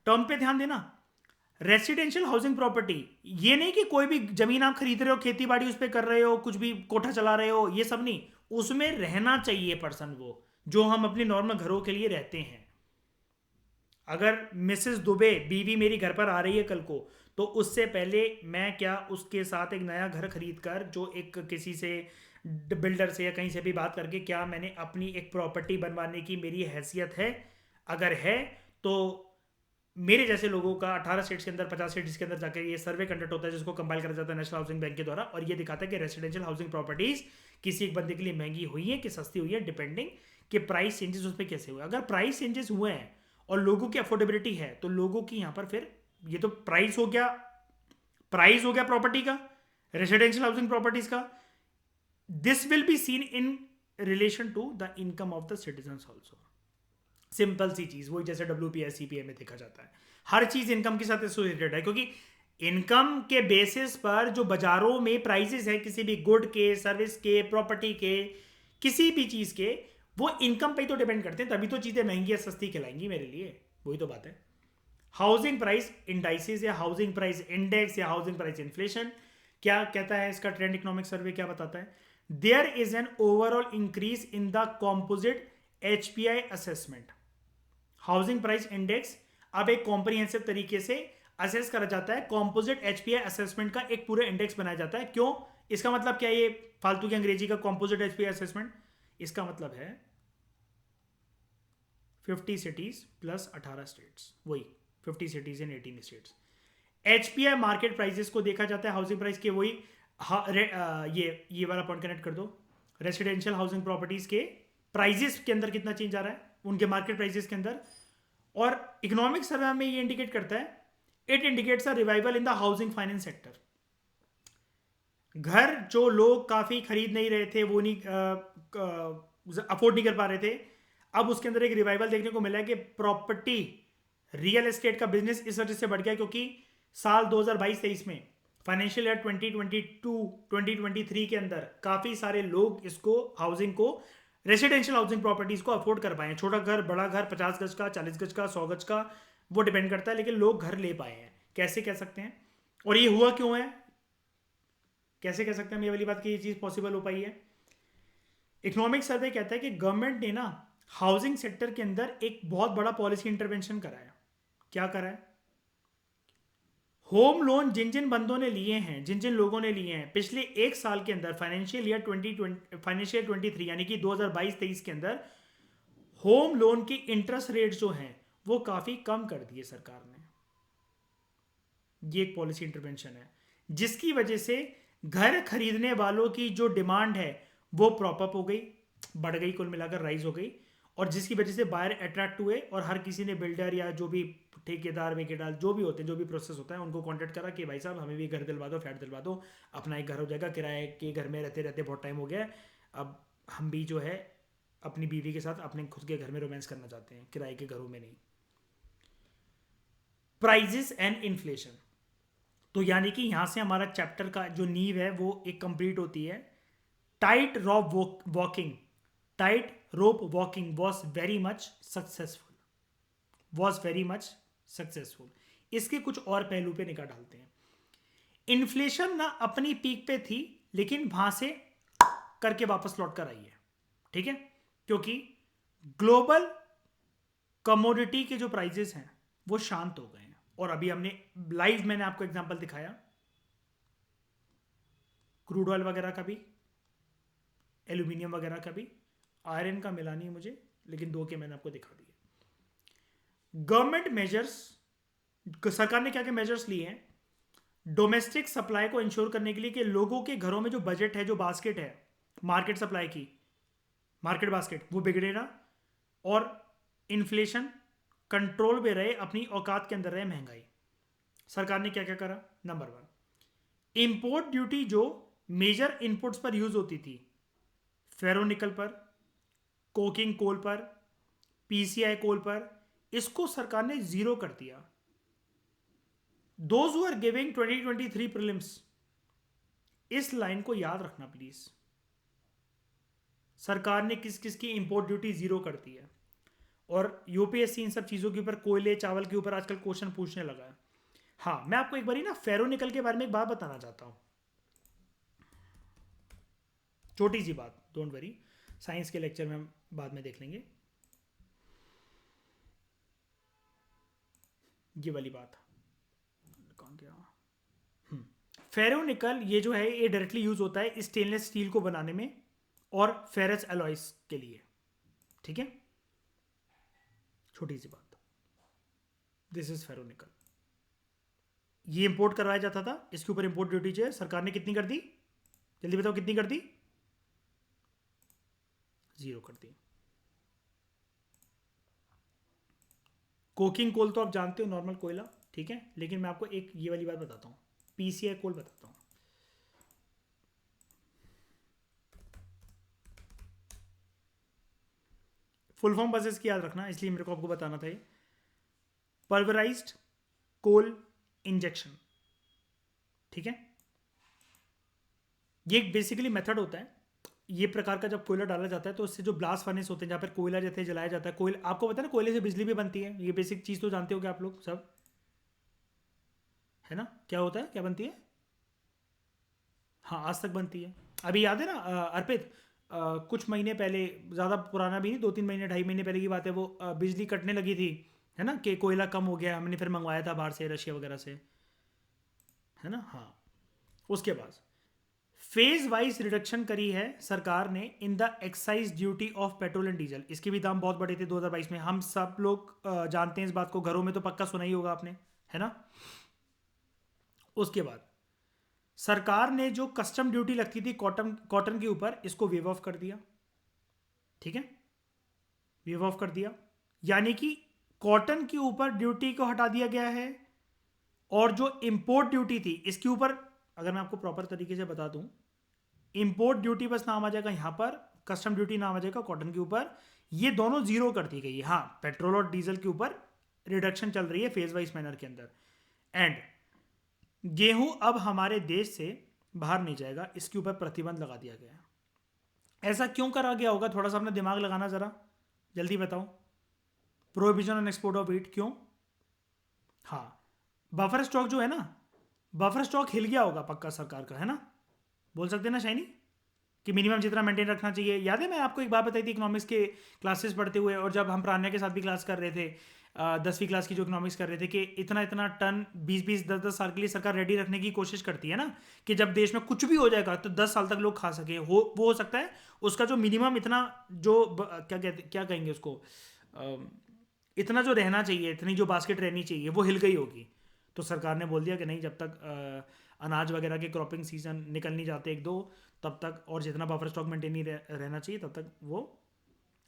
टर्म पे ध्यान देना, रेसिडेंशियल हाउसिंग प्रॉपर्टी, ये नहीं कि कोई भी जमीन आप खरीद रहे हो, खेती बाड़ी उस पर कर रहे हो, कुछ भी कोठा चला रहे हो, ये सब नहीं, उसमें रहना चाहिए पर्सन, वो जो हम अपने नॉर्मल घरों के लिए रहते हैं। अगर मिसेस दुबे बीवी मेरी घर पर आ रही है कल को, तो उससे पहले मैं क्या उसके साथ एक नया घर खरीद कर, जो एक किसी से बिल्डर से या कहीं से भी बात करके, क्या मैंने अपनी एक प्रॉपर्टी बनवाने की मेरी हैसियत है? अगर है तो मेरे जैसे लोगों का 18 स्टेट्स के अंदर, 50 स्टेट्स के अंदर जाकर ये सर्वे कंडक्ट होता है जिसको कंपाइल करा जाता है नेशनल हाउसिंग बैंक के द्वारा, और ये दिखाता है कि रेसिडेंशियल हाउसिंग प्रॉपर्टीज किसी एक बंदे के लिए महंगी हुई है कि सस्ती हुई है, डिपेंडिंग कि प्राइस चेंजेस उस पर कैसे हुए। अगर प्राइस चेंजेस हुए हैं और लोगों की अफोर्डेबिलिटी है, तो लोगों की यहाँ पर फिर ये तो प्राइस हो गया, प्रॉपर्टी का, रेसिडेंशियल हाउसिंग प्रॉपर्टीज का, this will be seen in relation to the income of the citizen also. Simple सी चीज़, वही जैसे WPI CPI में देखा जाता है, हर चीज़ इनकम के साथ एसोसिएटेड है, क्योंकि इनकम के बेसिस पर जो बाजारों में प्राइसेस है किसी भी गुड के, सर्विस के, प्रॉपर्टी के, किसी भी चीज़ के, वो इनकम पे ही तो डिपेंड करते हैं, तभी तो चीज़ें महंगी या सस्ती खिलाएंगी मेरे लिए, वही तो बात है। हाउसिंग प्राइस इंडाइसिस या हाउसिंग प्राइस इंडेक्स या हाउसिंग प्राइस इन्फ्लेशन क्या कहता है, इसका ट्रेंड इकोनॉमिक सर्वे क्या बताता है? There is an overall increase in the composite HPI assessment. Housing price index अब एक कॉम्प्रिहेंसिव तरीके से असेस करा जाता है, कॉम्पोजिट HPI असेसमेंट का एक पूरा इंडेक्स बनाया जाता है। क्यों? इसका मतलब क्या है? ये फालतू की अंग्रेजी का कॉम्पोजिट HPI असेसमेंट, इसका मतलब है 50 सिटीज प्लस 18 स्टेट्स, वही 50 cities in 18 states. HPI market prices को देखा जाता है, हाउसिंग प्राइस के, वही ये वाला पॉइंट कनेक्ट कर दो, रेसिडेंशियल हाउसिंग प्रॉपर्टीज के प्राइजेस के अंदर कितना चेंज आ रहा है उनके मार्केट प्राइसेस के अंदर। और इकोनॉमिक सर्वे में ये इंडिकेट करता है, it indicates a revival in the housing finance sector. घर जो लोग काफी खरीद नहीं रहे थे, वो नहीं अफोर्ड नहीं कर पा रहे थे, अब उसके अंदर एक रिवाइवल देखने को मिला है कि प्रॉपर्टी रियल एस्टेट का बिजनेस इस वजह से बढ़ गया क्योंकि साल 2022-23 में, फाइनेंशियल ईयर 2022-2023 के अंदर काफी सारे लोग इसको, हाउसिंग को, रेसिडेंशियल हाउसिंग प्रॉपर्टीज को अफोर्ड कर पाए हैं। छोटा घर, बड़ा घर, 50 गज का, 40 गज का, 100 गज का, वो डिपेंड करता है, लेकिन लोग घर ले पाए हैं। कैसे कह सकते हैं? और ये हुआ क्यों है? कैसे कह सकते हैं हम ये वाली बात कि ये चीज़ पॉसिबल हो पाई है? इकोनॉमिक सर्वे कहता है कि गवर्नमेंट ने ना हाउसिंग सेक्टर के अंदर एक बहुत बड़ा पॉलिसी इंटरवेंशन कराया। क्या करा है? होम लोन जिन जिन बंदों ने लिए हैं, जिन जिन लोगों ने लिए हैं पिछले एक साल के अंदर, फाइनेंशियल ईयर 23 यानी कि 2022-23 के अंदर, होम लोन की इंटरेस्ट रेट जो हैं वो काफ़ी कम कर दिए सरकार ने। ये एक पॉलिसी इंटरवेंशन है जिसकी वजह से घर खरीदने वालों की जो डिमांड है वो प्रॉप अप हो गई, बढ़ गई, कुल मिलाकर राइज हो गई, और जिसकी वजह से बायर अट्रैक्ट हुए और हर किसी ने बिल्डर या जो भी ठेकेदार वेकेदार जो भी होते हैं, जो भी प्रोसेस होता है, उनको कांटेक्ट करा कि भाई साहब हमें भी घर दिलवा दो, फ्लैट दिलवा दो, अपना एक घर हो जाएगा, किराए के घर में रहते रहते बहुत टाइम हो गया है, अब हम भी जो है अपनी बीवी के साथ अपने खुद के घर में रोमांस करना चाहते हैं, किराए के घरों में नहीं। प्राइजेस एंड इन्फ्लेशन, तो यानी कि यहां से हमारा चैप्टर का जो नींव है वो एक कंप्लीट होती है। Tight rope walking, tight rope walking was very much successful, was very much successful. इसके कुछ और पहलू पे निगाह डालते हैं। इन्फ्लेशन ना अपनी पीक पे थी, लेकिन वहां से करके वापस लौट कर आई है, ठीक है, क्योंकि ग्लोबल कमोडिटी के जो प्राइजेस हैं वो शांत हो गए हैं। और अभी हमने लाइव, मैंने आपको एग्जांपल दिखाया क्रूड ऑयल वगैरह का भी, एल्यूमिनियम वगैरह का भी, आयरन का मिला नहीं मुझे, लेकिन दो के मैंने आपको दिखा दिए। गवर्नमेंट मेजर्स, सरकार ने क्या क्या मेजर्स लिए हैं डोमेस्टिक सप्लाई को इंश्योर करने के लिए कि लोगों के घरों में जो बजट है, जो बास्केट है मार्केट सप्लाई की, मार्केट बास्केट, वो बिगड़े ना, और इन्फ्लेशन कंट्रोल में रहे, अपनी औकात के अंदर रहे महंगाई। सरकार ने क्या क्या करा? नंबर 1, इंपोर्ट ड्यूटी जो मेजर इनपुट्स पर यूज होती थी, फेरोनिकल पर, कोकिंग कोल पर, PCI कोल पर, इसको सरकार ने जीरो कर दिया। Those who are giving 2023 prelims, इस लाइन को याद रखना प्लीज। सरकार ने किस किस की इंपोर्ट ड्यूटी जीरो कर दी है, और UPSC इन सब चीजों के ऊपर, कोयले चावल के ऊपर आजकल क्वेश्चन पूछने लगा है। हाँ, मैं आपको एक बार ना फेरोनिकल के बारे में एक बात बताना चाहता हूं, छोटी सी बात, डोंट वरी, साइंस के लेक्चर में हम बाद में देख लेंगे ये वाली बात। कौन क्या? फेरोनिकल ये जो है ये डायरेक्टली यूज होता है स्टेनलेस स्टील को बनाने में और फेरस एलॉयस के लिए, ठीक है, छोटी सी बात। दिस इज फेरोनिकल, ये इंपोर्ट करवाया जाता था, इसके ऊपर इंपोर्ट ड्यूटी जो है सरकार ने कितनी कर दी? जल्दी बताओ कितनी कर दी? जीरो कर दी। कोकिंग कोल तो आप जानते हो, नॉर्मल कोयला, ठीक है, लेकिन मैं आपको एक ये वाली बात बताता हूँ, PCI कोल बताता हूँ। फुल फॉर्म बस इसकी याद रखना, इसलिए मेरे को आपको बताना था ये। पल्वराइज्ड कोल इंजेक्शन, ठीक है। ये एक बेसिकली मेथड होता है, ये प्रकार का जब कोयला डाला जाता है तो उससे जो ब्लास्ट फर्नेस होते हैं जहाँ पर कोयला जैसे जलाया जाता है, कोयला आपको पता है ना, कोयले से बिजली भी बनती है, ये बेसिक चीज़ तो जानते हो क्या आप लोग सब, है ना। क्या होता है, क्या बनती है? हाँ, आज तक बनती है। अभी याद है ना अर्पित, कुछ महीने पहले, ज़्यादा पुराना भी नहीं, 2-3 महीने 2.5 महीने पहले की बात है, वो बिजली कटने लगी थी, है ना, कि कोयला कम हो गया, हमने फिर मंगवाया था बाहर से, रशिया वगैरह से, है ना। हाँ, उसके बाद फेज वाइज रिडक्शन करी है सरकार ने in the excise duty of petrol and diesel. इसके भी दाम बहुत बढ़े थे 2022 में, हम सब लोग जानते हैं इस बात को, घरों में तो पक्का सुना ही होगा आपने, है ना। उसके बाद सरकार ने जो कस्टम ड्यूटी लगती थी कॉटन कॉटन के ऊपर, इसको वेव ऑफ कर दिया, ठीक है, वेव ऑफ कर दिया। यानी कि कॉटन के ऊपर ड्यूटी को हटा दिया गया है, और जो इंपोर्ट ड्यूटी थी इसके ऊपर, अगर मैं आपको प्रॉपर तरीके से बता दूं, इंपोर्ट ड्यूटी बस नाम आ जाएगा यहाँ पर, कस्टम ड्यूटी नाम आ जाएगा कॉटन के ऊपर, ये दोनों जीरो कर दी गई है। हाँ, पेट्रोल और डीजल के ऊपर रिडक्शन चल रही है फेज वाइज मैनर के अंदर। एंड गेहूं अब हमारे देश से बाहर नहीं जाएगा, इसके ऊपर प्रतिबंध लगा दिया गया है। ऐसा क्यों करा गया होगा, थोड़ा सा अपना दिमाग लगाना जरा, जल्दी बताओ। Prohibition on export of wheat क्यों? हाँ, बफर स्टॉक जो है ना, बफर स्टॉक हिल गया होगा पक्का सरकार का, है ना, बोल सकते हैं ना शाइनी, कि मिनिमम जितना मेंटेन रखना चाहिए। याद है मैं आपको एक बात बताई थी इकोनॉमिक्स के क्लासेस पढ़ते हुए, और जब हम प्राण्या के साथ भी क्लास कर रहे थे, 10वीं क्लास की जो इकोनॉमिक्स कर रहे थे, कि इतना इतना टन 20-20 10-10 साल के लिए सरकार रेडी रखने की कोशिश करती है ना, कि जब देश में कुछ भी हो जाएगा तो 10 साल तक लोग खा सके, वो हो सकता है उसका जो मिनिमम इतना जो क्या कहेंगे उसको, इतना जो रहना चाहिए, इतनी जो बास्केट रहनी चाहिए, वो हिल गई होगी। तो सरकार ने बोल दिया कि नहीं, जब तक अनाज वगैरह के क्रॉपिंग सीजन निकल नहीं जाते 1-2, तब तक, और जितना बफर स्टॉक मेंटेन नहीं रहना चाहिए तब तक, वो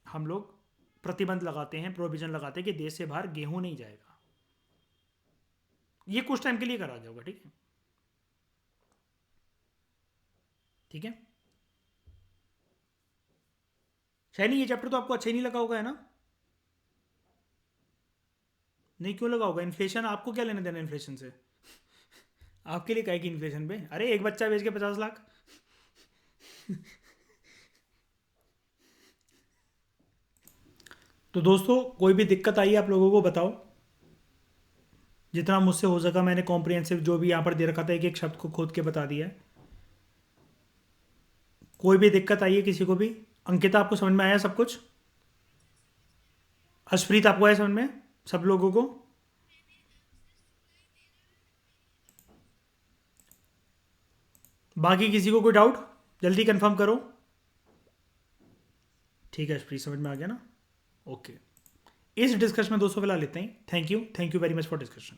हम लोग प्रतिबंध लगाते हैं, प्रोविजन लगाते हैं कि देश से बाहर गेहूं नहीं जाएगा। ये कुछ टाइम के लिए करा गया होगा, ठीक है, ठीक है। शायद ये चैप्टर तो आपको अच्छा ही नहीं लगा होगा, है ना। नहीं, क्यों लगा होगा? इन्फ्लेशन, आपको क्या लेने देना इन्फ्लेशन से? आपके लिए क्या है कि इन्फ्लेशन पे, अरे एक बच्चा बेच के 50 लाख। तो दोस्तों, कोई भी दिक्कत आई आप लोगों को बताओ, जितना मुझसे हो सका मैंने कॉम्प्रिहेंसिव जो भी यहाँ पर दे रखा था एक एक शब्द को खोद के बता दिया है। कोई भी दिक्कत आई है किसी को भी? अंकिता, आपको समझ में आया सब कुछ? हर्षप्रीत, आपको आया समझ में सब लोगों को? बाकी किसी को कोई डाउट, जल्दी कंफर्म करो। ठीक है हर्षप्रीत, समझ में आ गया ना? ओके, इस डिस्कशन में दोस्तों फिलहाल लेते हैं। Thank you very much for discussion.